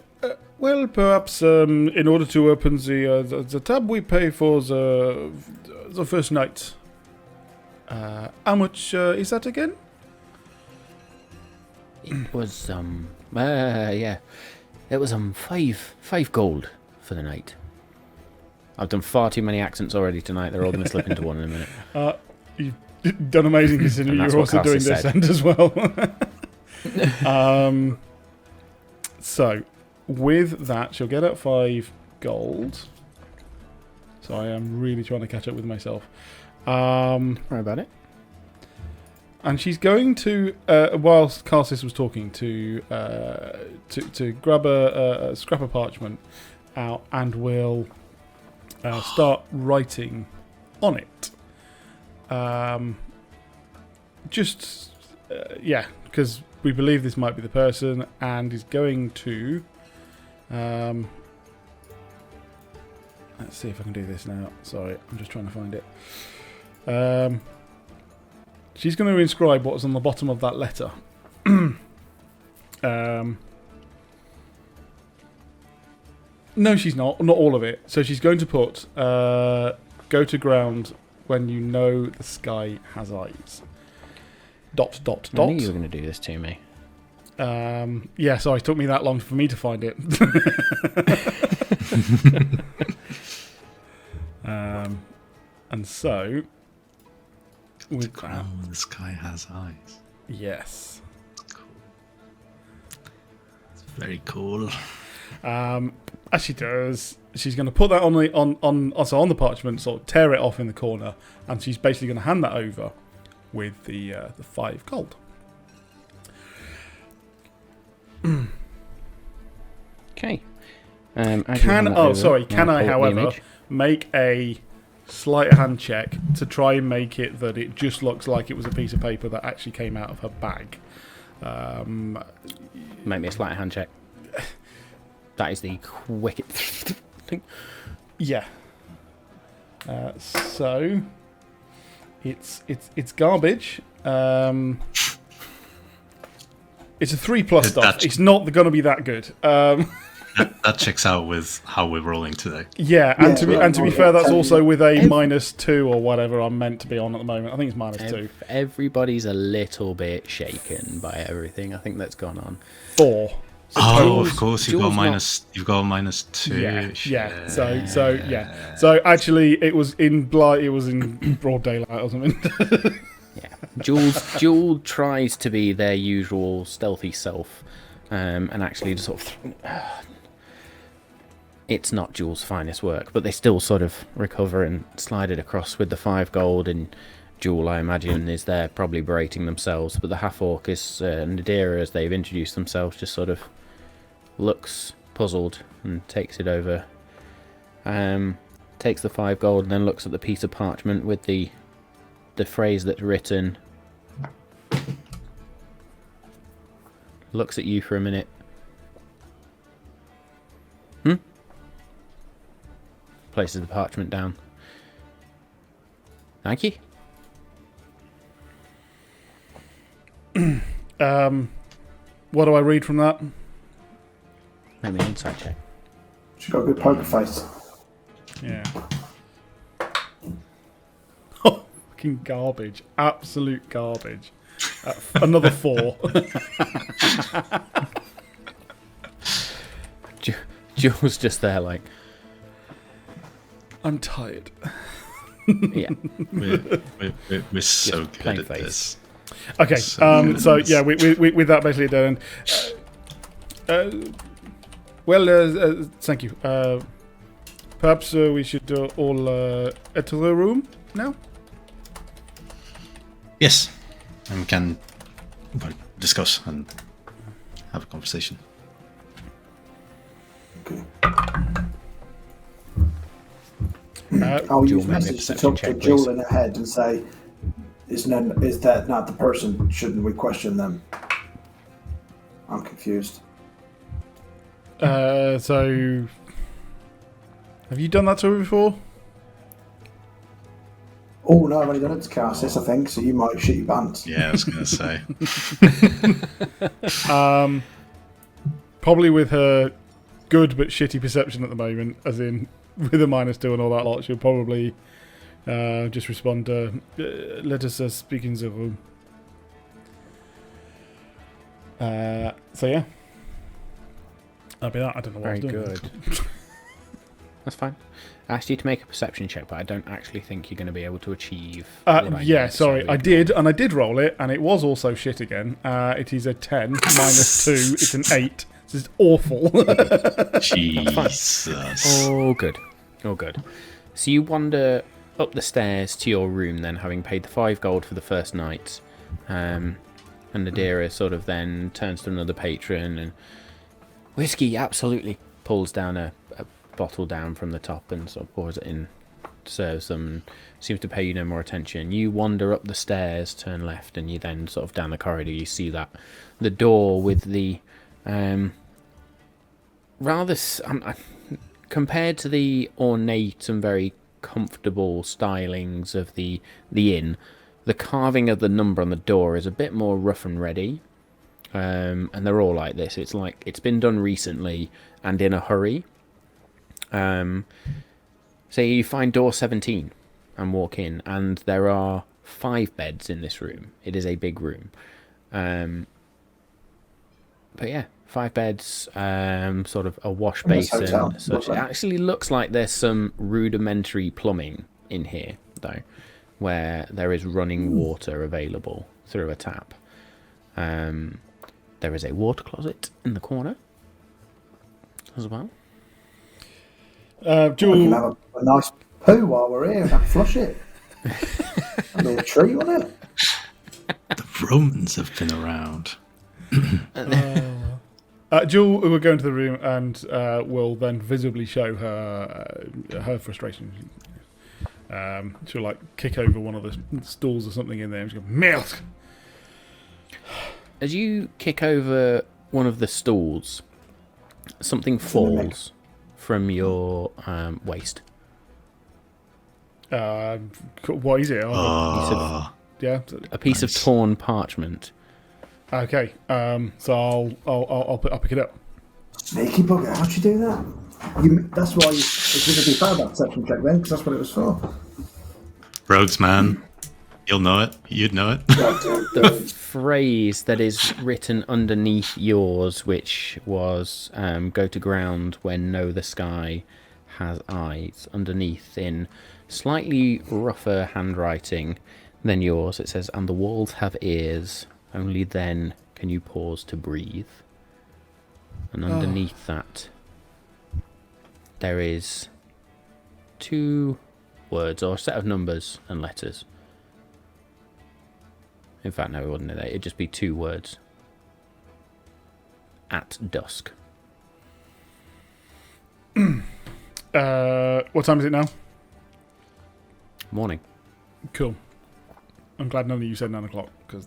well, perhaps in order to open the tab, we pay for the first night. How much is that again? It was yeah. It was 5 gold for the night. I've done far too many accents already tonight. They're all going to slip into one in a minute. You've done amazing considering And that's you're what also doing Cass has this said. end as well. So, with that, she'll get out 5 gold. So I am really trying to catch up with myself. Sorry about it. And she's going to, whilst Carsis was talking, to grab a scrap of parchment out and will start writing on it. Because we believe this might be the person, and is going to. Let's see if I can do this now. Sorry, I'm just trying to find it. She's going to inscribe what's on the bottom of that letter. No, she's not. Not all of it. So she's going to put, go to ground when you know the sky has eyes. ... I knew you were going to do this to me. Yeah, sorry, it took me that long for me to find it. And so... The ground when the sky has eyes. Yes. Cool. It's very cool. As she does, she's going to put that on the parchment, sort of tear it off in the corner, and she's basically going to hand that over with the 5 gold. Okay. Can I, however, make a sleight of hand check to try and make it that it just looks like it was a piece of paper that actually came out of her bag? Make me a sleight of hand check. That is the quickest thing. Yeah. So it's garbage. It's a 3+ stuff. It's not going to be that good. That checks out with how we're rolling today. Yeah, and to be fair, that's also with a -2 or whatever I'm meant to be on at the moment. I think it's -2. Everybody's a little bit shaken by everything I think that's gone on. 4. So of course, you've got -2. Yeah. So yeah. So actually, it was in broad daylight or something. Yeah. Jewel tries to be their usual stealthy self, and actually just sort of. It's not Jewel's finest work, but they still sort of recover and slide it across with the 5 gold, and Jewel, I imagine, is there probably berating themselves, but the half-orc is Nadira, as they've introduced themselves, just sort of looks puzzled and takes it over. Takes the 5 gold and then looks at the piece of parchment with the phrase that's written. Looks at you for a minute. Places the parchment down. Thank you. What do I read from that? Make me an insight check. She's got a good poker face. Yeah. Oh, fucking garbage. Absolute garbage. Another 4. Jules just there like, I'm tired. yeah. We're so good plain at face. this. Okay, So so yeah, with that basically done. Thank you. Perhaps we should all enter the room now? Yes, and we can discuss and have a conversation. Okay. I'll Jewel, use make me a message to perception talk to check, Jewel please. in her head and say, is that not the person? Shouldn't we question them? I'm confused. So have you done that to her before? Oh no, I've only done it to cast this, I think, so you might shit your pants. Yeah, I was going to say. Probably with her good but shitty perception at the moment, as in with a -2 and all that lot, she'll probably just respond, let us speak in the room. So yeah. That'll be that. I don't know what Very I'm doing. good. That's fine. I asked you to make a perception check, but I don't actually think you're going to be able to achieve. Yeah, sorry, I did roll it, and it was also shit again. It is a 10 -2. It's an 8. This is awful. Jesus. Oh, good. Oh, good. So you wander up the stairs to your room, then, having paid the 5 gold for the first night. And Nadira sort of then turns to another patron and whiskey, absolutely, pulls down a bottle down from the top and sort of pours it in, serves them, and seems to pay you no more attention. You wander up the stairs, turn left, and you then sort of down the corridor. You see that the door with the compared to the ornate and very comfortable stylings of the inn, the carving of the number on the door is a bit more rough and ready. And they're all like this. It's like it's been done recently and in a hurry. So you find door 17 and walk in, and there are 5 beds in this room. It is a big room. But yeah, 5 beds, sort of a wash basin. Such. It actually looks like there's some rudimentary plumbing in here, though, where there is running water available through a tap. There is a water closet in the corner as well. We can have a nice poo while we're here and flush it. That'd be a treat, wouldn't it? The Romans have been around. Jewel will go into the room and will then visibly show her frustration. She'll like kick over one of the stools or something in there and she'll go, "Milk!" As you kick over one of the stools, something falls from your waist. What is it? Yeah, A piece of torn parchment. Okay, so I'll pick it up. Sneaky bugger, how'd you do that? That's why it should have been found that perception check then, because that's what it was for. Rogues, man. You'll know it. You'd know it. The phrase that is written underneath yours, which was go to ground when know the sky has eyes, underneath in slightly rougher handwriting than yours, it says, and the walls have ears, only then can you pause to breathe. And underneath that there is 2 words, or a set of numbers and letters. In fact, no, it wouldn't. It'd just be 2 words. At dusk. What time is it now? Morning. Cool. I'm glad none of you said 9 o'clock, because...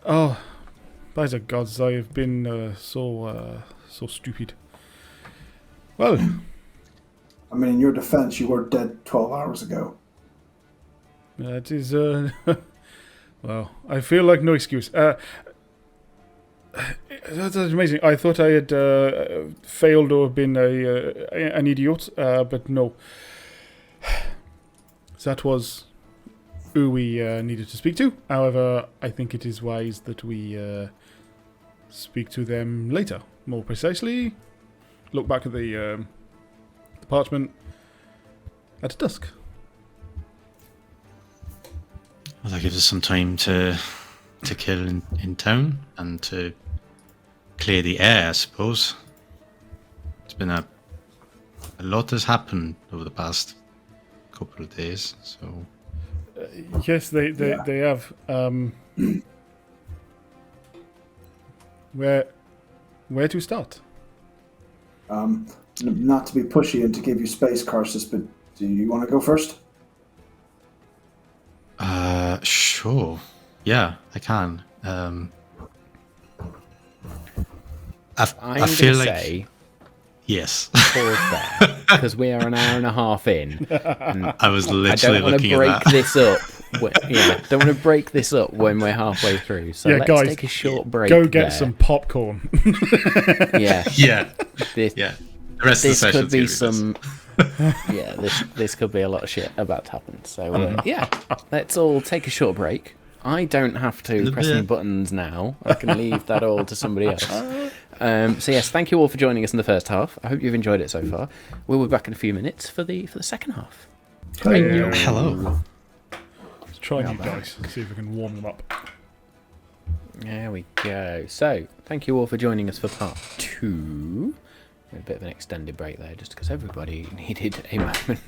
oh, by the gods, I have been so stupid. Well... I mean, in your defense, you were dead 12 hours ago. That is, well, I feel like no excuse. That's amazing. I thought I had failed or been an idiot, but no. That was who we needed to speak to. However, I think it is wise that we speak to them later. More precisely, look back at the parchment at dusk. Well, that gives us some time to kill in town and to clear the air, I suppose. It's been a lot has happened over the past couple of days, so... Yes, they have. Where to start? Not to be pushy and to give you space, Karsus, but do you want to go first? Sure. Yeah, I can. I feel like... Say yes. Pause there, because we are an hour and a half in. And I was literally looking at that. I don't want to break this up. Don't want to break this up when we're halfway through. So let's guys, take a short break. Go get some popcorn. Yeah. The rest of the session could be some. This could be a lot of shit about to happen. So let's all take a short break. I don't have to press any buttons now. I can leave that all to somebody else. So yes, thank you all for joining us in the first half. I hope you've enjoyed it so far. We'll be back in a few minutes for the second half. Hello. Let's try these guys. See if we can warm them up. There we go. So thank you all for joining us for part 2. A bit of an extended break there, just because everybody needed a moment.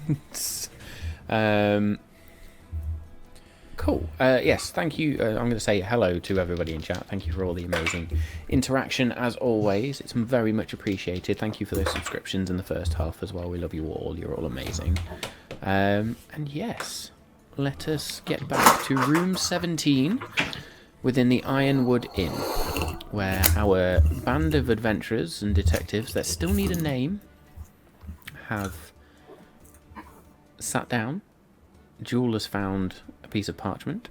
Cool. Yes, thank you. I'm going to say hello to everybody in chat. Thank you for all the amazing interaction, as always. It's very much appreciated. Thank you for those subscriptions in the first half as well. We love you all. You're all amazing. And yes, let us get back to room 17 within the Ironwood Inn, where our band of adventurers and detectives that still need a name have sat down. Jewel has found a piece of parchment,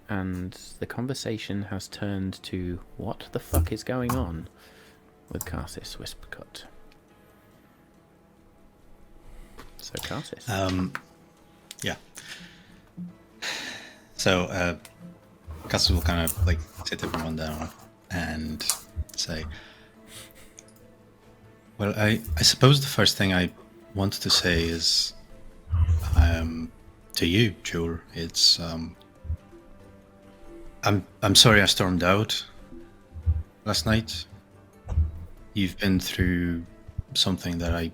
and the conversation has turned to what the fuck is going on with Karsus Wispcut. So Karsus. Yeah. So Karsus will kind of like sit everyone down and say, well, I suppose the first thing I wanted to say is to you, Jewel, it's I'm sorry I stormed out last night. You've been through something that I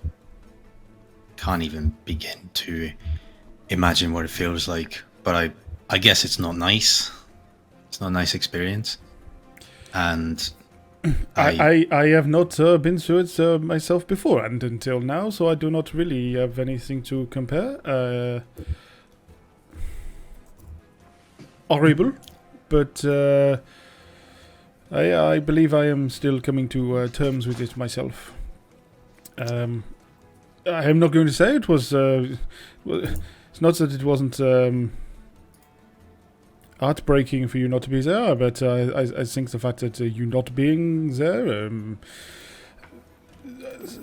can't even begin to imagine what it feels like, but I guess it's not nice. It's not a nice experience. And I have not been through it myself before, and until now, so I do not really have anything to compare. Horrible, but I believe I am still coming to terms with it myself. I am not going to say it was. It's not that it wasn't heartbreaking for you not to be there, but I think the fact that you not being there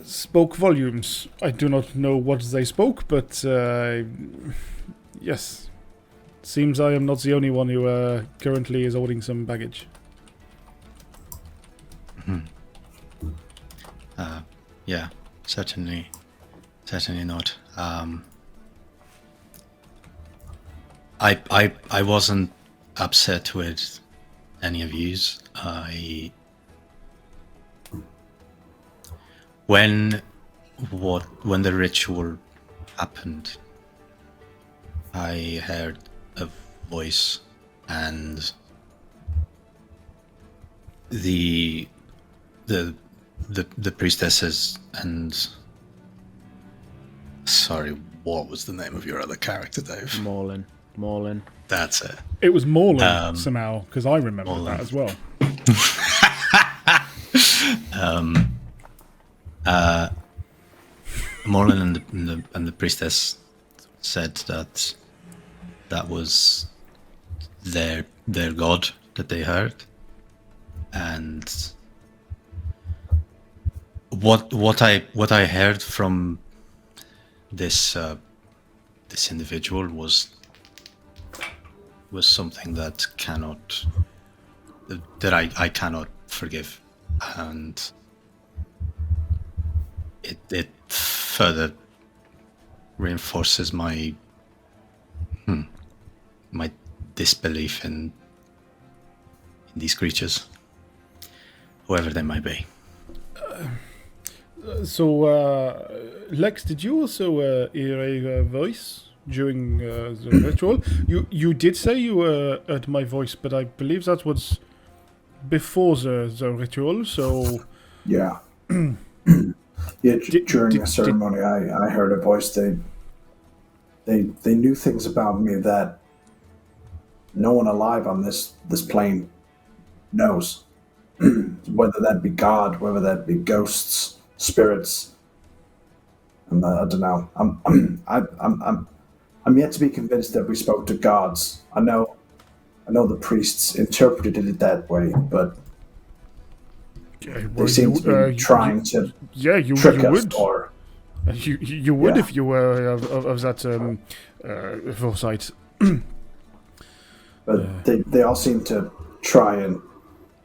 spoke volumes. I do not know what they spoke, but yes. Seems I am not the only one who currently is holding some baggage. Yeah, certainly not. I wasn't upset with any of yous. When the ritual happened, I heard a voice, and the priestesses and sorry, what was the name of your other character, Dave? Morlin. That's it. It was Morlin somehow, because I remember Morlin. that as well. Morlin and the priestess said that was their god that they heard, and what I heard from this individual was something that I cannot forgive, and it further reinforces my disbelief in these creatures, whoever they might be. So, Lex, did you also hear a voice during the ritual? You did say you were at my voice, but I believe that was before the ritual. So Yeah. Yeah. During the ceremony, I heard a voice. They knew things about me that no one alive on this plane knows. Whether that be God, whether that be ghosts, spirits. I don't know. I'm yet to be convinced that we spoke to gods. I know the priests interpreted it that way, but they seem to be trying to trick us. Would. Or you would if you were of that foresight. But they all seem to try and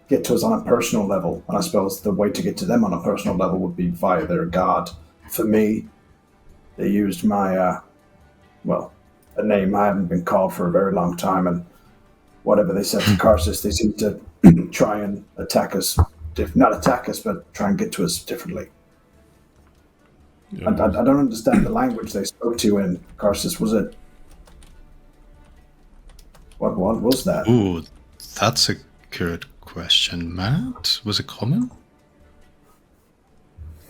get to us on a personal level. And I suppose the way to get to them on a personal level would be via their god. For me, they used my, a name I haven't been called for a very long time. And whatever they said to Karsus, they seem to try and attack us. Not attack us, but try and get to us differently. Yeah. I don't understand the language they spoke to you in, Karsus. Was it... What was that? Ooh, that's a good question, Matt. Was it common?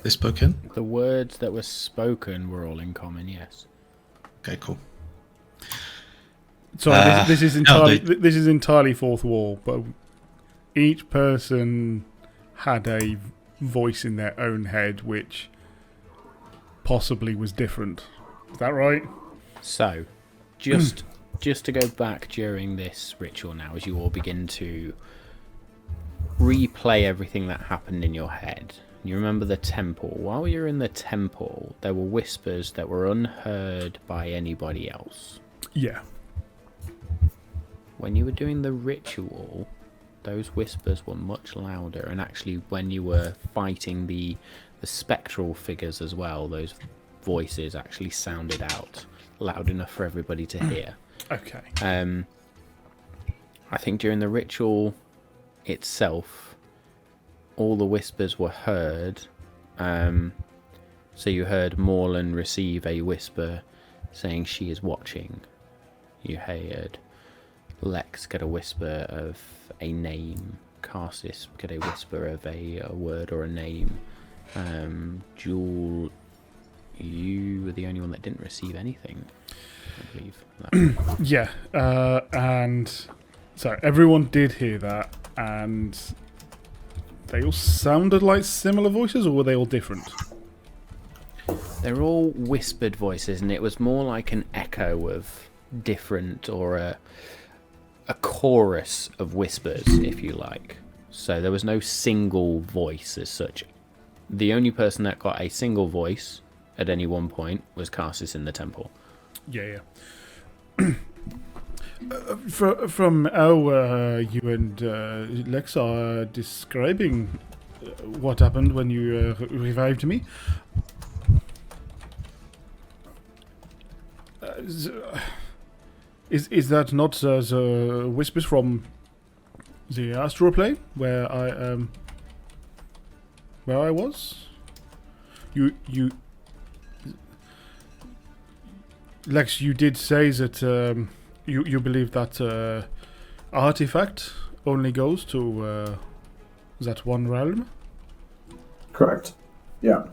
They spoke in? The words that were spoken were all in common, yes. Okay, cool. Sorry, this is entirely fourth wall, but each person had a voice in their own head which possibly was different. Is that right? So, just to go back during this ritual now, as you all begin to replay everything that happened in your head. You remember the temple. While you're in the temple, there were whispers that were unheard by anybody else. Yeah. When you were doing the ritual, those whispers were much louder, and actually when you were fighting the spectral figures as well, those voices actually sounded out loud enough for everybody to hear. Okay. I think during the ritual itself, all the whispers were heard. So you heard Morlin receive a whisper saying she is watching. You heard Lex get a whisper of a name. Karsus get a whisper of a word or a name. Jewel, you were the only one that didn't receive anything, I believe. Yeah, and so everyone did hear that, and they all sounded like similar voices, or were they all different? They're all whispered voices, and it was more like an echo of different, or a chorus of whispers, if you like. So there was no single voice as such. The only person that got a single voice at any one point was Karsus in the temple. Yeah. From how you and Lex are describing what happened when you revived me, is that not the whispers from the Astral plane where I was? Lex, you did say that you believe that artifact only goes to that one realm? Correct. Yeah.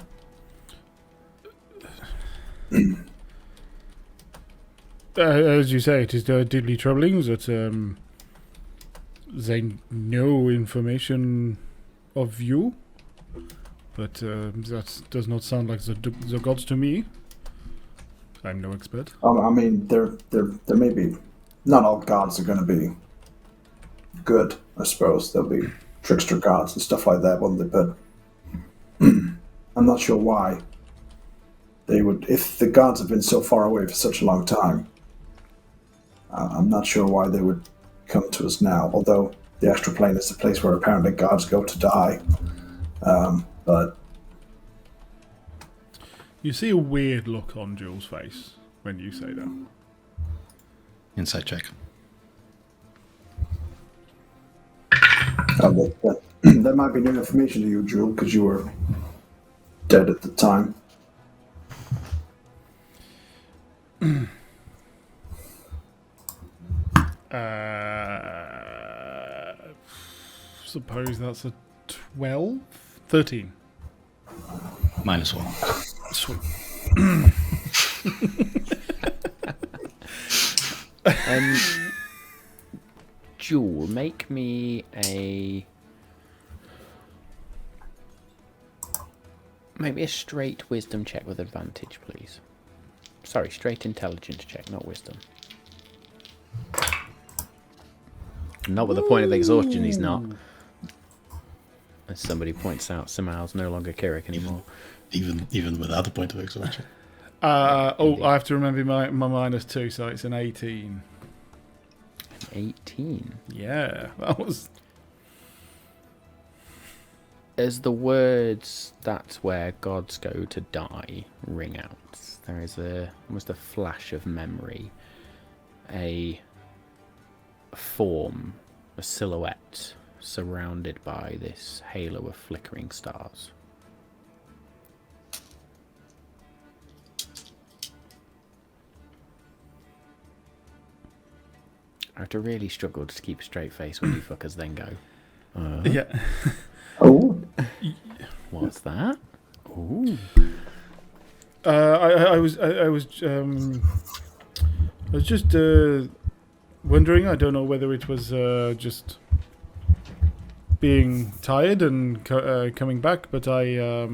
As you say, it is deeply troubling that they know information of you, but that does not sound like the gods to me. I'm no expert. I mean, there may be. Not all gods are going to be good. I suppose there'll be trickster gods and stuff like that, won't they? But I'm not sure why they would. If the gods have been so far away for such a long time, I'm not sure why they would come to us now. Although the astral plane is the place where apparently gods go to die. But you see a weird look on Jules' face when you say that. Insight check. That might be new information to you, Jewel, because you were dead at the time. Suppose that's a 12? 13. -1. Sweet. Jewel, make me a straight wisdom check with advantage, please. Sorry, straight intelligence check, not wisdom. Not with the point of exhaustion, he's not. As somebody points out, Samal's no longer Kirik anymore. Even without the point of exhaustion. I have to remember my -2, so it's an 18. 18. Yeah, that was. As the words "that's where gods go to die" ring out, there is almost a flash of memory. A form, a silhouette, surrounded by this halo of flickering stars. I have to really struggle to keep a straight face when you fuckers then go. Yeah. Oh. What's that? Ooh. I was just wondering. I don't know whether it was just being tired and coming back, but I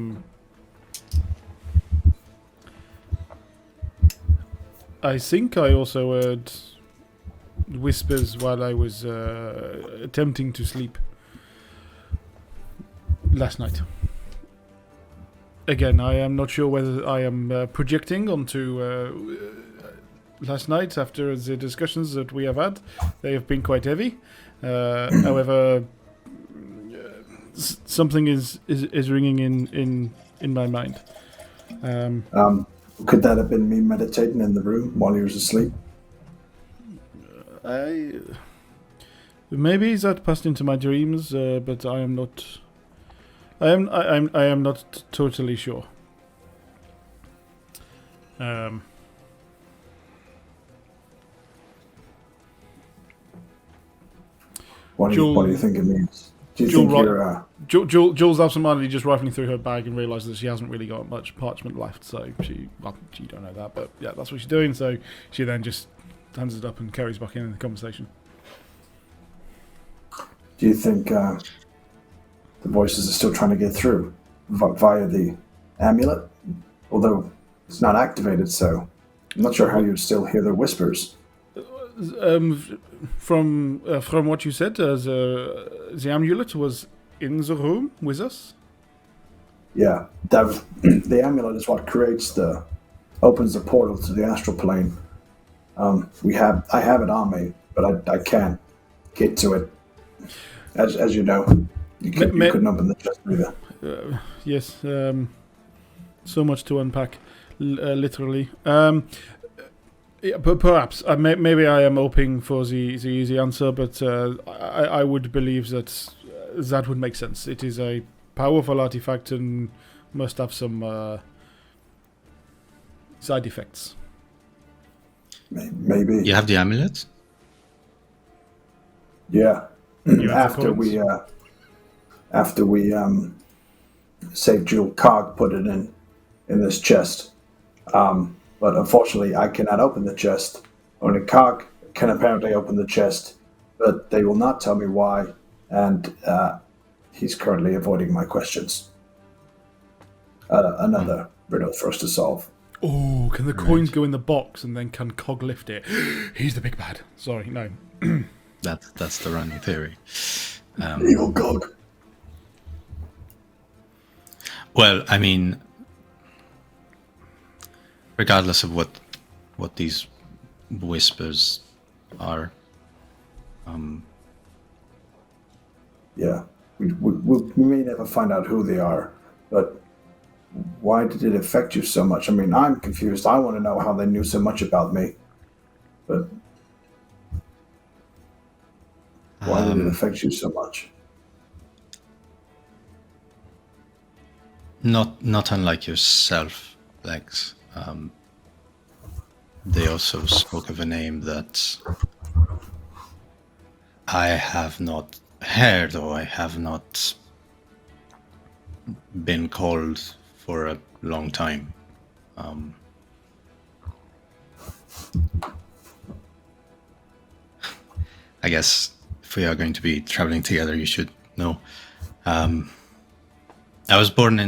think I also heard whispers while I was attempting to sleep last night. Again, I am not sure whether I am projecting onto last night after the discussions that we have had. They have been quite heavy. However, something is ringing in my mind. Could that have been me meditating in the room while he was asleep? Maybe that passed into my dreams, but I am not. I am not totally sure. What do you think it means? Do you think you're... Jules absentmindedly just rifling through her bag and realises that she hasn't really got much parchment left, so she don't know that, but yeah, that's what she's doing, so she then just hands it up and carries back in the conversation. Do you think the voices are still trying to get through via the amulet? Although it's not activated, so I'm not sure how you'd still hear their whispers. From what you said, the amulet was in the room with us? Yeah, the amulet is what opens the portal to the astral plane. I have it on me, but I can't get to it. As you know, you couldn't open the chest either. Yes, so much to unpack, literally. Yeah, but perhaps maybe I am hoping for the easy answer, but I would believe that would make sense. It is a powerful artifact and must have some side effects. Maybe. You have the amulet? Yeah. You have after the we coins? after we saved Jewel Cog, put it in this chest. But unfortunately, I cannot open the chest. Only Cog can apparently open the chest, but they will not tell me why, and he's currently avoiding my questions. Another riddle for us to solve. Oh, can the coins go in the box and then can Cog lift it? He's the big bad. Sorry, no. That's the running theory. Evil Cog. Well, I mean, regardless of what these whispers are, Yeah, we may never find out who they are, but why did it affect you so much? I mean, I'm confused. I want to know how they knew so much about me, but why did it affect you so much? not unlike yourself, Lex. They also spoke of a name that I have not heard, or I have not been called for a long time. I guess if we are going to be traveling together, you should know. I was born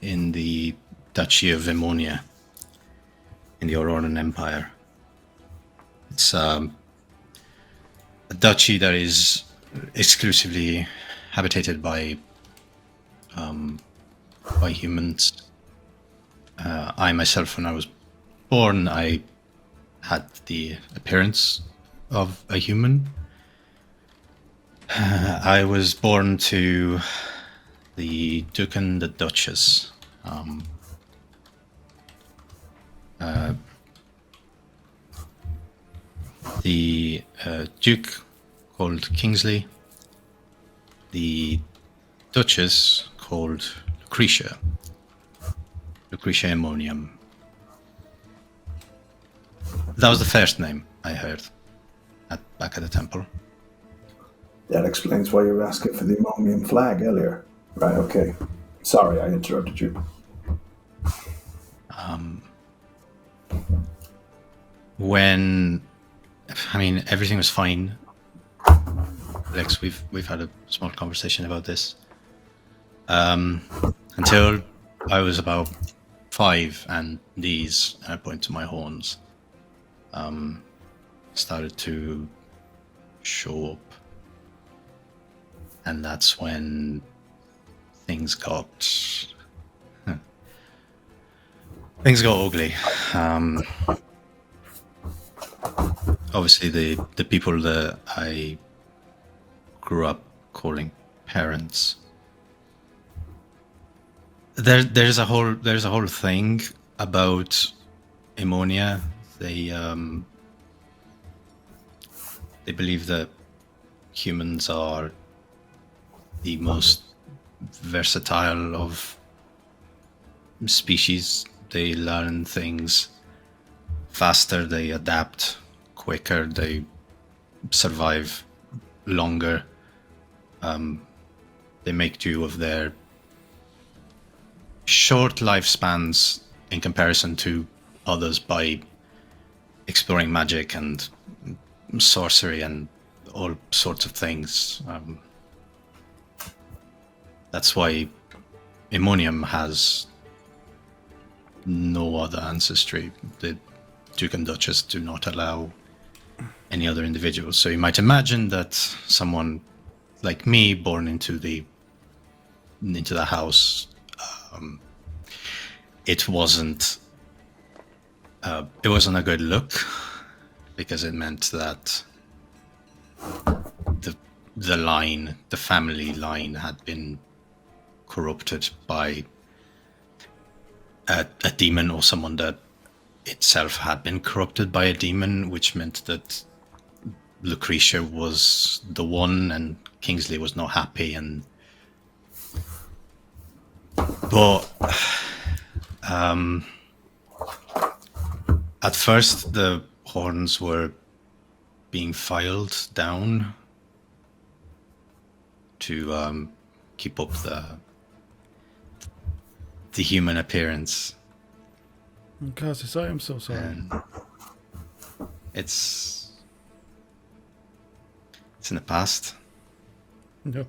in the Duchy of Emonia, in the Auroran Empire. It's a duchy that is exclusively habitated by humans. I myself, when I was born, I had the appearance of a human. I was born to the Duke and the Duchess. The Duke, called Kingsley, the Duchess, called Lucretia Ammonium. That was the first name I heard back at the temple. That explains why you were asking for the Ammonium flag earlier. Right, okay. Sorry, I interrupted you. When, I mean, everything was fine. Lex, we've had a small conversation about this. Until I was about 5, and these, and I point to my horns, started to show up. And that's when things got ugly. Obviously, the people that I grew up calling parents. There's a whole thing about Emonia. They believe that humans are the most versatile of species. They learn things faster, they adapt quicker, they survive longer. They make do of their short lifespans in comparison to others by exploring magic and sorcery and all sorts of things. That's why Ammonium has no other ancestry. The Duke and Duchess do not allow any other individuals. So you might imagine that someone like me, born into the house, it wasn't a good look, because it meant that the family line had been corrupted by a demon, or someone that itself had been corrupted by a demon, which meant that Lucretia was the one and Kingsley was not happy. But At first, the horns were being filed down to keep up the human appearance. Cassis, I am so sorry. And it's in the past. No,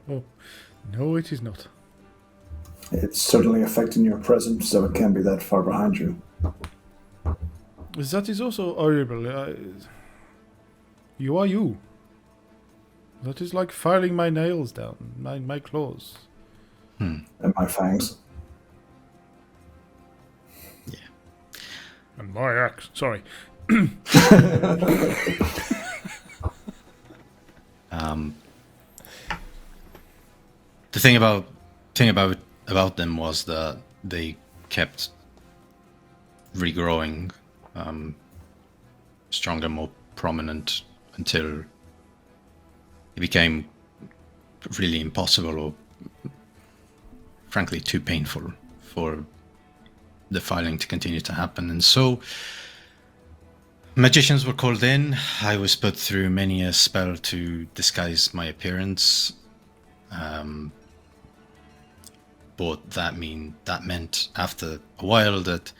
it is not. It's certainly affecting your present, so it can't be that far behind you. That is also horrible. You are you. That is like filing my nails down, my claws. And my fangs. Yeah. And my axe. Sorry. The thing about them was that they kept regrowing, stronger, more prominent, until it became really impossible, or frankly too painful for the filing to continue to happen. And so magicians were called in. I was put through many a spell to disguise my appearance. But that meant after a while that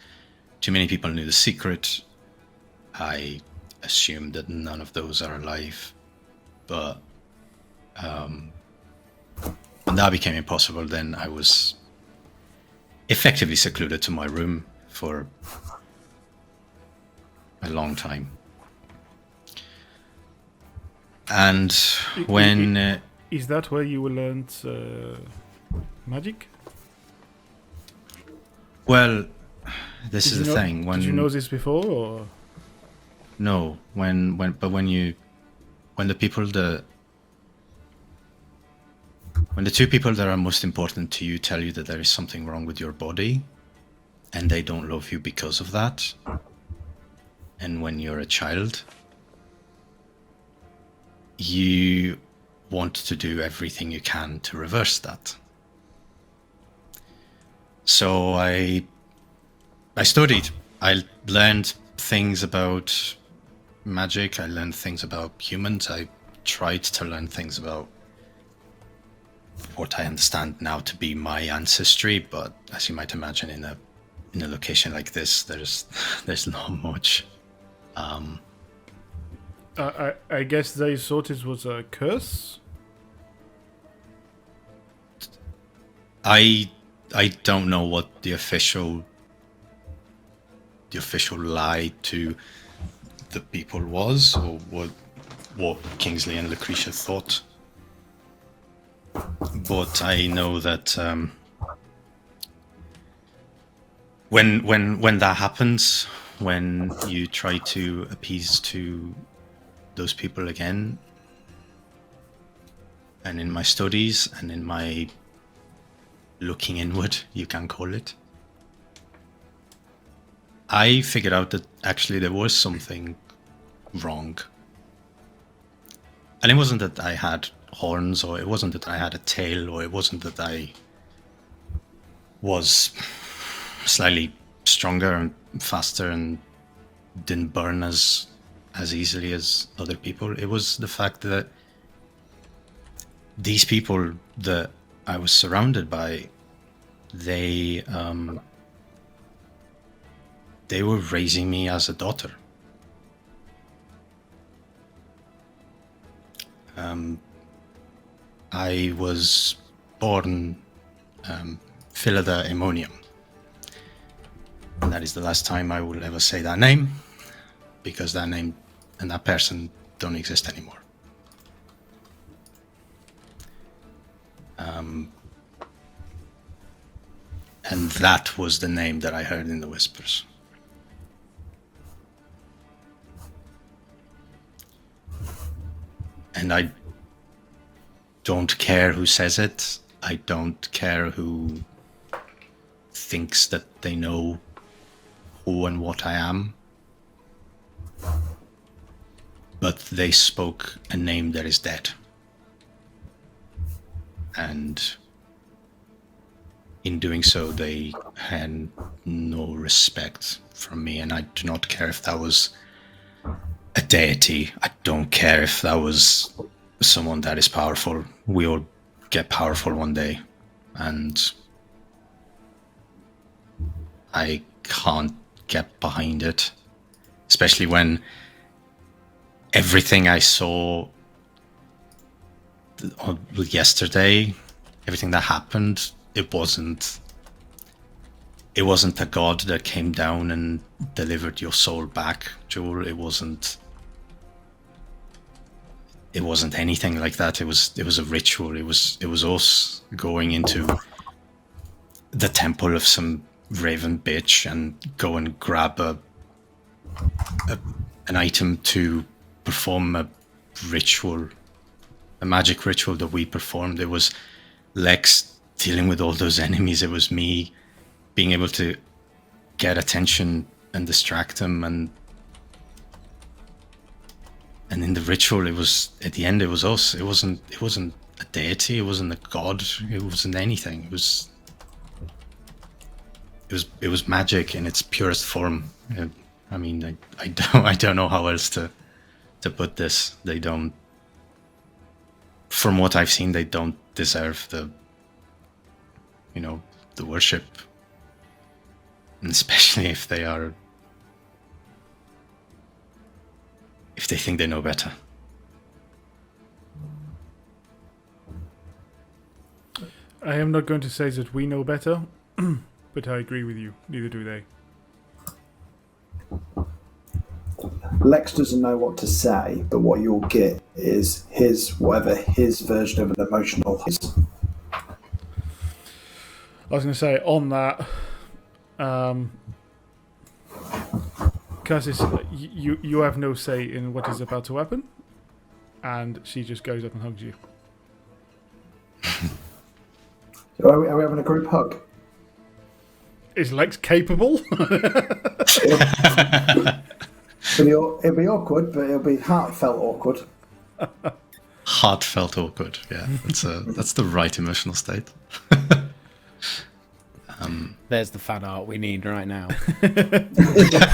too many people knew the secret. I assumed that none of those are alive. But when that became impossible, then I was effectively secluded to my room for a long time. And when... Is that where you learned magic? Well, this is the thing. Did you know this before, or...? No, when the two people that are most important to you tell you that there is something wrong with your body, and they don't love you because of that, and when you're a child, you want to do everything you can to reverse that. So I studied. I learned things about magic. I learned things about humans. I tried to learn things about what I understand now to be my ancestry. But as you might imagine, in a location like this, there's not much. I guess they thought it was a curse. I don't know what the official lie to the people was, or what Kingsley and Lucretia thought. But I know that when that happens, when you try to appease to those people again, and in my studies and in my looking inward, you can call it, I figured out that actually there was something wrong. And it wasn't that I had horns, or it wasn't that I had a tail, or it wasn't that I was slightly stronger and faster and didn't burn as easily as other people. It was the fact that these people that I was surrounded by, they were raising me as a daughter. I was born Philida Ammonium. And that is the last time I will ever say that name, because that name and that person don't exist anymore. And that was the name that I heard in the whispers. And I don't care who says it. I don't care who thinks that they know who and what I am. But they spoke a name that is dead. And in doing so, they had no respect from me, and I do not care if that was a deity. I don't care if that was someone that is powerful. We all get powerful one day, and I can't get behind it, especially when everything I saw yesterday, everything that happened, it wasn't a god that came down and delivered your soul back, Joel. It wasn't anything like that. It was a ritual. It was us going into the temple of some raven bitch and go and grab an item to perform a ritual, a magic ritual that we performed. It was Lex dealing with all those enemies. It was me being able to get attention and distract them, and in the ritual, it was, at the end, it was us. It wasn't a deity. It wasn't a god. It wasn't anything. It was magic in its purest form. I mean, I don't know how else to put this. They don't, from what I've seen, they don't deserve the worship, and especially if they think they know better. I am not going to say that we know better, but I agree with you. Neither do they. Lex doesn't know what to say, but what you'll get is his version of an emotional his. I was going to say, on that, Cassis, you have no say in what is about to happen, and she just goes up and hugs you. So are we having a group hug? Is Lex capable? It'll be awkward, but it'll be heartfelt awkward. Heartfelt awkward, yeah. That's the right emotional state. There's the fan art we need right now.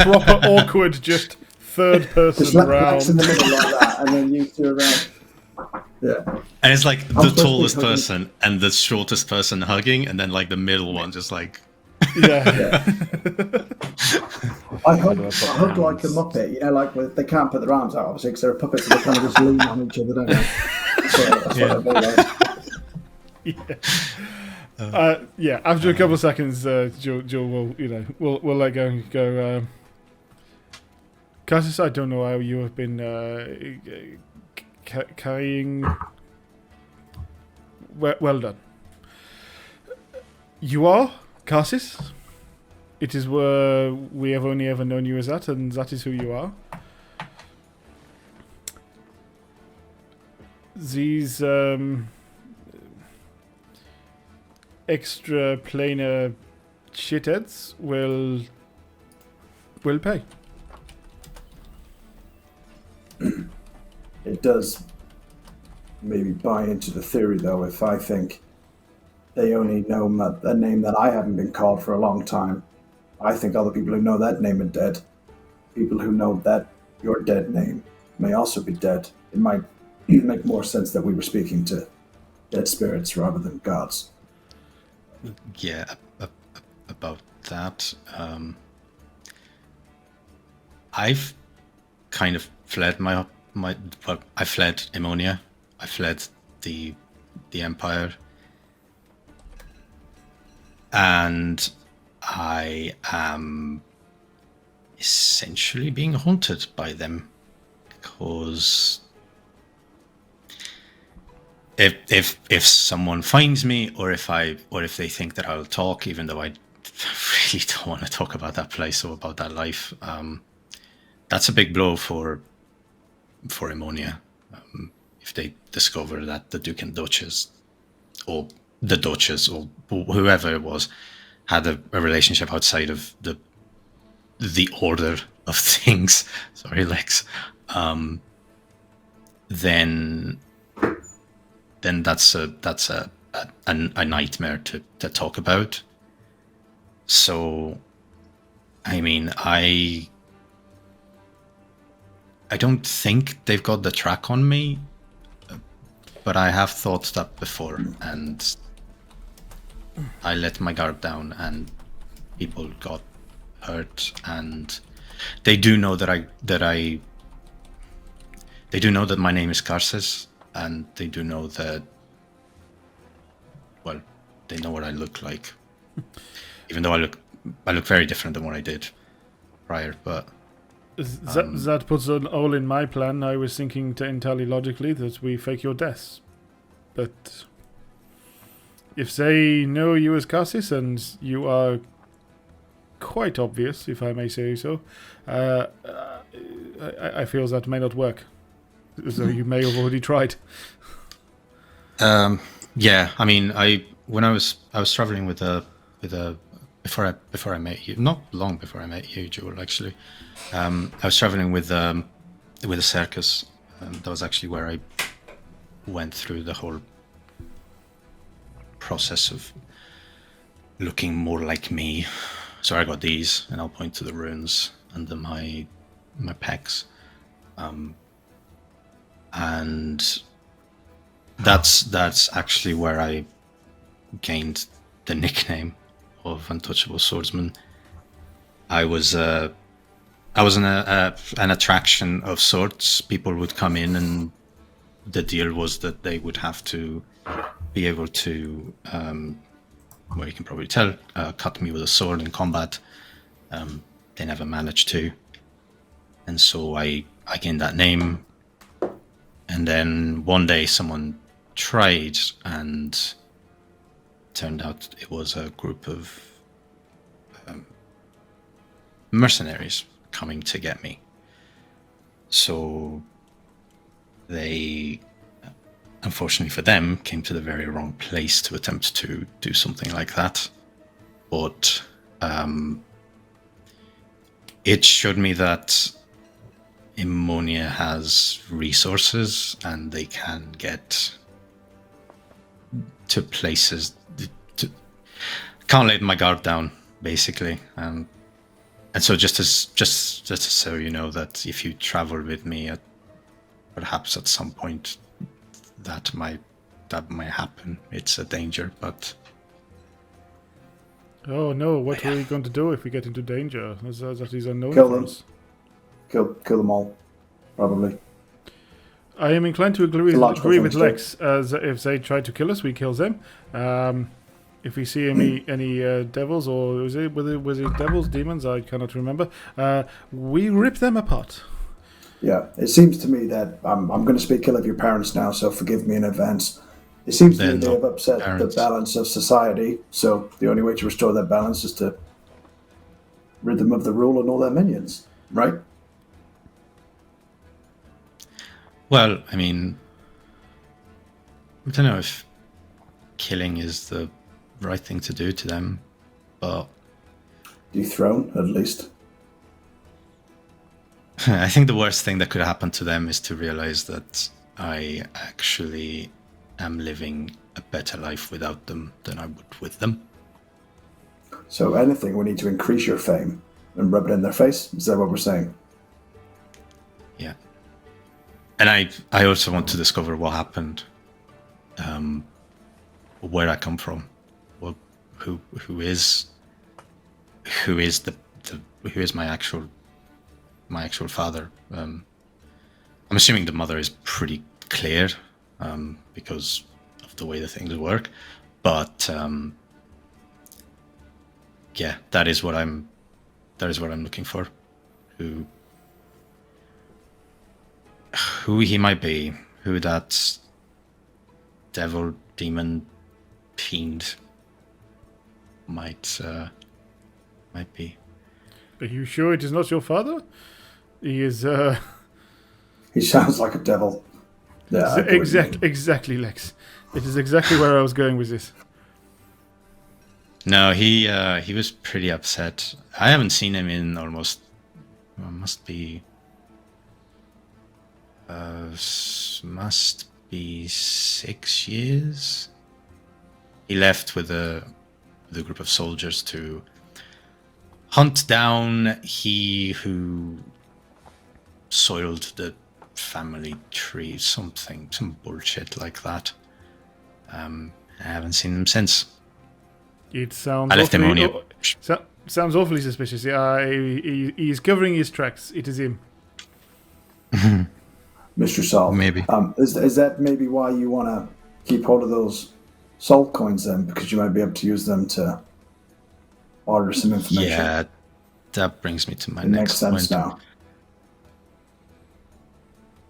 Proper awkward, just third person Just let round. Lex in the middle like that, and then you two around. Yeah. And it's like the tallest person and the shortest person hugging, and then like the middle one just like... Yeah. I hug like a Muppet, like they can't put their arms out, obviously, because they're puppets, so they kind of just lean on each other, don't they? That's what I like. Yeah. After a couple of seconds, Joel will, we'll let go. Cassis, I don't know how you have been carrying. Well done. You are Cassis. It is where we have only ever known you as that, and that is who you are. These extra planar shitheads will pay. It does maybe buy into the theory, though, if I think they only know a name that I haven't been called for a long time. I think other people who know that name are dead. People who know that your dead name may also be dead. It might make more sense that we were speaking to dead spirits rather than gods. Yeah, about that. I've kind of fled I fled Emonia. I fled the Empire. And I am essentially being haunted by them, because if someone finds me, or if they think that I'll talk, even though I really don't want to talk about that place or about that life, that's a big blow for Emonia. If they discover that the Duke and Duchess, or the Duchess, or whoever it was, had a relationship outside of the order of things. Sorry, Lex. Then that's a a nightmare to talk about. So, I mean, I don't think they've got the track on me, but I have thought that before, and I let my guard down, and people got hurt, and they do know that they do know that my name is Garces, and they do know that, well, they know what I look like, even though I look very different than what I did prior, but. That puts it all in my plan. I was thinking entirely logically that we fake your deaths. But if they know you as Cassis and you are quite obvious, if I may say so, I feel that may not work. So you may have already tried. Yeah, I mean, when I was traveling with a before I met you, not long before I met you, Joel, actually. I was traveling with a circus. That was actually where I went through the whole process of looking more like me. So I got these, and I'll point to the runes under my pecs, and that's actually where I gained the nickname of Untouchable Swordsman. I was an attraction of sorts. People would come in, and the deal was that they would have to be able to, well, you can probably tell, cut me with a sword in combat. They never managed to, and so I gained that name. And then one day someone tried, and turned out it was a group of mercenaries coming to get me. So they, unfortunately for them, came to the very wrong place to attempt to do something like that. But it showed me that Immonia has resources, and they can get to places. Can't let my guard down, basically. And so just so you know, that if you travel with me, perhaps at some point that might happen. It's a danger, but. Oh no! What are we going to do if we get into danger? That is unknown Kill for them. us. Kill them all, probably. I am inclined to agree logical with thing to do. Lex. As if they try to kill us, we kill them. If we see any devils, or was it devils, demons? I cannot remember. We rip them apart. Yeah, it seems to me that I'm going to speak ill of your parents now, so forgive me in advance. It seems to me They're they not have upset parents. the balance of society, so the only way to restore that balance is to rid them of the rule and all their minions, right? Well, I mean, I don't know if killing is the right thing to do to them, but Dethrone, at least. I think the worst thing that could happen to them is to realize that I actually am living a better life without them than I would with them. So anything, we need to increase your fame and rub it in their face? Is that what we're saying? Yeah. And I also want to discover what happened, where I come from, who is my actual father. I'm assuming the mother is pretty clear, because of the way the things work, but yeah, that is what I'm looking for. Who he might be, who that devil, demon, fiend might be. Are you sure it is not your father? He is. He sounds like a devil. Yeah, I get what you mean. Exactly, Lex. It is exactly where I was going with this. No, he was pretty upset. I haven't seen him in almost, must be 6 years. he left with a group of soldiers to hunt down he who soiled the family tree, some bullshit like that. I haven't seen him since. It sounds I left him awfully, only sounds awfully suspicious. He's covering his tracks. It is him. Mr. Salt. Maybe. Is that maybe why you want to keep hold of those salt coins then? Because you might be able to use them to order some information. Yeah, that brings me to my It makes next sense point. now.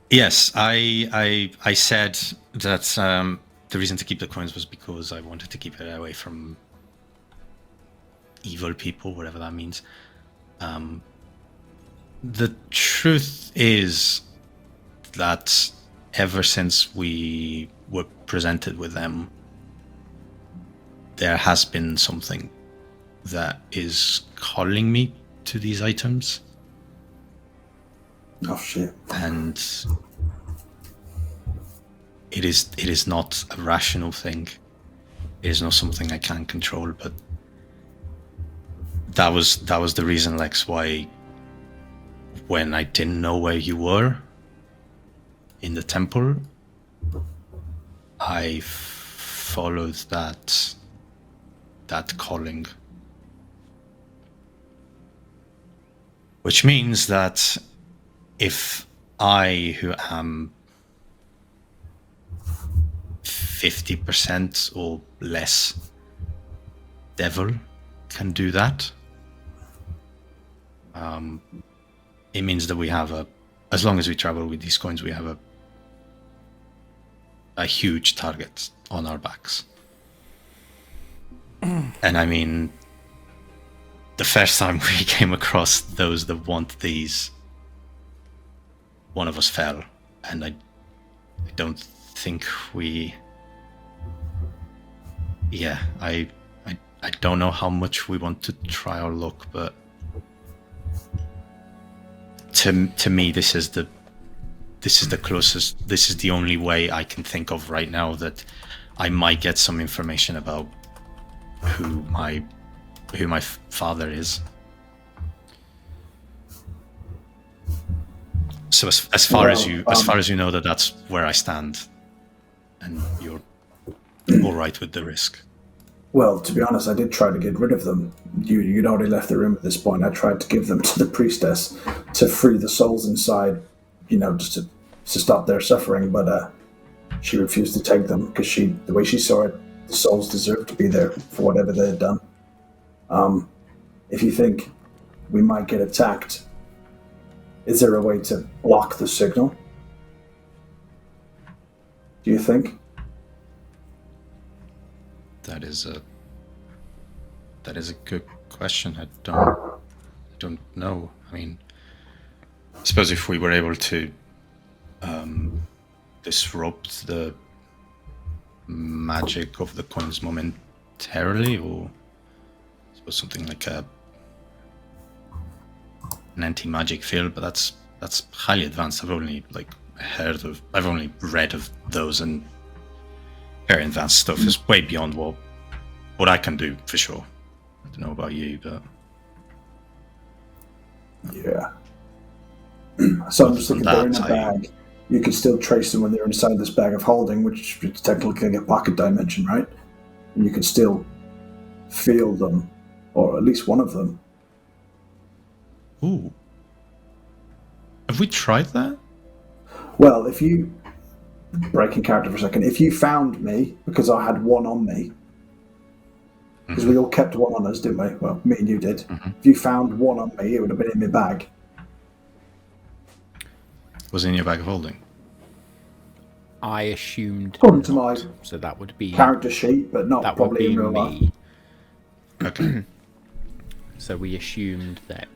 Yes, I said that the reason to keep the coins was because I wanted to keep it away from evil people, whatever that means. The truth is that ever since we were presented with them, there has been something that is calling me to these items. Oh shit! And it is not a rational thing. It is not something I can control. But that was the reason, Lex, why when I didn't know where you were in the temple, I followed that calling, which means that if I, who am 50% or less devil, can do that, it means that we have as long as we travel with these coins, we have a huge target on our backs. And I mean, the first time we came across those that want these, one of us fell, and I don't think we... Yeah, I don't know how much we want to try our luck, but to me, this is the closest. This is the only way I can think of right now that I might get some information about who my father is. So as far as you know, that's where I stand, and you're all right with the risk. Well, to be honest, I did try to get rid of them. You'd already left the room at this point. I tried to give them to the priestess to free the souls inside, just to stop their suffering, but she refused to take them because the way she saw it, the souls deserved to be there for whatever they had done. If you think we might get attacked, is there a way to block the signal? Do you think? That is a good question. I don't know. I mean, I suppose if we were able to disrupt the magic of the coins momentarily, or I suppose something like an anti-magic field, but that's highly advanced. I've only read of those, and very advanced stuff is way beyond what I can do, for sure. I don't know about you, but... Yeah. So I'm just thinking they're in a bag. You can still trace them when they're inside this bag of holding, which is technically a pocket dimension, right? And you can still feel them, or at least one of them. Ooh. Have we tried that? Well, if you... Breaking character for a second. If you found me, because I had one on me, because we all kept one on us, didn't we? Well, me and you did. Mm-hmm. If you found one on me, it would have been in my bag. Was it in your bag of holding? I assumed According to my so that would be character sheet, but not that probably would be in real life. me. Okay. So we assumed that,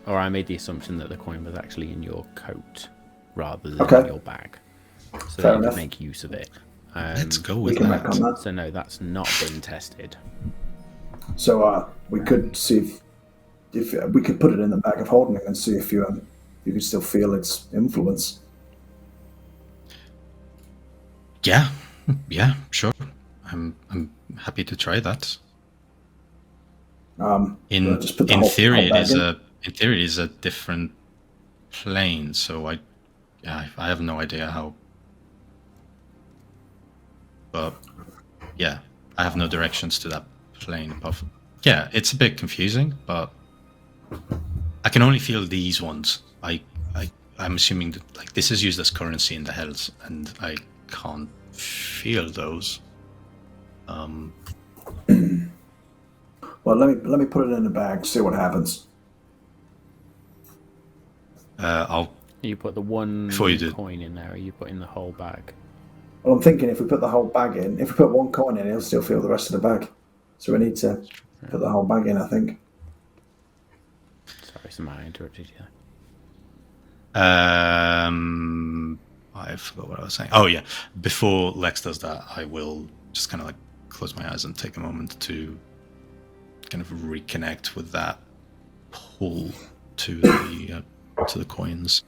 or I made the assumption that the coin was actually in your coat rather than in your bag, so that you could make use of it. Let's go We with can back on that. that. So no, that's not been tested. So we could see if we could put it in the bag of holding and see if you could still feel its influence. Yeah, sure. I'm happy to try that. In just put the In whole theory, bag in? it is a different plane. So I have no idea how. But yeah, I have no directions to that plane. Yeah, it's a bit confusing, but I can only feel these ones. I'm assuming that like this is used as currency in the hells, and I can't feel those. Well, let me put it in the bag. See what happens. I'll. You put the one Before you do. coin in there, or you put in the whole bag? Well, I'm thinking if we put the whole bag in, if we put one coin in, he'll still feel the rest of the bag. So we need to put the whole bag in, I think. Sorry, somehow I interrupted you. I forgot what I was saying. Oh yeah, before Lex does that, I will just kind of like close my eyes and take a moment to kind of reconnect with that pull to the coins.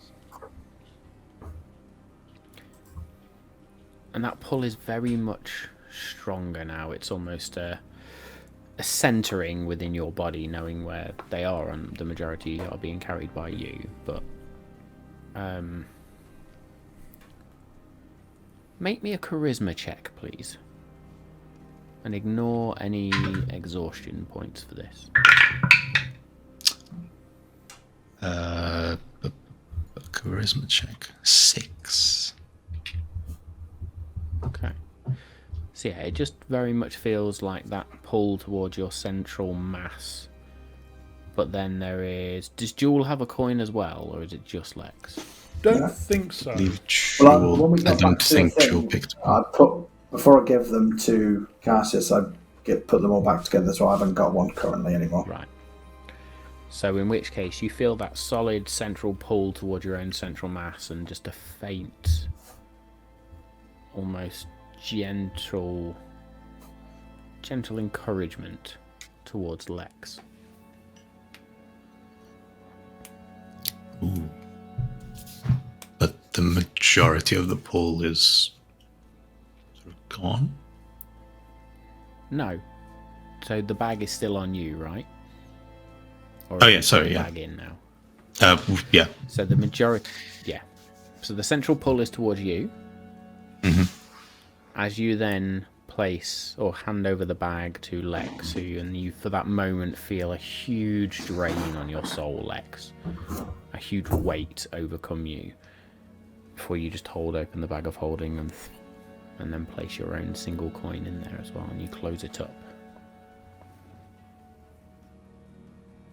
And that pull is very much stronger now. It's almost a centering within your body, knowing where they are, and the majority are being carried by you. But make me a charisma check, please, and ignore any exhaustion points for this. A charisma check 6. Okay. So yeah, it just very much feels like that pull towards your central mass. But then there is... Does Jewel have a coin as well, or is it just Lex? Don't think so. When we I got don't back to the think thing, Jewel picked I one. before I give them to Cassius, I put them all back together, so I haven't got one currently anymore. Right. So in which case, you feel that solid central pull towards your own central mass, and just a faint, almost gentle encouragement towards Lex. Ooh. But the majority of the pull is sort of gone? No. So the bag is still on you, right? Or Oh, have yeah, you sorry, put the yeah. bag in now. Yeah. So the majority... Yeah. So the central pull is towards you. Mm-hmm. As you then place or hand over the bag to Lex, and you for that moment feel a huge drain on your soul, Lex. A huge weight overcome you before you just hold open the bag of holding and then place your own single coin in there as well, and you close it up.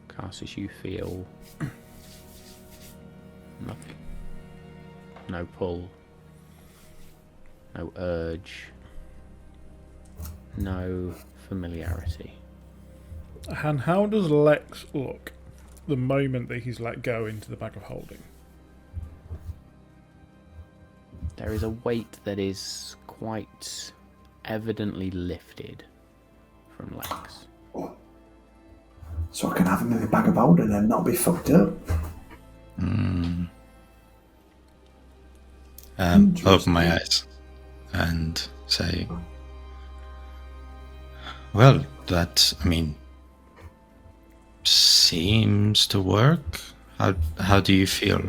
Cassius, you feel nothing. No pull. No urge. No familiarity. And how does Lex look the moment that he's let go into the bag of holding? There is a weight that is quite evidently lifted from Lex. So I can have him in the bag of holding and not be fucked up. Open my eyes and say, well, that, I mean, seems to work. How do you feel?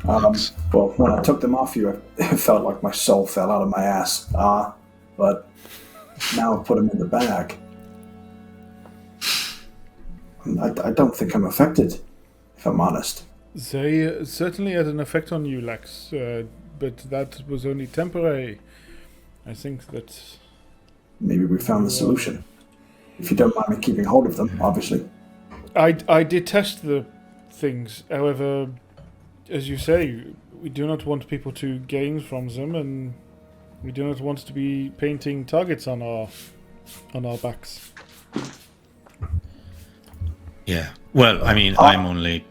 Well, when I took them off you, it felt like my soul fell out of my ass. But now I've put them in the bag. I don't think I'm affected, if I'm honest. They certainly had an effect on you, Lex, but that was only temporary. I think that... Maybe we found the solution. If you don't mind me keeping hold of them, obviously. I detest the things. However, as you say, we do not want people to gain from them, and we do not want to be painting targets on our backs. Yeah. Well, I mean, I'm only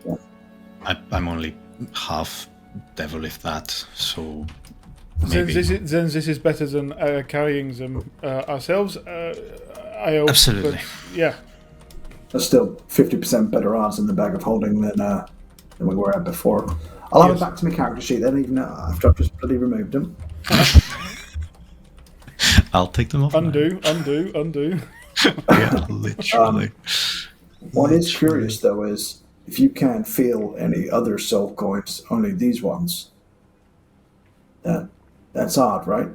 half devil, if that. So maybe. Then this is better than carrying them ourselves. I hope. Absolutely. But, yeah. There's still 50% better odds in the bag of holding than we were at before. I'll have it back to my character sheet then, even after I've just bloody removed them. I'll take them off. Undo. Yeah, literally. What is curious, though, is if you can't feel any other soul coins, only these ones. That's odd, right?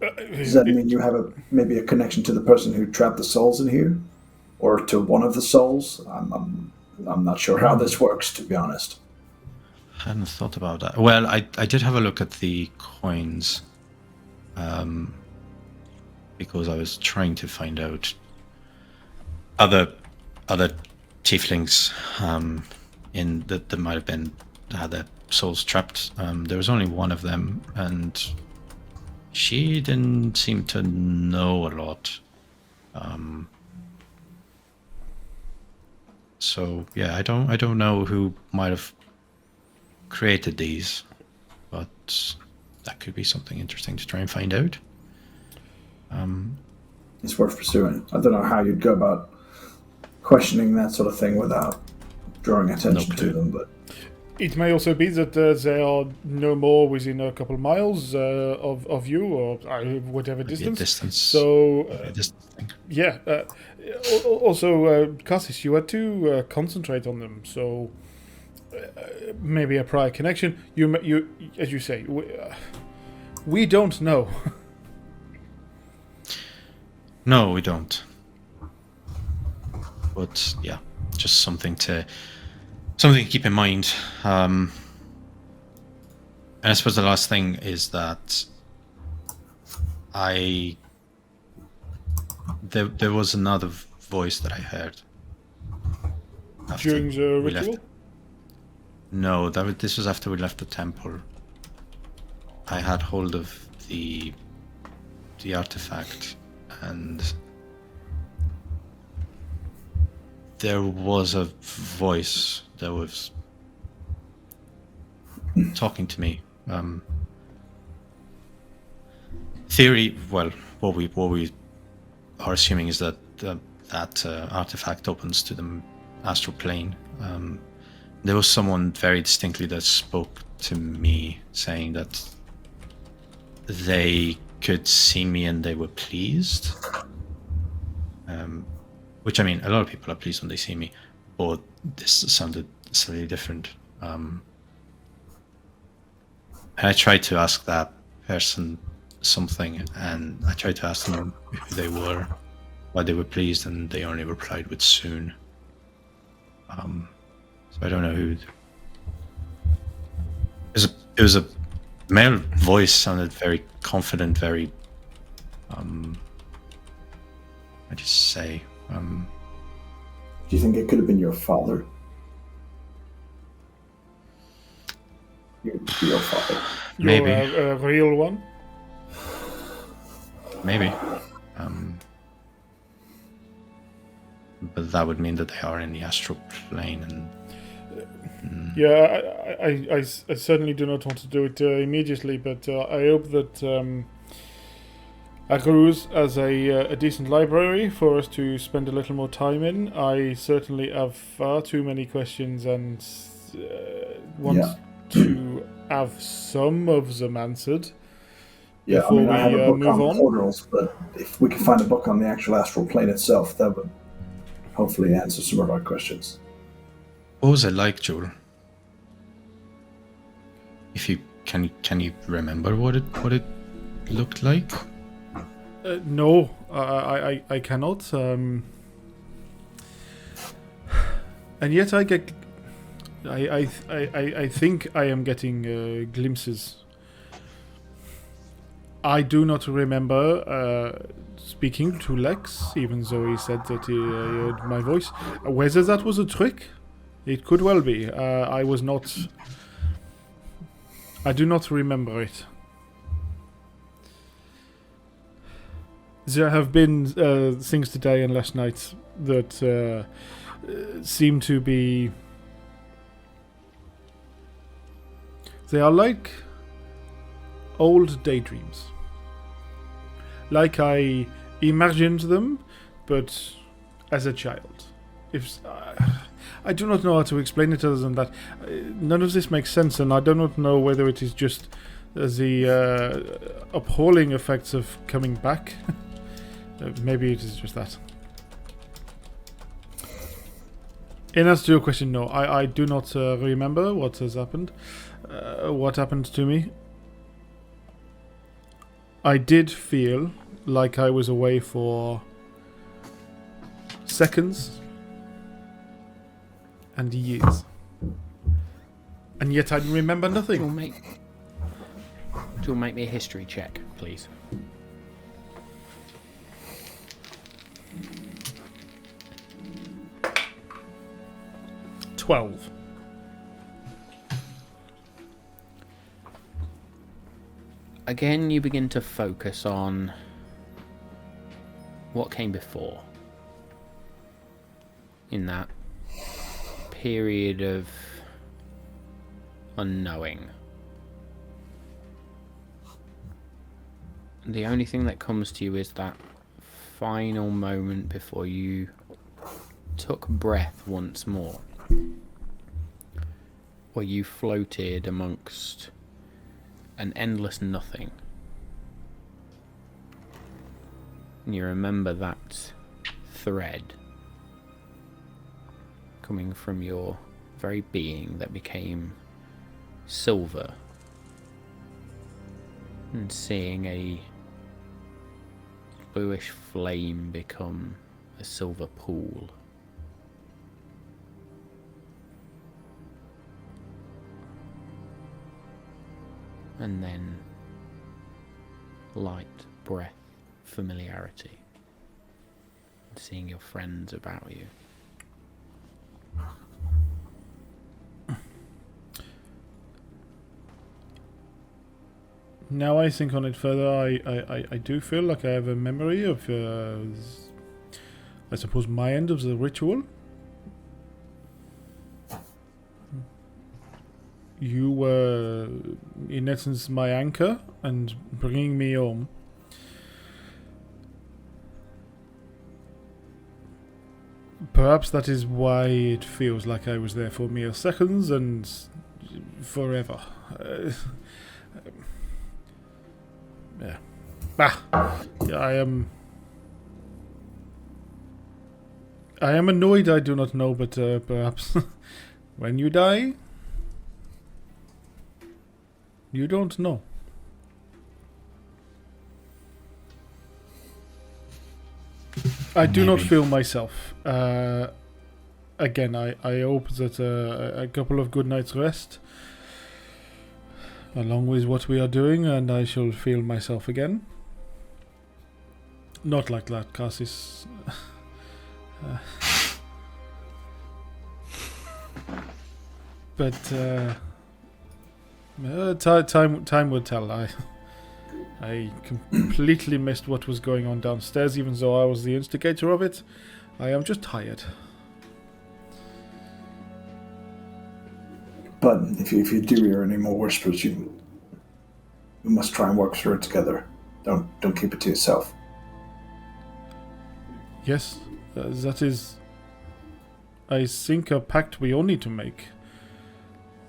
Does that mean you have maybe a connection to the person who trapped the souls in here, or to one of the souls? I'm not sure how this works, to be honest. I hadn't thought about that. Well, I did have a look at the coins, because I was trying to find out other tieflings in that might have been had their souls trapped. There was only one of them, and she didn't seem to know a lot. So yeah, I don't know who might have created these, but that could be something interesting to try and find out. It's worth pursuing. I don't know how you'd go about questioning that sort of thing without drawing attention to them, but it may also be that they are no more within a couple miles of you, or whatever distance. So, yeah. Also, Cassis, you had to concentrate on them. So, maybe a prior connection. You, as you say, we don't know. No, we don't. But yeah, just something to keep in mind. And I suppose the last thing is that there was another voice that I heard during the ritual. No, this was after we left the temple. I had hold of the artifact, and there was a voice that was talking to me. Theory, well, what we are assuming is that that artifact opens to the astral plane. There was someone very distinctly that spoke to me, saying that they could see me and they were pleased. Which, I mean, a lot of people are pleased when they see me, but this sounded slightly different. And I tried to ask that person something, and I tried to ask them who they were, why they were pleased, and they only replied with soon. So I don't know who. It was a male voice, sounded very confident, very. I just say. Do you think it could have been your father? Your real father? Maybe. A real one? Maybe. But that would mean that they are in the astral plane, and. Yeah, I certainly do not want to do it immediately, but I hope that Agaruz has a decent library for us to spend a little more time in. I certainly have far too many questions and want to have some of them answered. Yeah, before I have a book move on portals, but if we can find a book on the actual astral plane itself, that would hopefully answer some of our questions. What was it like, Joel? If you can you remember what it looked like? No, I cannot. And yet I think I am getting glimpses. I do not remember speaking to Lex, even though he said that he heard my voice. Whether that was a trick, it could well be. I do not remember it. There have been things today and last night that seem to be... They are like old daydreams. Like I imagined them, but as a child. I do not know how to explain it other than that. None of this makes sense, and I do not know whether it is just the appalling effects of coming back Maybe it is just that. In answer to your question, no, I do not remember what has happened. What happened to me? I did feel like I was away for seconds and years. And yet I remember nothing. Do you make me a history check, please? $12. Again, you begin to focus on what came before. In that period of unknowing. The only thing that comes to you is that final moment before you took breath once more, where you floated amongst an endless nothing. And you remember that thread coming from your very being that became silver, and seeing a bluish flame become a silver pool. And then light, breath, familiarity, and seeing your friends about you. Now I think on it further, I do feel like I have a memory of, I suppose, my end of the ritual. You were, in essence, my anchor and bringing me home. Perhaps that is why it feels like I was there for mere seconds and forever. Yeah. Yeah, I am annoyed I do not know, but perhaps when you die, you don't know. I do not feel myself. Again, I hope that a couple of good nights rest, along with what we are doing, and I shall feel myself again. Not like that, Cassis. But time will tell. I completely missed what was going on downstairs, even though I was the instigator of it. I am just tired. But if you do hear any more whispers, you must try and work through it together. Don't keep it to yourself. Yes, that is, I think, a pact we all need to make.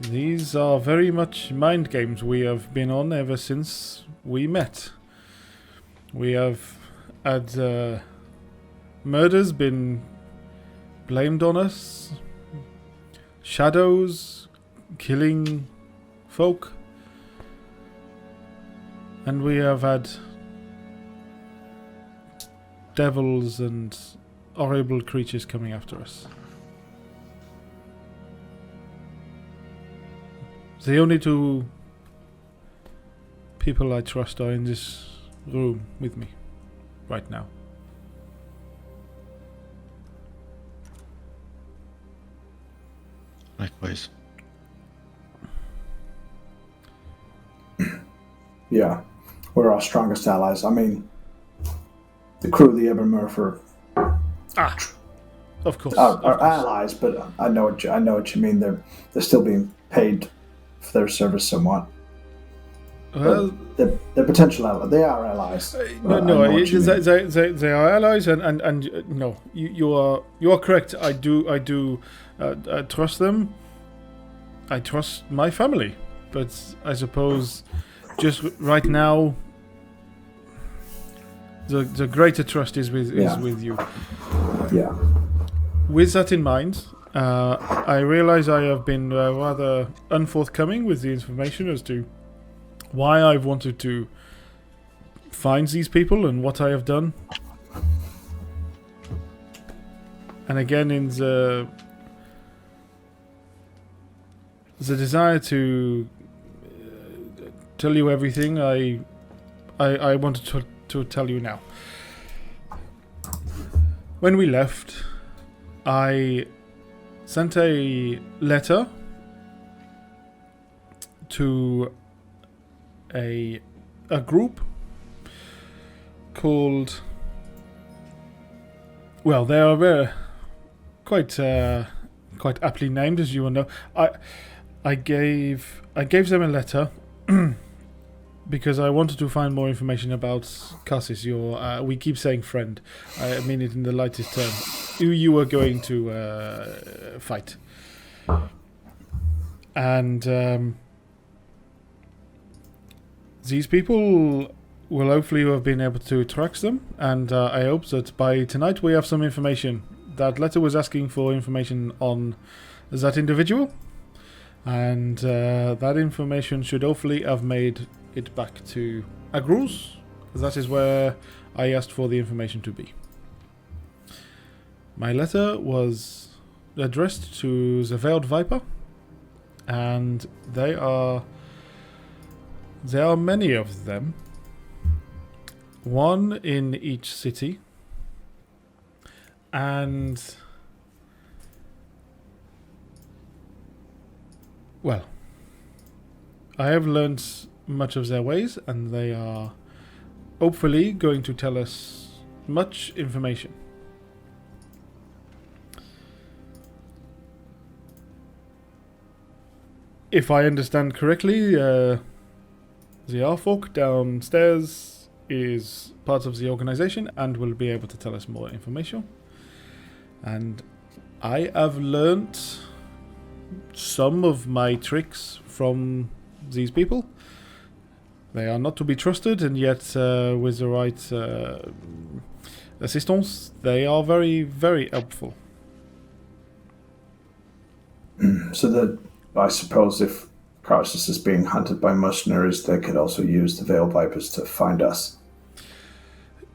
These are very much mind games we have been on ever since we met. We have had murders been blamed on us, shadows killing folk, and we have had devils and horrible creatures coming after us. The only two people I trust are in this room with me right now. Likewise. Yeah, we're our strongest allies. I mean, the crew of the Ebermurfer Of course. are allies, but I know what you mean. They're still being paid for their service somewhat. Well, they're potential allies. They are allies. They are allies, and no, you are correct. I do trust them. I trust my family, but I suppose just right now, the greater trust is with you. Yeah. With that in mind, I realize I have been rather unforthcoming with the information as to why I've wanted to find these people and what I have done. And again, in the desire to tell you everything, I wanted to tell you now. When we left, I sent a letter to a group called... Well, they are quite aptly named, as you will know. I gave them a letter because I wanted to find more information about Cassis, your we keep saying friend. I mean it in the lightest term. Who you were going to fight. And these people will hopefully have been able to track them, and I hope that by tonight we have some information. That letter was asking for information on that individual, and that information should hopefully have made it back to Agruz. That is where I asked for the information to be. My letter was addressed to the Veiled Viper, and there are many of them. One in each city. And well, I have learned much of their ways, and they are hopefully going to tell us much information. If I understand correctly, the Arfolk downstairs is part of the organization and will be able to tell us more information. And I have learnt some of my tricks from these people. They are not to be trusted, and yet with the right assistance, they are very, very helpful. So that, I suppose, if Carsus is being hunted by mercenaries, they could also use the Veiled Vipers to find us.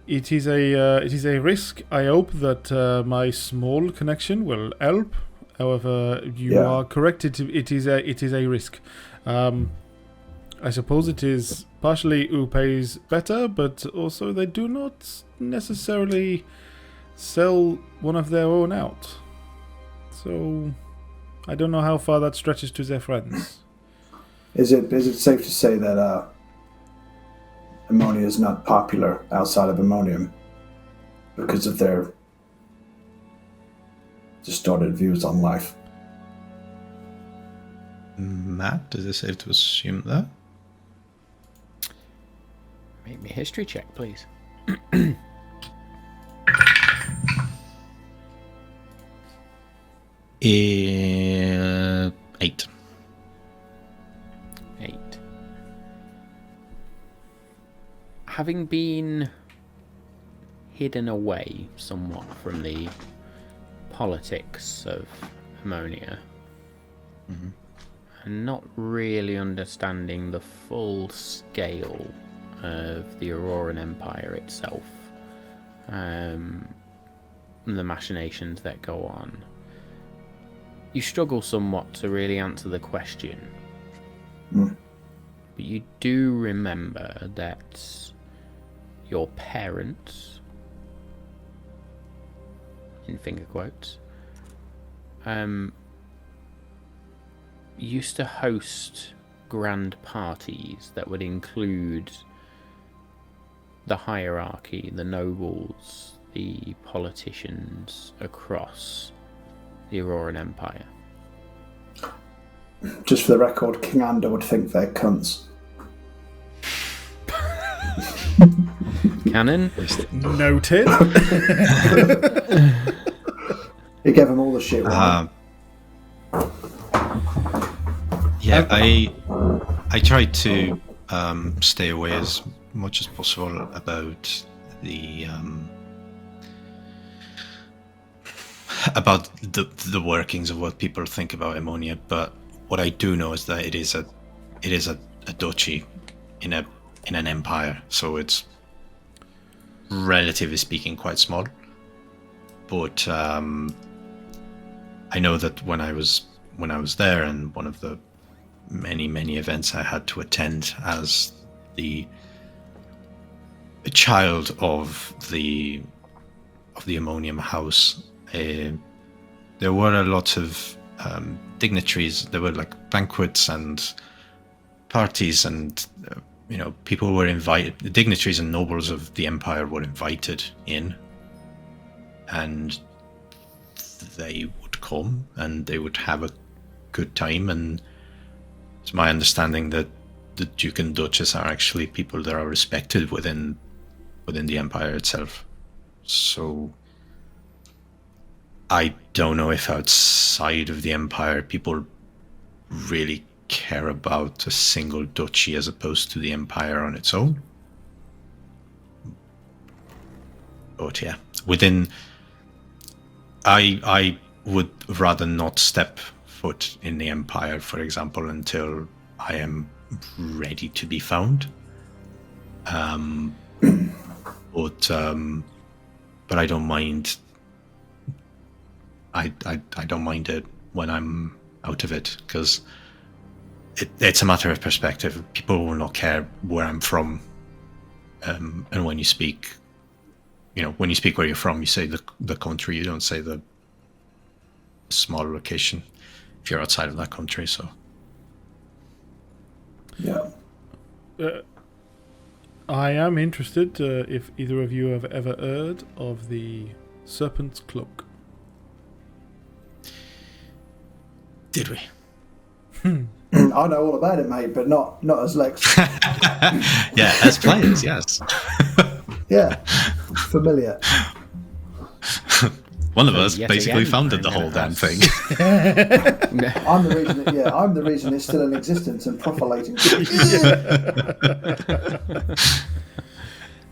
It is a risk. I hope that my small connection will help. However, you are correct. It is a risk. I suppose it is partially who pays better, but also they do not necessarily sell one of their own out. So I don't know how far that stretches to their friends. Is it safe to say that Ammonia is not popular outside of Ammonium because of their distorted views on life? Matt, is it safe to assume that? Make me a history check, please. 8. 8. Having been hidden away somewhat from the politics of Ammonia, and not really understanding the full scale of the Auroran Empire itself, and the machinations that go on, you struggle somewhat to really answer the question. But you do remember that your parents, in finger quotes, used to host grand parties that would include the hierarchy, the nobles, the politicians across the Auroran Empire. Just for the record, King Ander would think they're cunts. Canon? Noted. He gave them all the shit. Yeah, I tried to stay away as much as possible about the workings of what people think about Ammonia, but what I do know is that it is a duchy in an empire, so it's relatively speaking quite small. But I know that when I was there, and one of the many events I had to attend as a child of the Ammonium House, there were a lot of dignitaries. There were like banquets and parties, and people were invited. The dignitaries and nobles of the empire were invited in, and they would come and they would have a good time. And it's my understanding that the Duke and Duchess are actually people that are respected within the empire itself. So I don't know if outside of the empire people really care about a single duchy as opposed to the empire on its own. But yeah, within, I would rather not step foot in the empire, for example, until I am ready to be found. But I don't mind. I don't mind it when I'm out of it, because it's a matter of perspective. People will not care where I'm from, and when you speak, when you speak where you're from, you say the country. You don't say the small location if you're outside of that country. So yeah. I am interested if either of you have ever heard of the Serpent's Cloak. Did we? I know all about it, mate, but not as Lex. Yeah, as players, yes. Yeah, familiar. One of us Yet basically again, founded the whole damn thing. I'm the reason it's still in existence and profulating.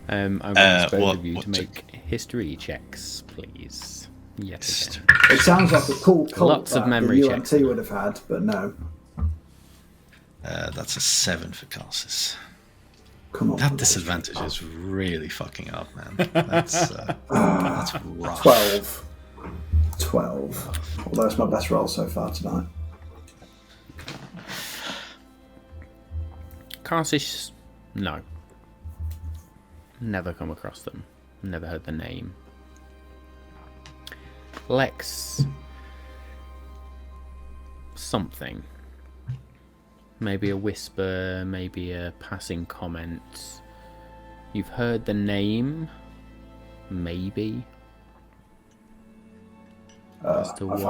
I'm going to ask both of you to make history checks, please. Yet again. It sounds like a cool cult Lots of that memory the checks. UNT would have had, but no. That's a 7 for Calcis. Come on. That disadvantage is really fucking up, man. That's rough. 12. Although it's my best roll so far tonight. Karsish, no. Never come across them. Never heard the name. Lex, something. Maybe a whisper, maybe a passing comment. You've heard the name, maybe. I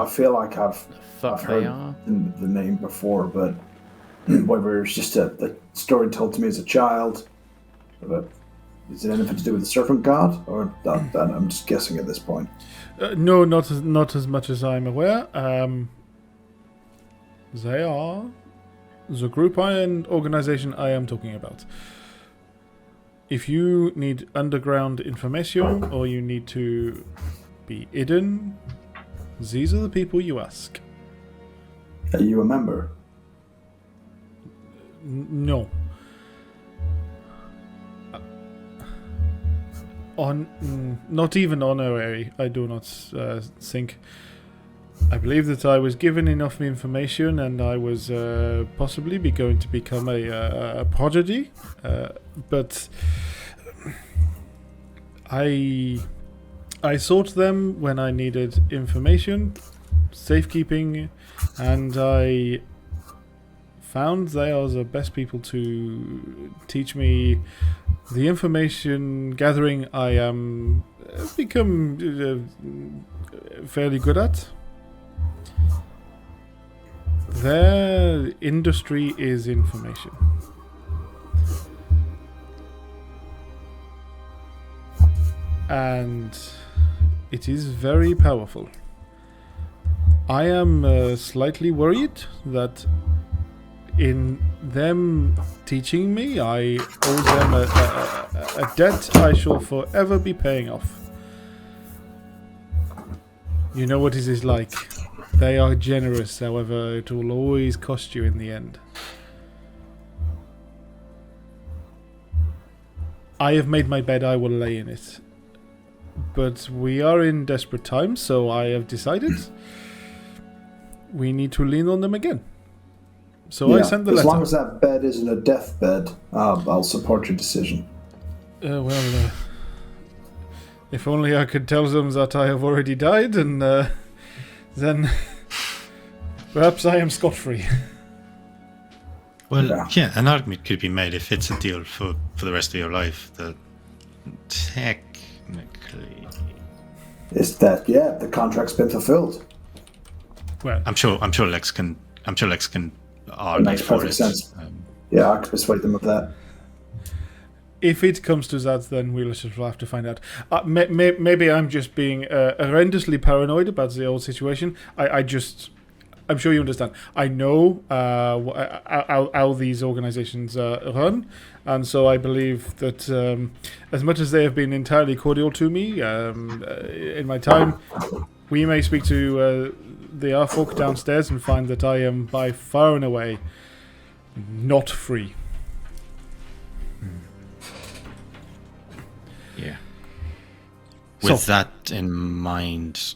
feel like I've heard the name before, but whether it's just a story told to me as a child, is it anything to do with the Serpent God, or that I'm just guessing at this point? No, not as much as I'm aware. They are the group and organization I am talking about. If you need underground information or you need to be hidden, these are the people you ask. Are you a member? No. Not even honorary, I do not think. I believe that I was given enough information and I was possibly going to become a prodigy, but I sought them when I needed information, safekeeping, and I found they are the best people to teach me the information gathering I am become fairly good at. Their industry is information. And it is very powerful. I am slightly worried that in them teaching me, I owe them a debt I shall forever be paying off. You know what it is like. They are generous, however, it will always cost you in the end. I have made my bed, I will lay in it. But we are in desperate times, so I have decided we need to lean on them again. So I sent the letter. As long as that bed isn't a deathbed, I'll support your decision. If only I could tell them that I have already died, and then perhaps I am scot-free. Well, yeah, an argument could be made if it's a deal for the rest of your life that technically... Is that, the contract's been fulfilled. Well, I'm sure Lex can argue makes for perfect it. sense. I can persuade them of that. If it comes to that, then we'll just have to find out. Maybe I'm just being horrendously paranoid about the whole situation. I'm sure you understand. I know how these organizations run, and so I believe that as much as they have been entirely cordial to me in my time, we may speak to the Arfolk downstairs and find that I am by far and away not free. Yeah. With that in mind,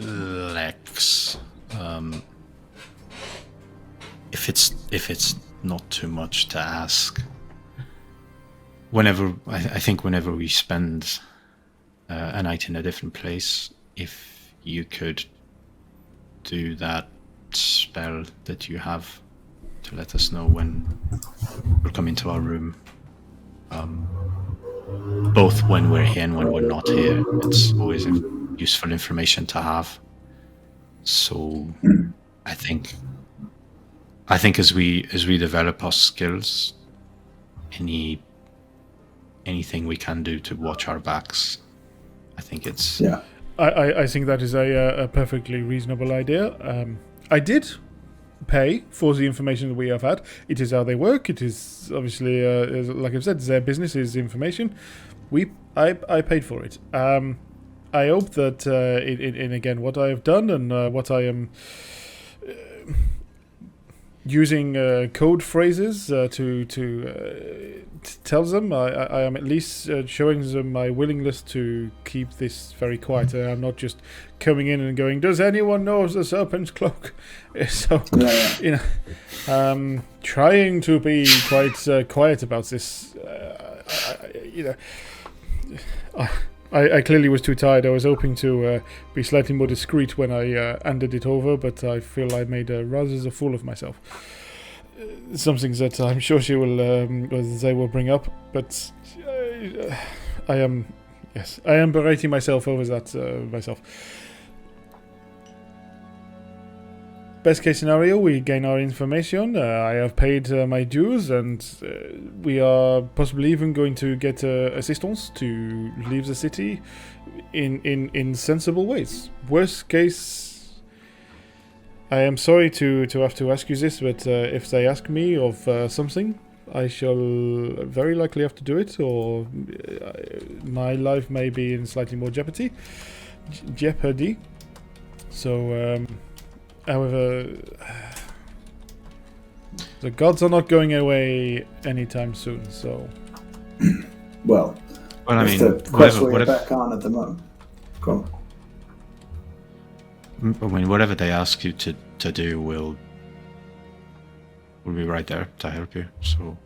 Lex, if it's not too much to ask, I think whenever we spend a night in a different place, if you could do that spell that you have to let us know when we'll come into our room. Both when we're here and when we're not here. It's always useful information to have. So I think as we develop our skills, anything we can do to watch our backs, I think it's... Yeah. I think that is a perfectly reasonable idea. I did pay for the information that we have had. It is how they work. It is obviously, like I've said, their business is information. I paid for it. I hope that in again what I have done and what I am using code phrases to tell them, I am at least showing them my willingness to keep this very quiet. I'm not just coming in and going, "Does anyone know the serpent's cloak?" So, trying to be quite quiet about this. I clearly was too tired. I was hoping to be slightly more discreet when I handed it over, but I feel I made rather a fool of myself. Something that I'm sure they will bring up, but I am berating myself over that myself. Best case scenario, we gain our information. I have paid my dues, and we are possibly even going to get assistance to leave the city in sensible ways. Worst case, I am sorry to have to ask you this, but if they ask me of something, I shall very likely have to do it, or my life may be in slightly more jeopardy. So. However, the gods are not going away anytime soon, so... Well, I mean, the quest we're back on at the moment. Go on. I mean, whatever they ask you to do, we'll be right there to help you, so...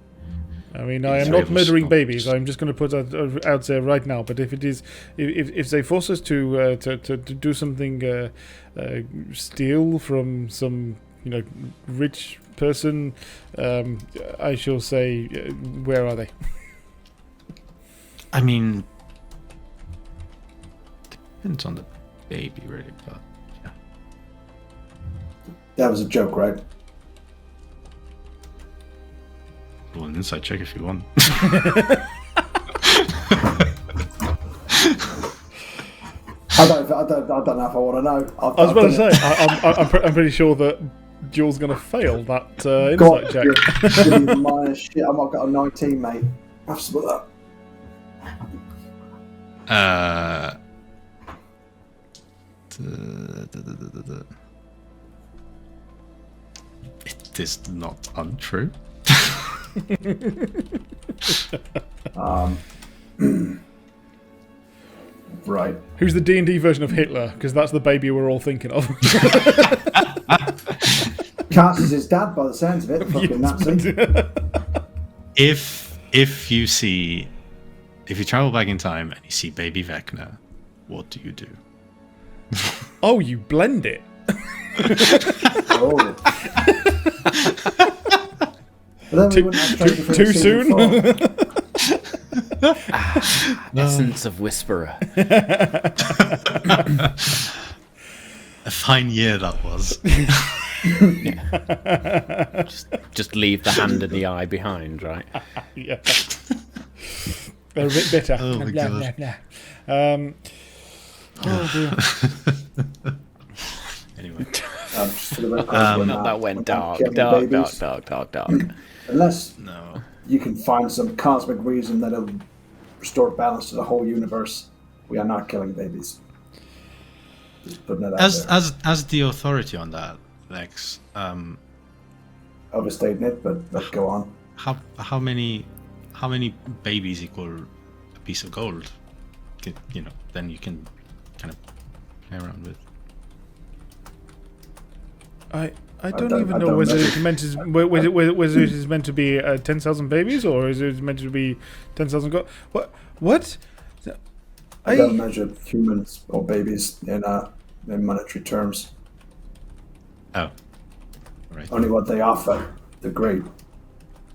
I mean, I am not murdering babies. I'm just going to put that out there right now. But if it is, if they force us to do something, steal from some rich person, I shall say, where are they? I mean, depends on the baby, really. But yeah, that was a joke, right? Well, an inside check if you want. I don't know if I want to know. I was about to say, I'm pretty sure that Jules going to fail that God, insight check. you're giving me minus shit. I've not got a 19, mate. Have some of that. It is not untrue. Right. Who's the D&D version of Hitler? Because that's the baby we're all thinking of. Cass is his dad, by the sounds of it. Fucking Nazi. If you travel back in time and you see baby Vecna, what do you do? Oh, you blend it. Oh. But then we wouldn't have played the Too first soon? season before. Essence of Whisperer. A fine year that was. Just leave the hand and the eye behind, right? Yeah. They're a bit bitter. Oh my Blah, God. blah, blah. Oh dear. Anyway. Just for the record, That went dark. killing Dark. babies. Unless No. you can find some cosmic reason that'll restore balance to the whole universe, we are not killing babies. Just putting it out there. As the authority on that, Lex, Overstating it, but let's go on. how many babies equal a piece of gold? Then you can kind of play around with. I don't even know whether it's meant to whether it is meant to be 10,000 babies or is it meant to be 10,000 gold. What? I don't measure humans or babies in monetary terms. Oh, right. Only what they offer. The great.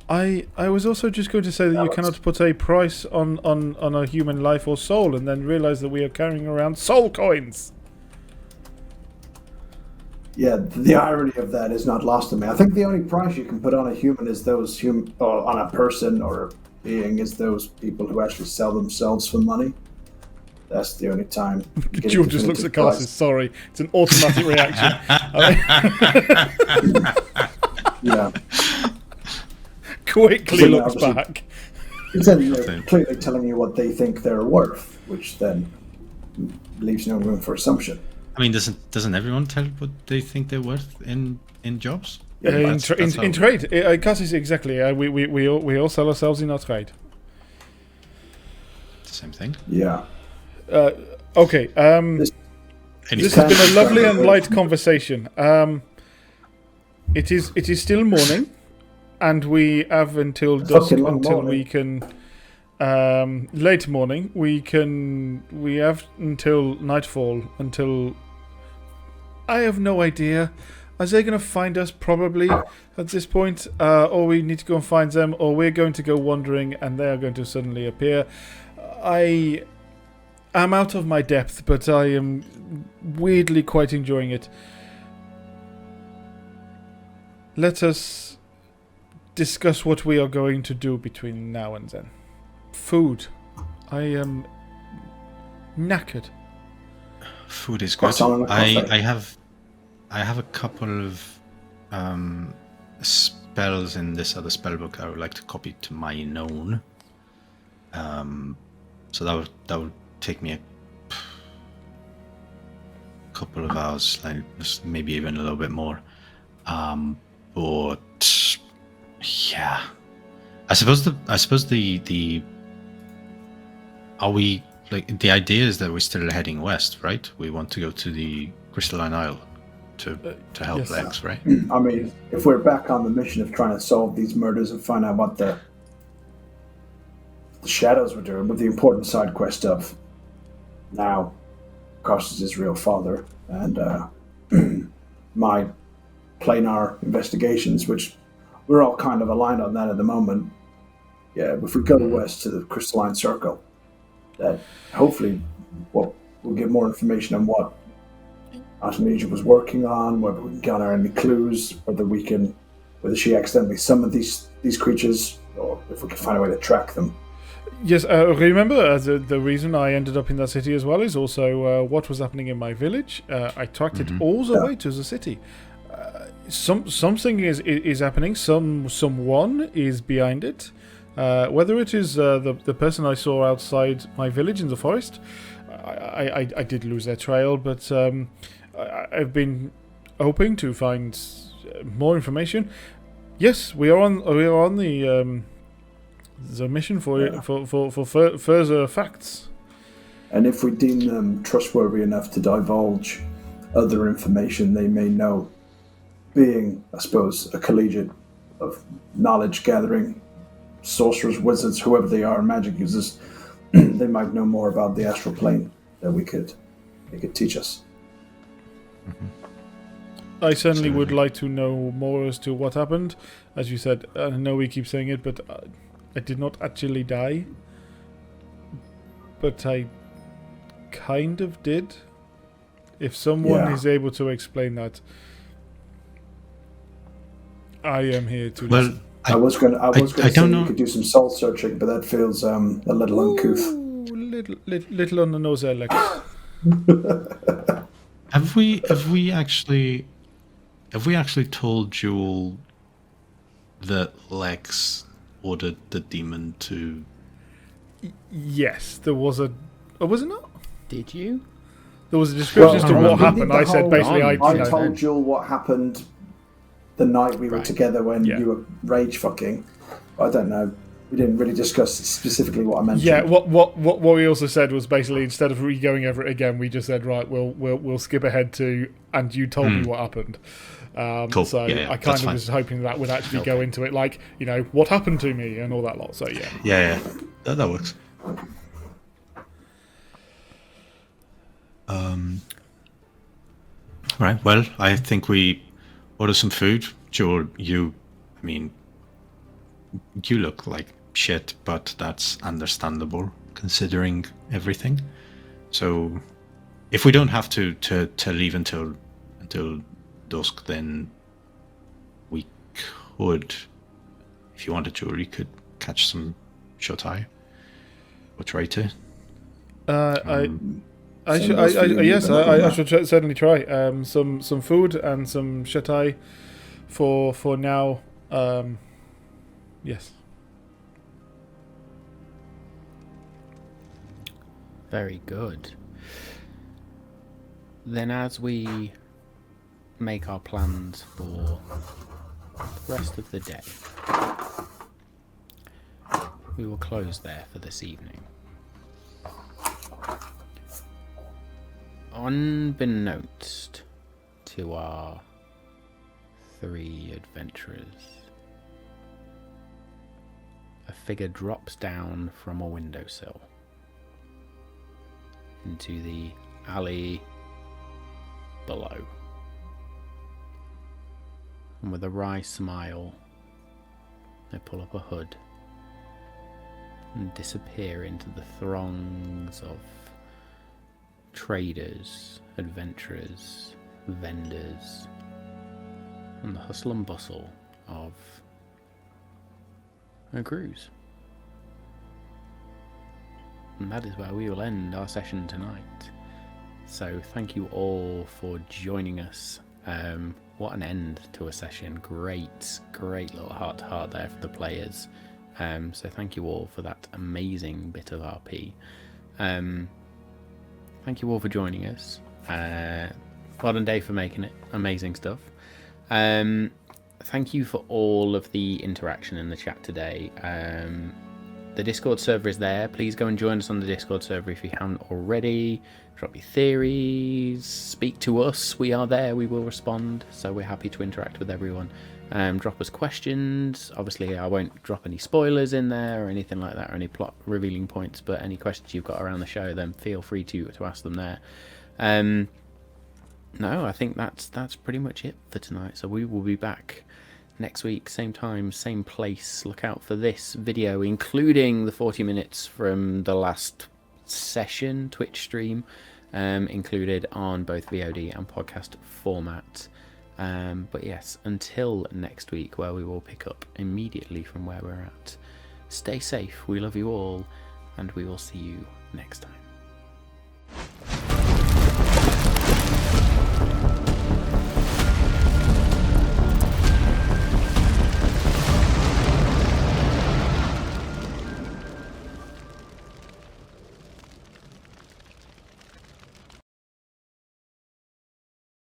I was also just going to say that you cannot put a price on a human life or soul and then realize that we are carrying around soul coins. Yeah, the irony of that is not lost on me. I think the only price you can put on a human is those or on a person or a being is those people who actually sell themselves for money. That's the only time. Jules just looks at Carlos. Sorry, it's an automatic reaction. Yeah. Quickly looks back. Then they're clearly telling you what they think they're worth, which then leaves no room for assumption. I mean, doesn't everyone tell what they think they're worth in jobs? In trade, Cassis, exactly. We all sell ourselves in our trade. The same thing. Yeah. Okay. This has been a lovely and light conversation. It is still morning, and we have until dusk until we can. Late morning. We have until nightfall until. I have no idea. Are they going to find us? Probably at this point, or we need to go and find them, or we're going to go wandering and they are going to suddenly appear. I am out of my depth, but I am weirdly quite enjoying it. Let us discuss what we are going to do between now and then. Food. I am knackered. Food is good. I have a couple of spells in this other spell book I would like to copy to my known. So that would take me a couple of hours, like maybe even a little bit more. But yeah, I suppose the are we like the idea is that we're still heading west, right? We want to go to the Crystalline Isle to help yes. Lex, right? I mean, if we're back on the mission of trying to solve these murders and find out what the shadows were doing, with the important side quest of now Carson's real father and my planar investigations, which we're all kind of aligned on that at the moment. Yeah, if we go west to the Crystalline Circle, that hopefully we'll get more information on what Artemisia was working on, whether we can gather any clues, whether she accidentally summoned these creatures, or if we can find a way to track them. Yes, remember the reason I ended up in that city as well is also what was happening in my village. I tracked it all the way to the city. something is happening. Someone is behind it. Whether it is the person I saw outside my village in the forest, I did lose their trail, but I've been hoping to find more information. Yes, we are on the mission for further facts. And if we deem them trustworthy enough to divulge other information they may know, being, I suppose, a collegiate of knowledge gathering, sorcerers, wizards, whoever they are, magic users, they might know more about the astral plane that they could teach us. Mm-hmm. I certainly would like to know more as to what happened. As you said, I know we keep saying it, but I did not actually die. But I kind of did. If someone is able to explain that, I am here to listen. I was going to say you could do some soul searching, but that feels a little uncouth. Little on the nose there, Lex. Have we actually told Jewel that Lex ordered the demon to? Yes, there was a. Oh, was it not? Did you? There was a description as to what happened. I said basically, I told Jewel what happened the night we were together when you were rage fucking. I don't know. We didn't really discuss specifically what I mentioned. Yeah, what we also said was basically instead of going over it again, we just said right, we'll skip ahead to and you told me what happened. Cool. So I kind of was hoping that would actually go into it, like what happened to me and all that lot. So yeah, that works. Right. Well, I think we order some food. Joel, you look like shit, but that's understandable considering everything. So, if we don't have to leave until dusk, then we could, if you wanted to, or you could catch some shut-eye or try to. I should certainly try some food and some shut-eye for now. Yes. Very good. Then as we make our plans for the rest of the day, we will close there for this evening. Unbeknownst to our three adventurers, a figure drops down from a windowsill into the alley below. And with a wry smile, they pull up a hood and disappear into the throngs of traders, adventurers, vendors, and the hustle and bustle of a cruise. And that is where we will end our session tonight. So thank you all for joining us. What an end to a session. Great little heart-to-heart there for the players. So thank you all for that amazing bit of RP. Thank you all for joining us. Well done, Dave, for making it. Amazing stuff. Thank you for all of the interaction in the chat today. The Discord server is there. Please go and join us on the Discord server if you haven't already. Drop your theories. Speak to us. We are there. We will respond. So we're happy to interact with everyone. Drop us questions. Obviously, I won't drop any spoilers in there or anything like that, or any plot revealing points. But any questions you've got around the show, then feel free to ask them there. No, I think that's pretty much it for tonight. So we will be back next week, same time, same place. Look out for this video, including the 40 minutes from the last session Twitch stream, included on both VOD and podcast format. But yes, until next week, where we will pick up immediately from where we're at. Stay safe, we love you all, and we will see you next time.